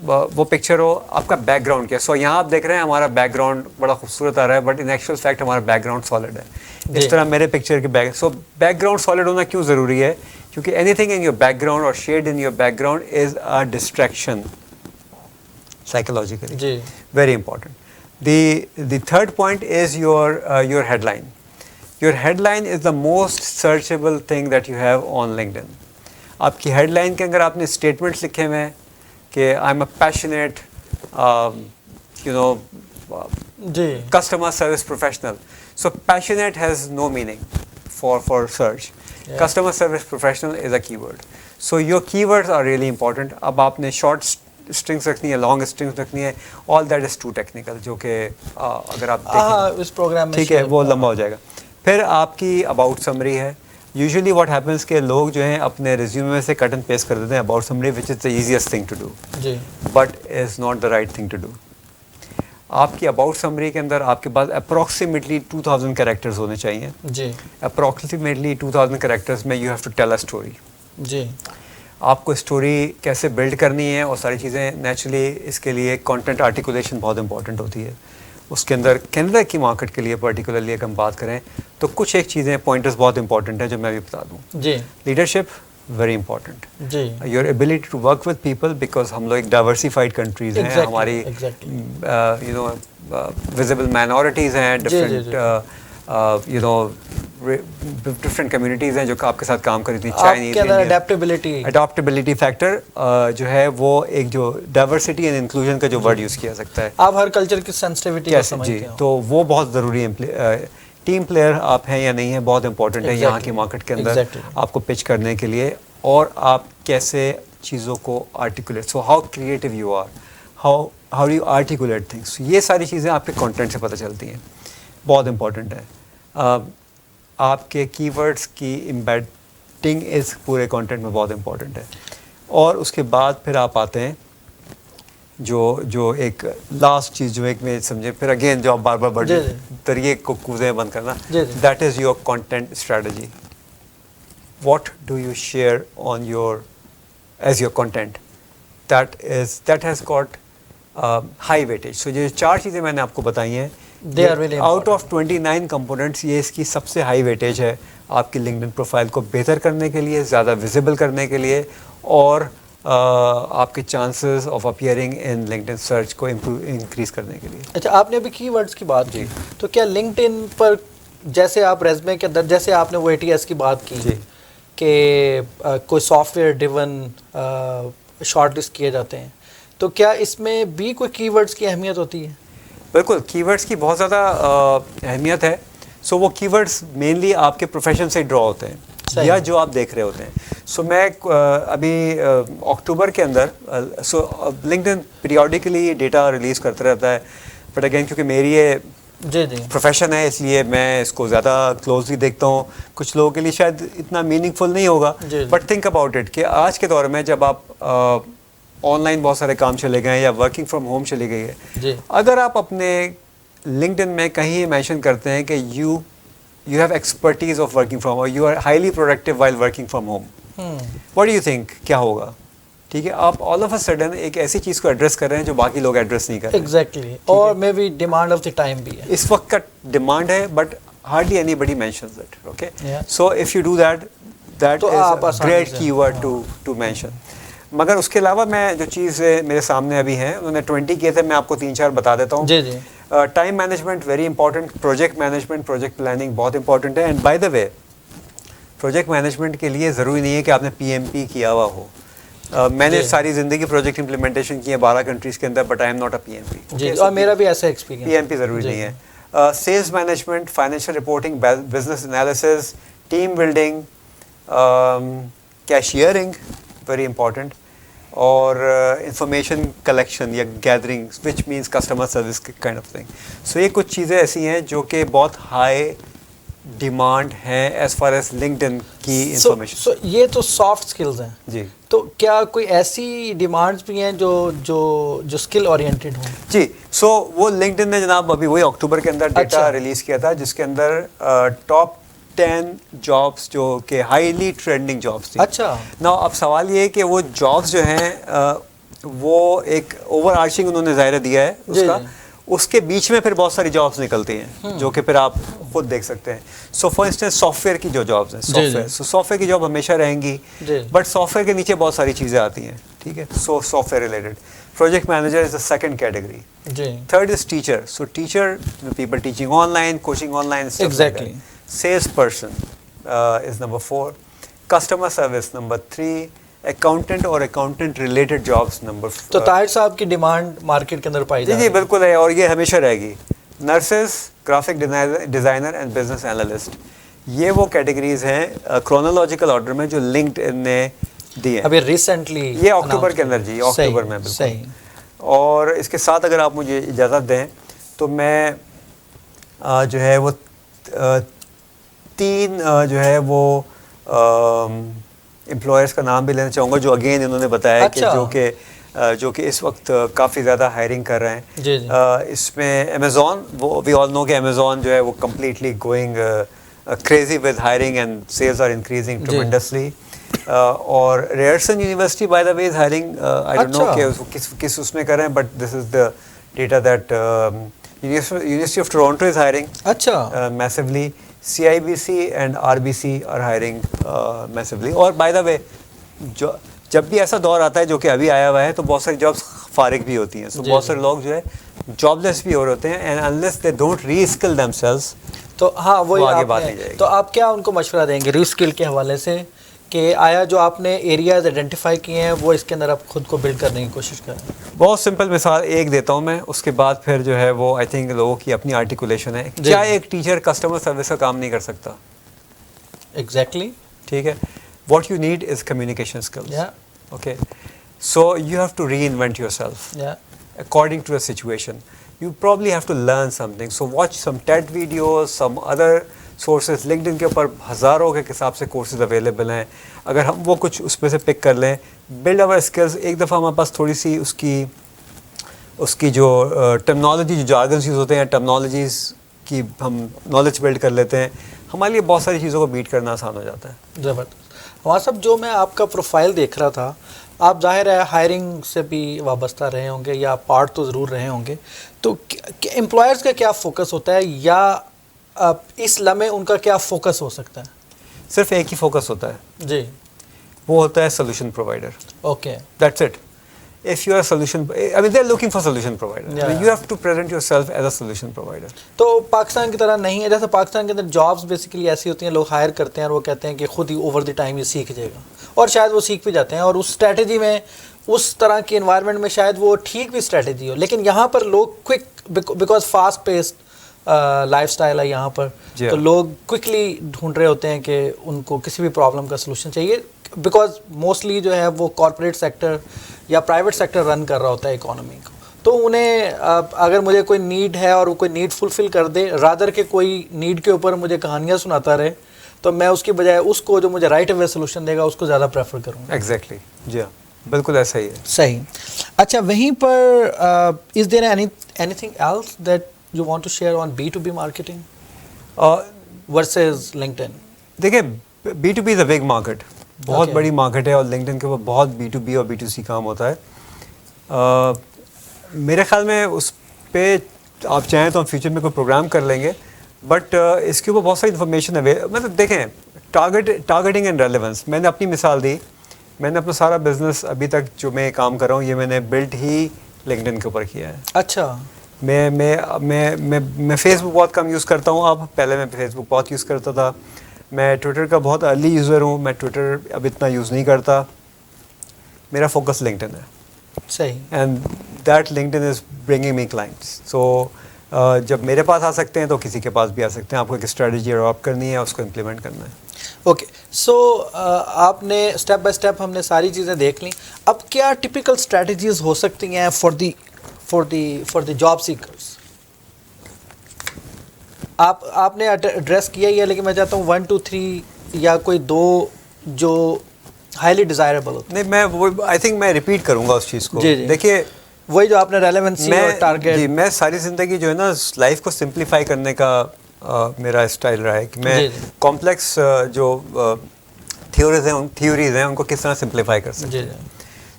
وہ پکچر ہو آپ کا بیک گراؤنڈ کیا. سو یہاں آپ دیکھ رہے ہیں ہمارا بیک گراؤنڈ بڑا خوبصورت آ رہا ہے, بٹ ان ایکچوئل فیکٹ ہمارا بیک گراؤنڈ سالڈ ہے. اس طرح میرے پکچر کے سو بیک گراؤنڈ سالڈ ہونا کیوں ضروری ہے؟ کیونکہ anything in your background اور shade in your background is a distraction psychologically. Very important. The third point is your headline. Your headline is the most searchable thing that you have on LinkedIn. آپ کی head line کے اندر آپ نے statements لکھے ہوئے ہیں کہ I am a passionate customer service professional. So passionate has no meaning for search. Customer service professional is a keyword. So your keywords are really important. اب آپ نے شارٹ اسٹرنگس رکھنی ہے, long strings رکھنی ہے, all that is too technical, جو کہ اگر آپ دیکھیں اس پروگرام میں ٹھیک ہے وہ لمبا ہو جائے گا. پھر آپ کی اباؤٹ سمری ہے. یوزلی واٹ ہیپنس کہ لوگ جو ہیں اپنے ریزیومے میں سے کٹ اینڈ پیسٹ کر دیتے ہیں about summary, which is the easiest thing to do, but is not the right thing to do. آپ کی اباؤٹ سمری کے اندر آپ کے پاس اپروکسیمیٹلی 2000 کریکٹرز ہونے چاہیے. اپروکسیمیٹلی 2000 کریکٹرز میں you have to tell a story. آپ کو اسٹوری کیسے بلڈ کرنی ہے اور ساری چیزیں نیچرلی اس کے لیے کانٹینٹ آرٹیکولیشن بہت امپورٹنٹ ہوتی ہے. اس کے اندر کینیڈا کی مارکیٹ کے لیے پرٹیکولرلی اگر ہم بات کریں تو کچھ ایک چیزیں پوائنٹرز بہت امپورٹنٹ ہیں جو میں بھی بتا دوں. Leadership very important. Your ability to work with people, because ہم لوگ ایک ڈائیورسیفائڈ کنٹریز ہیں, ہماری ویزیبل مائنورٹیز ہیں, ڈفرینٹ کمیونٹیز ہیں جو آپ کے ساتھ کام کری تھیں. چائنیز, اڈاپٹیبلٹی فیکٹر جو ہے وہ ایک جو ڈائیورسٹی اینڈ انکلوژن کا جو ورڈ یوز کیا سکتا ہے. آپ ہر کلچر کی سینسٹیوٹی کو سمجھتے ہیں, تو وہ بہت ضروری ہے. ٹیم پلیئر آپ ہیں یا نہیں ہیں بہت امپورٹنٹ ہے یہاں کی مارکیٹ کے اندر آپ کو پچ کرنے کے لیے, اور آپ کیسے چیزوں کو articulate. So how creative you are, how you articulate things. یہ ساری چیزیں آپ کے کانٹینٹ سے پتہ چلتی ہیں, بہت امپورٹنٹ ہے. آپ کے کی ورڈس کی امبیڈنگ اس پورے کانٹینٹ میں بہت امپورٹنٹ ہے. اور اس کے بعد پھر آپ آتے ہیں جو ایک لاسٹ چیز جو ایک میں سمجھے, پھر اگین جو آپ بار بار بڑھے طریقے کو کوزے بند کرنا, that is your content strategy. What do you share on your as your content, that has got high weightage. سو یہ 4 چیزیں میں نے آپ کو بتائی ہیں, آؤٹ آف 29 کمپوننٹس یہ اس کی سب سے ہائی ویٹیج ہے آپ کی لنکڈن پروفائل کو بہتر کرنے کے لیے, زیادہ ویزیبل کرنے کے لیے, اور آپ کے chances of appearing in LinkedIn search کو انکریز کرنے کے لیے. اچھا, آپ نے ابھی کی ورڈز کی بات کی, تو کیا لنکڈن پر جیسے آپ ریزمے کے اندر جیسے آپ نے وہ ATS کی بات کی کہ کوئی soft where driven short list کیے جاتے ہیں, تو کیا اس میں بھی کوئی کی ورڈز کی اہمیت ہوتی ہے؟ بالکل, کی ورڈس کی بہت زیادہ اہمیت ہے. سو وہ کی ورڈس مینلی آپ کے پروفیشن سے ڈرا ہوتے ہیں یا جو آپ دیکھ رہے ہوتے ہیں. سو میں ابھی اکتوبر کے اندر, سو لنکڈن پیریوڈیکلی ڈیٹا ریلیز کرتا رہتا ہے, بٹ اگین کیونکہ میری یہ پروفیشن ہے اس لیے میں اس کو زیادہ کلوزلی دیکھتا ہوں. کچھ لوگوں کے لیے شاید اتنا میننگ فل نہیں ہوگا, بٹ تھنک اباؤٹ اٹ کہ آج کے دور میں جب آپ آن لائن بہت سارے کام چلے گئے ہیں یا ورکنگ فرام ہوم چلی گئی ہے, اگر آپ اپنے لنکڈن میں کہیں مینشن کرتے ہیں کہ you have expertise of working from home, you are highly productive while working from home, what do you think کیا ہوگا؟ ٹھیک ہے, آپ آل آف اے سڈن ایک ایسی چیز کو ایڈریس کر رہے ہیں جو باقی لوگ ایڈریس نہیں کر رہے. ایگزیکٹلی, اور maybe demand of the time بھی ہے اس وقت کا ڈیمانڈ ہے, but hardly anybody mentions it. Okay, so if you do that is great key word to mention. مگر اس کے علاوہ میں جو چیز میرے سامنے ابھی ہیں انہوں نے 20 کیے تھے, میں آپ کو 3-4 بتا دیتا ہوں. Time management very important, project management, project planning بہت امپورٹنٹ ہے. And by the way project management کے لیے ضروری نہیں ہے کہ آپ نے PMP کیا ہوا ہو. میں نے ساری زندگی پروجیکٹ امپلیمنٹیشن کی ہے 12 کنٹریز کے اندر, but I am not a PMP. اور میرا بھی ایسا ایکسپیرینس. PMP ضروری نہیں ہے. Sales management, financial reporting, business analysis, team building, cashiering very important, اور انفارمیشن کلیکشن یا gathering which means customer service kind of thing. So یہ کچھ چیزیں ایسی ہیں جو کہ بہت ہائی ڈیمانڈ ہیں ایز فار ایز لنکڈن کی انفارمیشن. سو یہ تو سافٹ اسکلز ہیں. جی, تو کیا کوئی ایسی ڈیمانڈس بھی ہیں جو اسکل اورینٹیڈ ہوں؟ جی, سو وہ لنکڈن نے جناب ابھی وہی اکتوبر کے اندر ڈیٹا ریلیز کیا تھا جس کے اندر ٹاپ 10 جابس جو کہ ہائیلی ٹرینڈنگ جابس تھیں. اچھا نا اب سوال یہ ہے کہ وہ جابس جو ہیں وہ ایک اوور آرچنگ انہوں نے ظاہرہ دیا ہے اس کا, اس کے بیچ میں پھر بہت ساری جابس نکلتی ہیں جو کہ پھر آپ خود دیکھ سکتے ہیں. سو فار انسٹنس سافٹ ویئر کی جو جابس ہیں, سافٹ ویئر کی جاب ہمیشہ رہیں گی, بٹ سافٹ ویئر کے نیچے بہت ساری چیزیں آتی ہیں, ٹھیک ہے. So software related. Project manager is the second category. Third is teacher. So teacher, people teaching online, coaching online. Exactly. Salesperson is number 4. Customer service number 3. Accountant اور accountant related jobs number 4. تو طاہر صاحب کی demand market کے اندر پائی جاتی ہے. جی بالکل ہے, اور یہ ہمیشہ رہے گی. Nurses, graphic designer and business analyst, یہ وہ کیٹیگریز ہیں کرونالوجیکل آرڈر میں جو لنکڈ ان نے دی ہیں ابھی ریسنٹلی, یہ اکتوبر کے اندر. جی اکتوبر میں بالکل. اور اس کے ساتھ اگر آپ مجھے اجازت دیں تو میں جو ہے وہ 3 جو ہے وہ امپلائرس کا نام بھی لینا چاہوں گا جو اگین انہوں نے بتایا کہ جو کہ اس وقت کافی زیادہ ہائرنگ کر رہے ہیں. اس میں امیزون, وہ وی آل نو کہ امیزون جو ہے وہ completely going crazy with hiring and sales are increasing tremendously. اور Ryerson University by the way is hiring, I don't know کہ کس اس میں کر رہے ہیں, but this is the data that University of Toronto is hiring massively. CIBC and RBC are hiring massively. اور by the way جب بھی ایسا دور آتا ہے جو کہ ابھی آیا ہوا ہے تو بہت ساری جابس فارغ بھی ہوتی ہیں. سو بہت سارے لوگ جو ہے جاب لیس بھی ہو رہے ہوتے ہیں, and unless they don't reskill themselves. تو ہاں وہی آگے بات نہیں جائے گی. تو آپ کیا ان کو مشورہ دیں گے ری اسکل کے حوالے سے کہ آیا جو آپ نے ایریاز آئیڈینٹیفائی کیے ہیں وہ اس کے اندر آپ خود کو بلڈ کرنے کی کوشش کریں؟ بہت سمپل مثال ایک دیتا ہوں میں, اس کے بعد پھر جو ہے وہ آئی تھنک لوگوں کی اپنی آرٹیکولیشن ہے. کیا ایک ٹیچر کسٹمر سروس کا کام نہیں کر سکتا؟ ایگزیکٹلی, ٹھیک ہے. What you need is communication skills. Okay, so you have to reinvent yourself according to a situation. You probably have to learn something. So watch some TED videos, some other sources. LinkedIn کے اوپر ہزاروں کے حساب سے courses available ہیں. اگر ہم وہ کچھ اس میں سے پک کر لیں, build our skills. ایک دفعہ ہمارے پاس تھوڑی سی اس کی جو ٹرمنالوجی, جو جارگنس یوز ہوتے ہیں, ٹرمنالوجیز کی ہم نالج بلڈ کر لیتے ہیں, ہمارے لیے بہت ساری چیزوں کو بیٹ کرنا آسان ہو جاتا ہے. زبردست. ہمارا صاحب جو میں آپ کا پروفائل دیکھ رہا تھا, آپ ظاہر ہے ہائرنگ سے بھی وابستہ رہے ہوں گے یا پارٹ تو ضرور رہے ہوں گے, تو امپلائرز کا کیا فوکس ہوتا ہے یا اس لمحے ان کا کیا فوکس ہو سکتا ہے؟ صرف ایک ہی فوکس ہوتا ہے جی, وہ ہوتا ہے solution provider. Okay, that's it. If you are a solution, I mean they're looking for solution provider. I mean, you have to present yourself as a solution provider. تو پاکستان کی طرح نہیں ہے, جیسے پاکستان کے اندر جابس بیسیکلی ایسی ہوتی ہیں, لوگ ہائر کرتے ہیں اور وہ کہتے ہیں کہ خود ہی اوور دی ٹائم یہ سیکھ جائے گا, اور شاید وہ سیکھ بھی جاتے ہیں, اور اس اسٹریٹجی میں, اس طرح کی انوائرمنٹ میں شاید وہ ٹھیک بھی اسٹریٹجی ہو, لیکن یہاں پر لوگ quick, because fast paced lifestyle ہے یہاں پر, تو لوگ کوئکلی ڈھونڈ رہے ہوتے ہیں کہ ان کو کسی بھی پرابلم کا سلوشن چاہیے, بیکاز موسٹلی جو ہے وہ کارپوریٹ سیکٹر یا پرائیویٹ سیکٹر رن کر رہا ہوتا ہے اکانومی کو. تو انہیں اگر مجھے کوئی نیڈ ہے اور وہ کوئی نیڈ فلفل کر دے, رادر کہ کوئی نیڈ کے اوپر مجھے کہانیاں سناتا رہے, تو میں اس کی بجائے اس کو جو مجھے رائٹ اوے سولوشن دے گا اس کو زیادہ پریفر کروں گا. ایگزیکٹلی, جی ہاں بالکل ایسا ہی ہے. صحیح. اچھا, وہیں پر is there anything else that you want to share on B2B marketing versus LinkedIn؟ دیکھیں, B2B is a big market, بہت بڑی مارکیٹ ہے, اور LinkedIn کے اوپر بہت B2B اور B2C کام ہوتا ہے. میرے خیال میں اس پہ آپ چاہیں تو ہم فیوچر میں کوئی پروگرام کر لیں گے, بٹ اس کے اوپر بہت ساری انفارمیشن ہے. مطلب دیکھیں, ٹارگیٹنگ اینڈ ریلیونس, میں نے اپنی مثال دی, میں نے اپنا سارا بزنس ابھی تک جو میں کام کر رہا ہوں یہ میں نے بلڈ ہی LinkedIn کے اوپر کیا ہے. اچھا, میں فیس بک بہت کم یوز کرتا ہوں اب, پہلے میں فیس بک بہت یوز کرتا تھا. میں ٹویٹر کا بہت ارلی یوزر ہوں, میں ٹویٹر اب اتنا یوز نہیں کرتا. میرا فوکس LinkedIn ہے. صحیح. And that LinkedIn is bringing me clients. So جب میرے پاس آ سکتے ہیں تو کسی کے پاس بھی آ سکتے ہیں. آپ کو ایک اسٹریٹجی اڈاپٹ کرنی ہے, اس کو امپلیمنٹ کرنا ہے. اوکے, سو آپ نے اسٹیپ بائی اسٹیپ ہم نے ساری چیزیں دیکھ لیں. اب کیا ٹپیکل اسٹریٹجیز ہو سکتی ہیں فار دی جاب سیکرز؟ آپ نے ایڈریس کیا ہی ہے, لیکن میں چاہتا ہوں 1 2 3 یا کوئی 2 جو ہائیلی ڈیزائربل ہوتے ہیں. نہیں, میں آئی تھنک میں ریپیٹ کروں گا اس چیز کو. دیکھیے, وہی جو آپ نے ریلیونسی اور ٹارگیٹ. جی, میں ساری زندگی جو ہے نا لائف کو سمپلیفائی کرنے کا میرا اسٹائل رہا ہے کہ میں کمپلیکس جو تھیوریز ہیں ان کو کس طرح سمپلیفائی کر سکتے ہیں.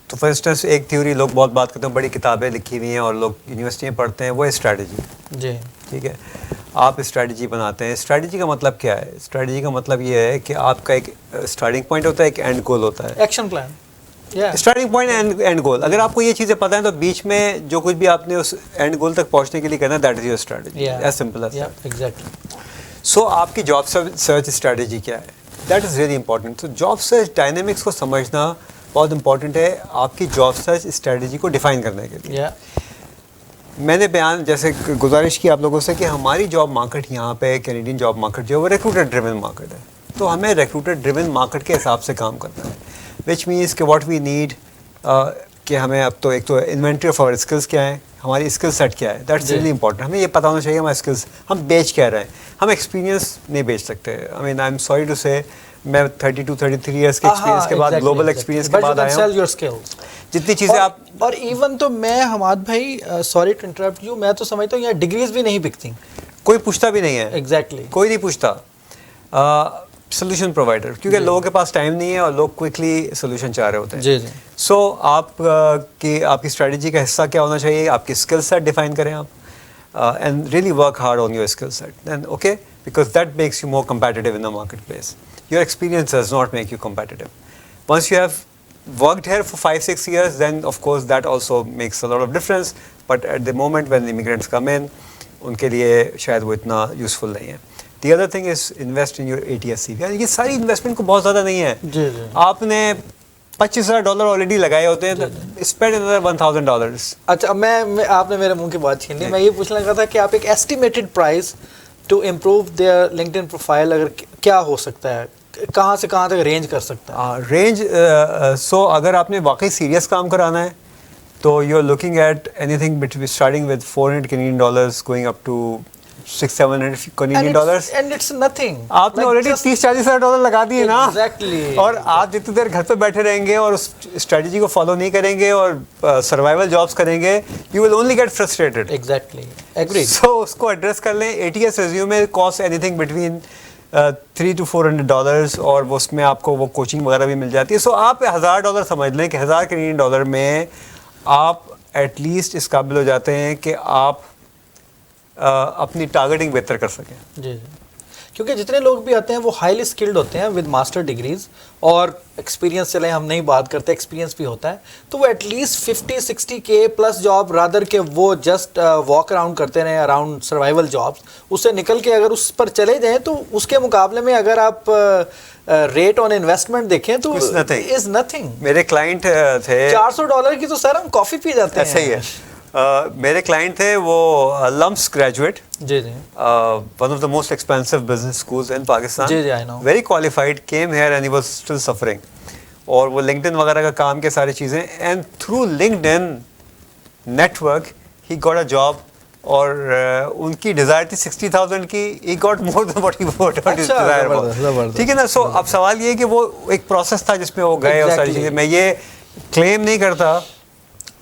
تو فار انسٹنس ایک تھیوری لوگ بہت بات کرتے ہیں, بڑی کتابیں لکھی ہوئی ہیں اور لوگ یونیورسٹی میں پڑھتے ہیں, وہ ہے اسٹریٹجی. جی ٹھیک ہے, آپ اسٹریٹجی بناتے ہیں. اسٹریٹجی کا مطلب کیا ہے؟ اسٹریٹجی کا مطلب یہ ہے کہ آپ کا ایک اسٹارٹنگ پوائنٹ ہوتا ہے, ایک اینڈ گول ہوتا ہے. Action plan, starting point and goal. اگر آپ کو یہ چیزیں پتہ ہیں تو بیچ میں جو کچھ بھی آپ نے اس اینڈ گول تک پہنچنے کے لیے کرنا ہے, that is your strategy. As simple as that. Exactly. So آپ کی جاب سرچ اسٹریٹجی کیا ہے؟ That is really important. تو جاب سرچ ڈائنامکس کو سمجھنا بہت امپورٹنٹ ہے آپ کی جاب سرچ اسٹریٹجی کو ڈیفائن کرنے کے لیے. میں نے بیان جیسے گزارش کی آپ لوگوں سے کہ ہماری جاب مارکیٹ یہاں پہ کینیڈین جاب مارکیٹ جو ہے وہ ریکروٹر ڈریون مارکیٹ ہے. تو ہمیں ریکروٹر ڈریون مارکیٹ کے حساب سے کام کرنا ہے, وچ مینس کہ واٹ وی نیڈ, کہ ہمیں اب تو ایک تو انوینٹری آف آور اسکلس کیا ہے, ہماری اسکل سیٹ کیا ہے. That's really important. ہمیں یہ پتہ ہونا چاہیے ہمارے اسکلس ہم بیچ کیا رہے ہیں. ہم ایکسپیرینس نہیں بیچ سکتے. آئی مین آئی ایم سوری ٹو سے میں 32-33 ایئرس کے ایکسپیرینس کے بعد, گلوبل ایکسپیرینس کے بعد آیا ہوں. جتنی چیزیں آپ اور ایون تو میں حماد بھائی سوری ٹو انٹرپٹ یو, میں تو سمجھتا ہوں یہاں ڈگریز بھی نہیں بکتی, کوئی پوچھتا بھی نہیں ہے. ایگزیکٹلی کوئی نہیں پوچھتا. سولوشن پرووائڈر, کیونکہ لوگوں کے پاس ٹائم نہیں ہے اور لوگ کوئکلی سولوشن چاہ رہے ہوتے ہیں. جی جی. سو آپ کی اسٹریٹجی کا حصہ کیا ہونا چاہیے؟ آپ کی اسکل سیٹ ڈیفائن کریں آپ, and really work hard on your skill set. Then okay, because that makes you more competitive in the marketplace. Your experience does not make you competitive. Once you have worked here for 5-6 years, then of course that also makes a lot of difference. But at the moment when the immigrants come in, ان کے لیے شاید وہ اتنا useful نہیں ہے. The other thing is invest in your ATS CV. یہ ساری investment کو بہت زیادہ نہیں ہے. جی جی. آپ نے $25,000 آلریڈی لگائے ہوتے ہیں, اسپینڈ another $1,000. اچھا, میں آپ نے میرے منہ کی بات چھین لی. میں یہ پوچھنا چاہتا تھا کہ آپ ایک estimated price to improve their LinkedIn profile اگر کیا ہو سکتا ہے, کہاں سے کہاں تک رینج کر سکتا ہے؟ رینج سو اگر آپ نے واقعی سیریس کام کرانا ہے تو you are looking at anything starting with $400 going up to $600-700 and it's nothing. آپ نے آلریڈی $30,000-40,000 لگا دیے نا. ایگزیکٹلی. اور آپ جتنی دیر گھر پہ بیٹھے رہیں گے اور اس اسٹریٹجی کو فالو نہیں کریں گے اور سروائیول جابس کریں گے, you will only get frustrated. Exactly agree. So اس کو ایڈریس کر لیں. ATS resume cost anything between $300-400, اور اس میں آپ کو وہ کوچنگ وغیرہ بھی مل جاتی ہے. سو آپ $1,000 سمجھ لیں کہ $1,000 میں آپ ایٹ لیسٹ اس قابل ہو جاتے ہیں کہ آپ اپنی ٹارگیٹنگ بہتر کر سکیں. جی جی. کیونکہ جتنے لوگ بھی آتے ہیں وہ ہائیلی اسکلڈ ہوتے ہیں ود ماسٹر ڈگریز, اور ایکسپیرینس چلیں ہم نہیں بات کرتے, ایکسپیرینس بھی ہوتا ہے, تو وہ at least 50-60K plus job rather کہ وہ جسٹ واک اراؤنڈ کرتے رہیں اراؤنڈ سروائیول جابس, اس سے نکل کے اگر اس پر چلے جائیں تو اس کے مقابلے میں اگر آپ ریٹ آن انویسٹمنٹ دیکھیں تو از نتھنگ. میرے کلائنٹ تھے $400 کی تو سر ہم کافی پی جاتے ہیں. صحیح ہے. میرے کلائنٹ تھے وہ لمپس گریجویٹ. جی جی. One of the most expensive business schools in Pakistan. جی جی, I know. Very qualified, came here and he was still suffering. اور وہ لنکڈ ان وغیرہ کا کام کے ساری چیزیں, and through LinkedIn network he got a job. اور ان کی ڈیزائر تھی 60,000 کی, he got more than what he desire. ٹھیک ہے نا. سو اب سوال یہ کہ وہ ایک پروسیس تھا جس میں وہ گئے اور ساری چیزیں. میں یہ کلیم نہیں کرتا,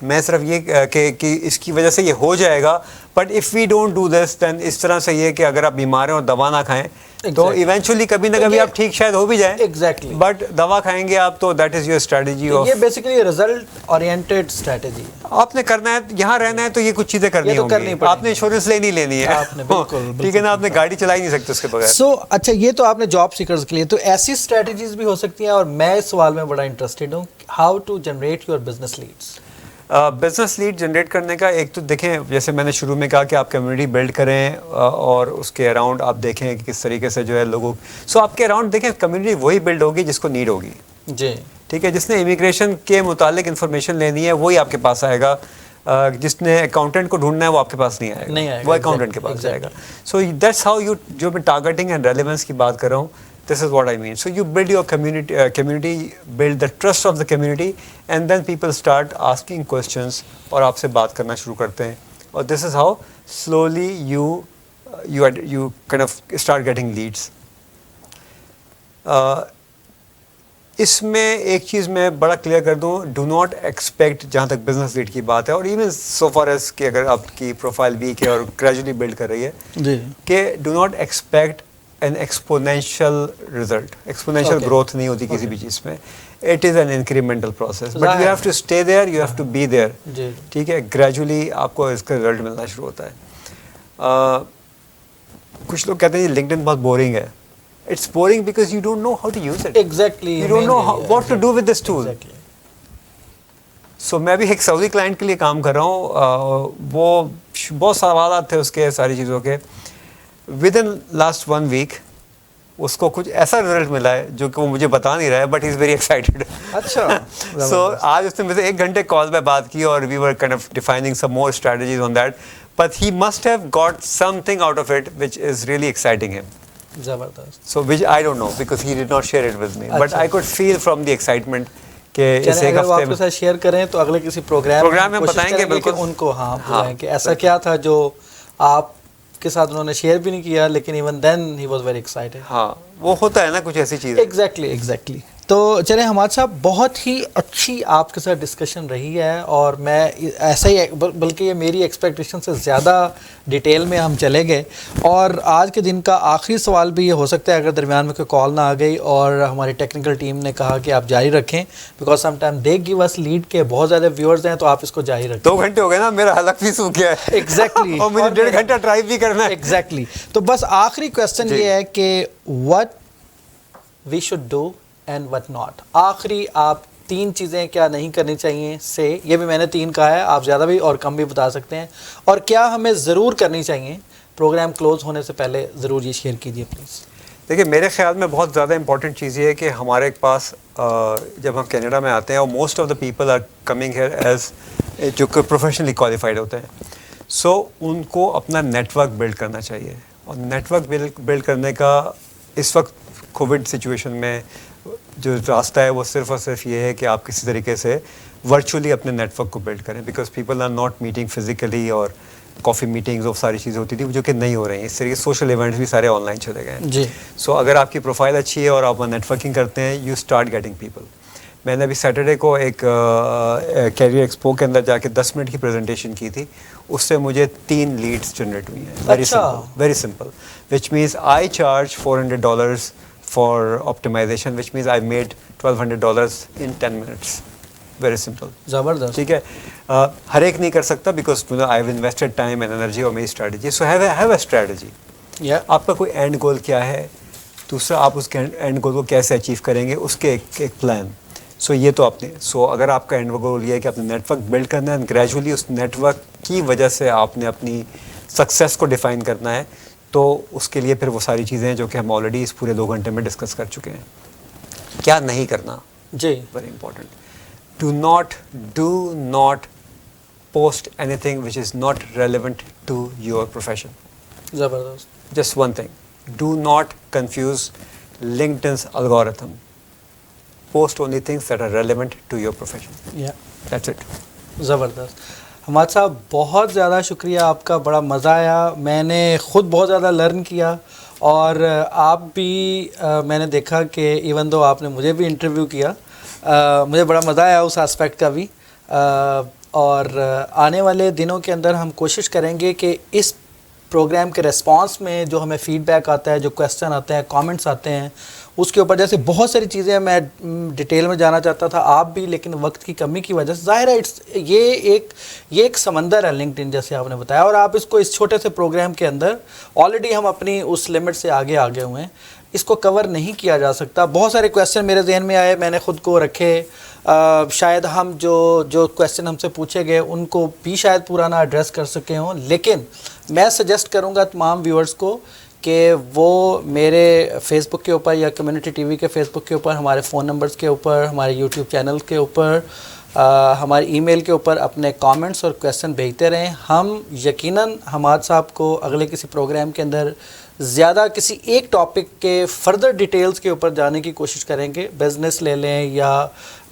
میں صرف یہ کہ اس کی وجہ سے یہ ہو جائے گا, but if we don't do this then اس طرح سے یہ کہ اگر آپ بیمار ہیں اور دوا نہ کھائیں تو ایونچولی کبھی نہ کبھی آپ ٹھیک شاید ہو بھی جائیں. ایگزیکٹلی. بٹ دوا کھائیں گے آپ تو دیٹ از یور اسٹریٹجی. یہ بیسیکلی ریزلٹ اورینٹیڈ اسٹریٹجی. آپ نے کرنا ہے, یہاں رہنا ہے تو یہ کچھ چیزیں کرنی ہوں گی. آپ نے انشورنس لینی ہے, ٹھیک ہے نا, آپ نے گاڑی چلا ہی نہیں سکتے اس کے بغیر. سو اچھا, یہ تو آپ نے جاب سیکرز کے لیے, تو ایسی اسٹریٹجیز بھی ہو سکتی ہیں, اور میں اس سوال میں بڑا انٹرسٹیڈ ہوں, how to generate your business leads. Business lead generate کرنے کا ایک تو دیکھیں, جیسے میں نے شروع میں کہا کہ آپ کمیونٹی بلڈ کریں اور اس کے اراؤنڈ آپ دیکھیں کہ کس طریقے سے جو ہے لوگوں, سو آپ کے اراؤنڈ دیکھیں کمیونٹی وہی بلڈ ہوگی جس کو نیڈ ہوگی. جی ٹھیک ہے. جس نے امیگریشن کے متعلق انفارمیشن لینی ہے وہی آپ کے پاس آئے گا. جس نے اکاؤنٹنٹ کو ڈھونڈنا ہے وہ آپ کے پاس نہیں آئے گا, وہ اکاؤنٹنٹ کے پاس جائے گا. سو دیٹس ہاؤ یو, جو میں ٹارگیٹنگ اینڈ ریلیونس کی بات کر رہا ہوں, this is what I mean. So you build your community, build the trust of the community, and then people start asking questions اور آپ سے بات کرنا شروع کرتے ہیں. اور this is how slowly you kind of start getting leads. اس میں ایک چیز میں بڑا کلیئر کر دوں, ڈو ناٹ ایکسپیکٹ, جہاں تک بزنس لیڈ کی بات ہے اور ایون سو فار ایز کہ اگر آپ کی پروفائل ویک ہے اور گریجولی بلڈ کر رہی ہے, جی, کہ do not expect an exponential result. Exponential growth نہیں ہوتی کسی بھی چیز میں, it is an incremental process, but you have to stay there, you have to be there. ٹھیک ہے, گریجولی آپ کو اس کا رزلٹ ملنا شروع ہوتا ہے. کچھ لوگ کہتے ہیں لنکڈ ان بہت بورنگ ہے. It's boring because you don't know how to use it. Exactly, you don't know what to do with this tool. So میں بھی ایک سعودی کلائنٹ کے لیے کام کر رہا ہوں, وہ بہت سوالات تھے اس کے, ساری چیزوں کے. ود ان لاسٹ 1 week اس کو کچھ ایسا رزلٹ ملا ہے جو کہ وہ مجھے بتا نہیں رہا ہے, but he is very excited. اچھا. سو آج اس نے مجھ سے 1 گھنٹے کال پہ بات کی اور we were kind of defining some more strategies on that, but he must have got something out of it which is really exciting hmm. زبردست. So which I don't know because he did not share it with me, but I could feel from the excitement کہ اس ایک اگر آپ کے ہفتے ساتھ share کریں تو اگلے کسی پروگرام میں بتائیں گے بالکل ان کو. ہاں بتائیں کہ ایسا کیا تھا جو آپ کے ساتھ انہوں نے شیئر بھی نہیں کیا, لیکن even then he was very excited. ہاں وہ ہوتا ہے نا کچھ ایسی چیز. ایگزیکٹلی. تو چلیں حماد صاحب, بہت ہی اچھی آپ کے ساتھ ڈسکشن رہی ہے, اور میں ایسا ہی بلکہ یہ میری ایکسپیکٹیشن سے زیادہ ڈیٹیل میں ہم چلے گئے. اور آج کے دن کا آخری سوال بھی یہ ہو سکتا ہے اگر درمیان میں کوئی کال نہ آ گئی اور ہماری ٹیکنیکل ٹیم نے کہا کہ آپ جاری رکھیں, because sometime they give اس لیڈ کے بہت زیادہ ویورز ہیں, تو آپ اس کو جاری رکھیں. 2 گھنٹے ہو گئے نا, میرا حلق بھی سوکھ گیا ہے. ایگزیکٹلی. اور مجھے 1.5 گھنٹہ ڈرائیو بھی کرنا ہے. ایگزیکٹلی. تو بس آخری کویسچن یہ ہے کہ what we should do and what not. آخری آپ 3 چیزیں کیا نہیں کرنی چاہیے سے, یہ بھی میں نے 3 کہا ہے, آپ زیادہ بھی اور کم بھی بتا سکتے ہیں, اور کیا ہمیں ضرور کرنی چاہیے پروگرام کلوز ہونے سے پہلے, ضرور یہ شیئر کیجیے پلیز. دیکھیے میرے خیال میں بہت زیادہ امپورٹنٹ چیز یہ ہے کہ ہمارے پاس جب ہم کینیڈا میں آتے ہیں, اور most of the people are coming here as جو کہ پروفیشنلی کوالیفائڈ ہوتے ہیں, سو ان کو اپنا نیٹ ورک بلڈ کرنا چاہیے. اور نیٹ ورک بلڈ کرنے کا اس وقت کووڈ سچویشن میں جو راستہ ہے وہ صرف اور صرف یہ ہے کہ آپ کسی طریقے سے ورچولی اپنے نیٹ ورک کو بلڈ کریں, because people are not meeting physically, اور کافی میٹنگز اور ساری چیزیں ہوتی تھی جو کہ نہیں ہو رہی ہیں. اس طریقے سوشل ایونٹس بھی سارے آن لائن چلے گئے ہیں. جی. سو اگر آپ کی پروفائل اچھی ہے اور آپ نیٹ ورکنگ کرتے ہیں, یو اسٹارٹ گیٹنگ پیپل. میں نے ابھی سیٹرڈے کو ایک کیریئر ایکسپو کے اندر جا کے 10 منٹ کی پریزنٹیشن کی تھی, اس سے مجھے 3 لیڈس جنریٹ ہوئی ہیں. Very simple, which means I charge $400 for optimization, which means I made $1,200 in 10 minutes. Very simple. زبردست. ٹھیک ہے, ہر ایک نہیں کر سکتا because I have invested time and energy اور میری strategy. So have a strategy. آپ کا کوئی اینڈ گول کیا ہے, دوسرا آپ اس کے اینڈ گول کو کیسے اچیو کریں گے, اس کے ایک پلان. سو یہ تو آپ نے, سو اگر آپ کا اینڈ گول یہ ہے کہ آپ نے نیٹ ورک بلڈ کرنا ہے, گریجولی اس نیٹ ورک کی وجہ سے آپ نے اپنی سکسیس کو ڈیفائن کرنا ہے, تو اس کے لیے پھر وہ ساری چیزیں جو کہ ہم آلریڈی اس پورے 2 گھنٹے میں ڈسکس کر چکے ہیں. کیا نہیں کرنا, جی, very important. Do not post anything which is not relevant to your profession. زبردست. Just one thing, do not confuse LinkedIn's algorithm. Post only things that are relevant to your profession. That's it. زبردست. حماد صاحب بہت زیادہ شکریہ آپ کا, بڑا مزہ آیا, میں نے خود بہت زیادہ لرن کیا, اور آپ بھی میں نے دیکھا کہ ایون دو آپ نے مجھے بھی انٹرویو کیا, مجھے بڑا مزہ آیا اس اسپیکٹ کا بھی. اور آنے والے دنوں کے اندر ہم کوشش کریں گے کہ اس پروگرام کے ریسپانس میں جو ہمیں فیڈ بیک آتا ہے, جو کویسچن آتے ہیں, کامنٹس آتے ہیں, اس کے اوپر جیسے بہت ساری چیزیں میں ڈیٹیل میں جانا چاہتا تھا, آپ بھی, لیکن وقت کی کمی کی وجہ سے ظاہر ہے یہ ایک سمندر ہے لنکڈ ان, جیسے آپ نے بتایا, اور آپ اس کو اس چھوٹے سے پروگرام کے اندر آلریڈی ہم اپنی اس لمٹ سے آگے ہوئے ہیں, اس کو کور نہیں کیا جا سکتا. بہت سارے کویسچن میرے ذہن میں آئے, میں نے خود کو رکھے, شاید ہم جو کویسچن ہم سے پوچھے گئے ان کو بھی شاید پورا نہ ایڈریس کر سکے ہوں, لیکن میں سجیسٹ کروں گا تمام ویورز کو کہ وہ میرے فیس بک کے اوپر یا کمیونٹی ٹی وی کے فیس بک کے اوپر, ہمارے فون نمبرز کے اوپر, ہمارے یوٹیوب چینل کے اوپر, ہمارے ای میل کے اوپر اپنے کامنٹس اور کویسچن بھیجتے رہیں. ہم یقیناً حماد صاحب کو اگلے کسی پروگرام کے اندر زیادہ کسی ایک ٹاپک کے فردر ڈیٹیلز کے اوپر جانے کی کوشش کریں گے. بزنس لے لیں یا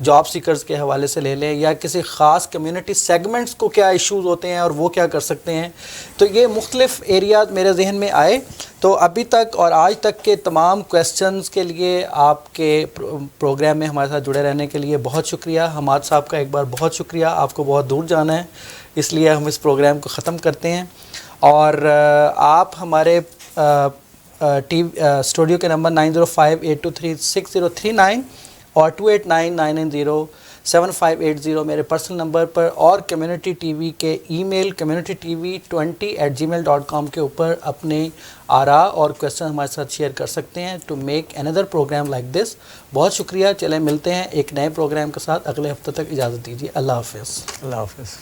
جاب سیکرز کے حوالے سے لے لیں یا کسی خاص کمیونٹی سیگمنٹس کو کیا ایشوز ہوتے ہیں اور وہ کیا کر سکتے ہیں. تو یہ مختلف ایریاز میرے ذہن میں آئے. تو ابھی تک اور آج تک کے تمام کویسچنز کے لیے آپ کے پروگرام میں ہمارے ساتھ جڑے رہنے کے لیے بہت شکریہ. حماد صاحب کا ایک بار بہت شکریہ. آپ کو بہت دور جانا ہے اس لیے ہم اس پروگرام کو ختم کرتے ہیں. اور آپ ہمارے اسٹوڈیو کے نمبر 9058236039 اور 2899907580 میرے پرسنل نمبر پر اور کمیونٹی ٹی وی کے ای میل communitytv20@gmail.com کے اوپر اپنے آراء اور کویسچن ہمارے ساتھ شیئر کر سکتے ہیں to make another program like this. بہت شکریہ. چلیں ملتے ہیں ایک نئے پروگرام کے ساتھ. اگلے ہفتے تک اجازت دیجیے. اللہ حافظ. اللہ حافظ.